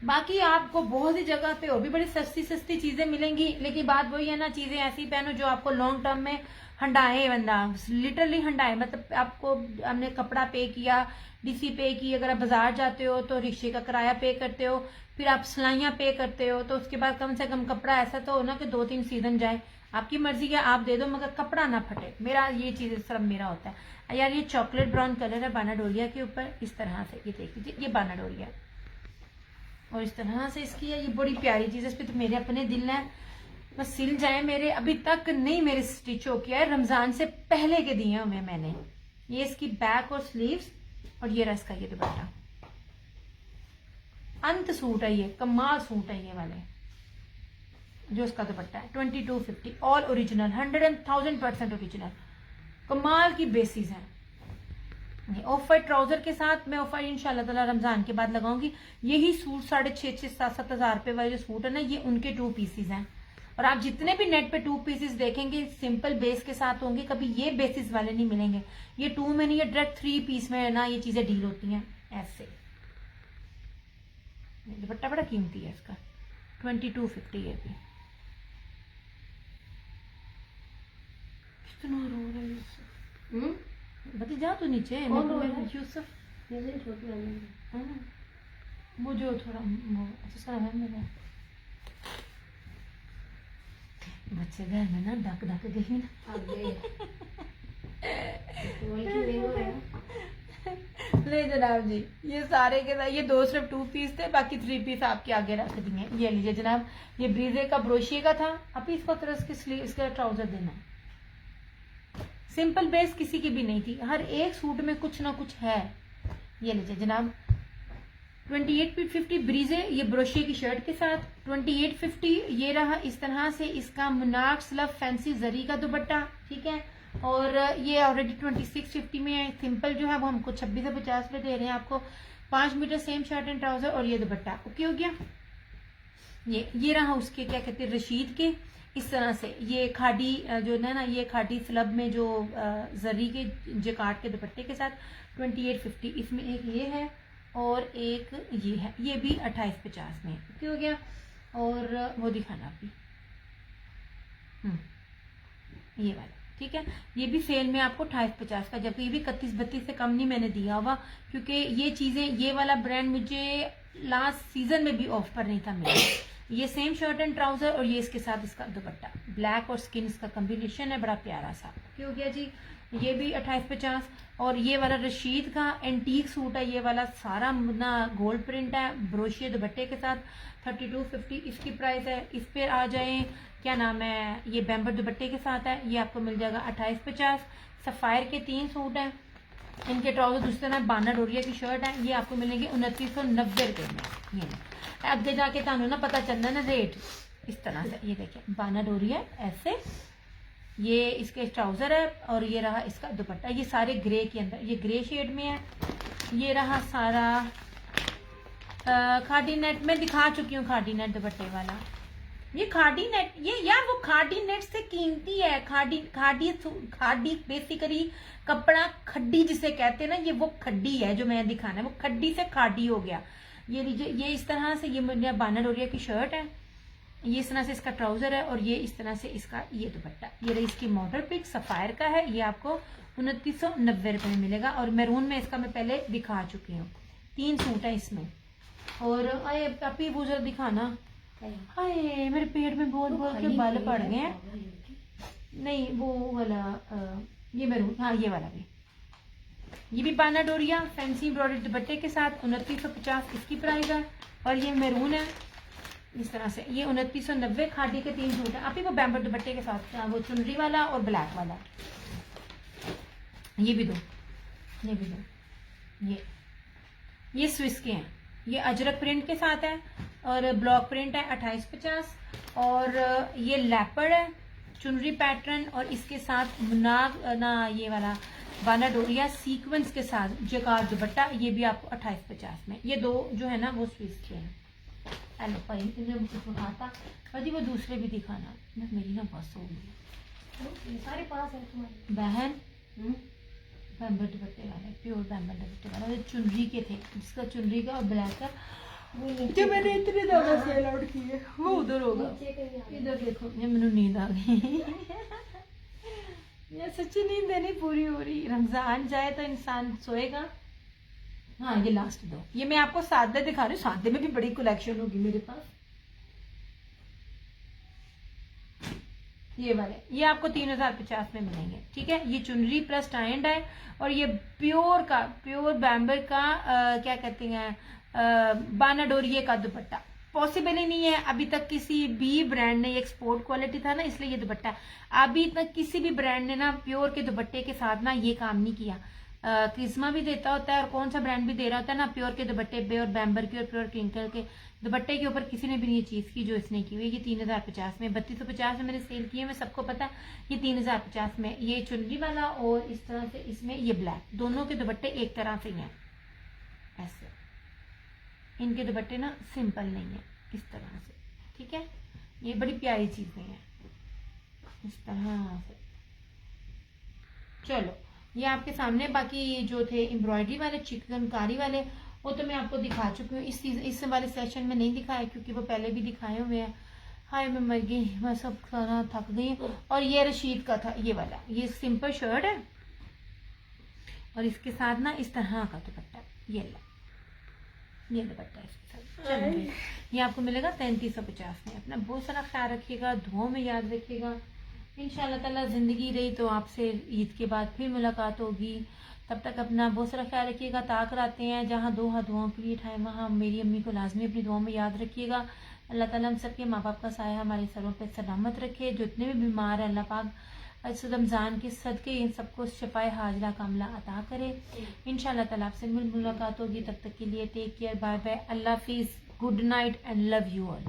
बाकी आपको बहुत ही जगह पे और भी बड़ी सस्ती सस्ती चीजें मिलेंगी, लेकिन बात वही है ना, चीजें ऐसी पहनो जो आपको लॉन्ग टर्म में हंडाए, बंदा लिटरली हंडाए। मतलब आपको हमने कपड़ा पे किया, डीसी पे की, अगर आप बाजार जाते हो तो रिक्शे का किराया पे करते हो, फिर आप सिलाइयाँ पे करते हो, तो उसके बाद कम से कम कपड़ा ऐसा तो हो ना कि 2-3 सीजन जाए। आपकी मर्जी है, आप दे दो मगर कपड़ा ना फटे। मेरा ये चीज सिर्फ मेरा होता है यार। ये चॉकलेट ब्राउन कलर है बानाडोरिया के ऊपर, इस तरह से ये देख लीजिए, ये बानाडोरिया और इस तरह से इसकी है। ये बड़ी प्यारी चीज है, इस पर तो मेरे अपने दिल है, बस सिल जाए मेरे। अभी तक नहीं मेरे स्टिच हो किया है, रमजान से पहले के दिए हुए मैंने। ये इसकी बैक और स्लीव्स, और ये रस का ये दुपट्टा। अंत सूट है ये, कमाल सूट है ये वाले, जो इसका दुपट्टा है 2250। ऑल ओरिजिनल, 100% ओरिजिनल, कमाल की बेसिस है। ऑफ वाइट ट्राउजर के साथ मैं ऑफ वाइट इंशाल्लाह ताला रमजान के बाद लगाऊंगी। यही सूट 6,500-7,000 हजार रुपए वाले जो सूट है ना, ये उनके 2 पीसेस हैं। और आप जितने भी नेट पे 2 पीसेस देखेंगे सिंपल बेस के साथ होंगे, कभी ये बेसिस वाले नहीं मिलेंगे। ये 2 में नहीं, ये डायरेक्ट 3 पीस में ना ये चीजें डील होती हैं ऐसे। दुपट्टा बड़ा कीमती है इसका, 2250। ये भी कितना रो रहा है, बती जा तो नीचे। यूसुफ वो जो थोड़ा अच्छा है मेरा बच्चे घर में ना डक गई ना। ले जनाब जी, ये सारे के साथ ये 2 सिर्फ 2 पीस थे, बाकी 3 पीस आपके आगे रख दिए। ये लीजिए जनाब, ये ब्रीजे का ब्रोशिए का था। अभी इसको तरह इसकी स्लीव, इसका ट्राउजर देना है। सिंपल बेस किसी की भी नहीं थी, हर एक सूट में कुछ ना कुछ है। ये लीजिए जनाब, 2850 ब्रीजे, ये ब्रोशिए की शर्ट के साथ 2850। ये रहा इस तरह से इसका मुनाक्स लव फैंसी जरी का दुपट्टा, ठीक है। और ये ऑलरेडी 2650 में है। सिंपल जो है वो हमको 26 से 50 में दे रहे हैं आपको। 5 metre same shirt and trouser, और ये दुपट्टा ओके हो गया। ये रहा उसके क्या कहते हैं रशीद के, इस तरह से ये खाड़ी जो है ना, ये खाड़ी स्लब में जो जरी के जकार्ड के दुपट्टे के साथ 2850। इसमें एक ये है और एक ये है, ये भी 2850 में ओके हो गया। और वो दिखाना अभी, ये वाला ठीक है। ये भी सेल में आपको 2850 का, जबकि ये भी 31-32 से कम नहीं मैंने दिया हुआ, क्योंकि ये चीजें, ये वाला ब्रांड मुझे लास्ट सीजन में भी ऑफ पर नहीं था मिला। ये सेम शर्ट एंड ट्राउजर, और ये इसके साथ इसका दुपट्टा ब्लैक और स्किन इसका कॉम्बिनेशन है, बड़ा प्यारा सा क्यों हो गया जी। ये भी 2850। और ये वाला रशीद का एंटीक सूट है, ये वाला सारा ना गोल्ड प्रिंट है, ब्रोशिया दुपट्टे के साथ 3250 इसकी प्राइस है। इस पर आ जाए, क्या नाम है, ये बैम्बर दुपट्टे के साथ है, ये आपको मिल जाएगा 2850। सफायर के 3 सूट हैं, इनके ट्राउजर दूसरे तरह बानाडोरिया की शर्ट है, ये आपको मिलेंगे 2990 रुपये में। ये आगे जाके थानू ना पता चलना ना रेट इस तरह से। ये देखिए बानाडोरिया ऐसे, ये इसके ट्राउजर है, और ये रहा इसका दुपट्टा। ये सारे ग्रे के अंदर, ये ग्रे शेड में है। ये रहा सारा खादी नेट में दिखा चुकी हूँ, खादी नेट दुपट्टे वाला। ये खादी नेट, ये यार वो खादी नेट से कीमती है। खादी बेसिकली कपड़ा खड्डी जिसे कहते हैं ना, ये वो खड्डी है जो मैं दिखाना है, वो खड्डी से खादी हो गया। ये लीजिए, ये इस तरह से, ये मेरा बानाडोरिया की शर्ट है, ये इस तरह से इसका ट्राउजर है, और ये इस तरह से इसका ये दुपट्टा। ये रही इसकी मॉडल पिक, सफायर का है, ये आपको 2990 रुपये में मिलेगा। और मैरून में इसका मैं पहले दिखा चुकी हूँ। 3 सूट है इसमें। और अपी वो जरा दिखाना। हाय मेरे पेट में बोल बोल के बाल पड़ गए हैं। नहीं वो वाला ये मैरून, हाँ ये वाला भी, ये भी बानाडोरिया फैंसी एम्ब्रॉयडरी दुपट्टे के साथ 2950 इसकी प्राइस है। और ये मैरून है इस तरह से। ये 2990 खादी के 3 सूट है। आप ही वो बैम्बर दुपट्टे के साथ, वो चुनरी वाला और ब्लैक वाला, ये भी दो, ये भी दो। ये स्विस के हैं, ये अजरक प्रिंट के साथ है और ब्लॉक प्रिंट है 2850। और ये लेपर्ड है चुनरी पैटर्न और इसके साथ मुनाग ना ये वाला वाना डोरिया सीक्वेंस के साथ जकार दुपट्टा, ये भी आपको 2850 में। ये दो जो है ना वो स्विस के हैं। हेलो भाई इन्हें मुझे सुनाता भाजी वो दूसरे भी दिखाना, मेरी ना बस हो गई। सारे पास है तुम्हारे बहन बैम्बर दुपट्टे वाले, प्योर बैम्बर दुपट्टे वाले चुनरी के थे, जिसका चुनरी का और ब्लैक का जो मैंने इतने ज्यादा सेल आउट किए वो उधर होगा। इधर देखो ये मैंने नींद आ गई ये सच्ची नींद नहीं पूरी हो रही। रमजान जाए तो इंसान सोएगा। हाँ ये लास्ट दो, ये मैं आपको सादे दिखा रही हूँ, सादे में भी बड़ी कलेक्शन होगी मेरे पास। ये वाले ये आपको 3050 में मिलेंगे, ठीक है। ये चुनरी प्लस टाई एंड डाई और ये प्योर बैम्बर का क्या कहते हैं बाना डोरिये का दुपट्टा। पॉसिबल ही नहीं है अभी तक किसी भी ब्रांड ने, एक्सपोर्ट क्वालिटी था ना इसलिए ये दुपट्टा, अभी तक किसी भी ब्रांड ने ना प्योर के दुपट्टे के साथ ना ये काम नहीं किया। क्रिस्मा भी देता होता है और कौन सा ब्रांड भी दे रहा होता है ना प्योर के दुपट्टे, प्योर बैम्बर के और प्योर क्रिंकल के दुपट्टे के ऊपर किसी ने भी नहीं ये चीज की जो इसने की हुई। ये 3050 में, 3250 में मैंने सेल किए, मैं सबको पता है। ये 3050 में ये चुनरी वाला और इस तरह से इसमें ये ब्लैक, दोनों के दुपट्टे एक तरह से ही हैं ऐसे। इनके दुपट्टे ना सिंपल नहीं है इस तरह से, ठीक है। ये बड़ी प्यारी चीजें हैं इस तरह से। चलो ये आपके सामने, बाकी जो थे एम्ब्रॉयडरी वाले चिकनकारी वाले वो तो मैं आपको दिखा चुकी हूँ। इस वाले सेशन में नहीं दिखाया क्योंकि वो पहले भी दिखाए हुए हैं। हाय मैं मर गई, मैं सब खाना थक गई। और ये रशीद का था ये वाला, ये सिंपल शर्ट है और इसके साथ ना इस तरह का दुपट्टा, ये दुपट्टा इसके साथ। चलो ये आपको मिलेगा 3350 में। अपना बहुत सारा ख्याल रखिएगा, दुआओं में याद रखिएगा। इंशाल्लाह ताला जिंदगी रही तो आपसे ईद के बाद फिर मुलाकात होगी। तब तक अपना बहुत सारा ख्याल रखिएगा। ताक आते हैं जहाँ दो हाथ दुआओं के लिए उठाए, वहाँ मेरी अम्मी को लाजमी अपनी दुआओं में याद रखिएगा। अल्लाह ताला हम सबके माँ बाप का साया हमारे सरों पर सलामत रखे। जो इतने भी बीमार हैं अल्लाह पाक इस रमज़ान के सदके इन सबको शफाए हाजिरा कामला अता करे। इंशाल्लाह ताला आपसे मुलाकात होगी। तब तक के लिए टेक केयर, बाय बाय, अल्लाह हाफिज़, good night and love you all.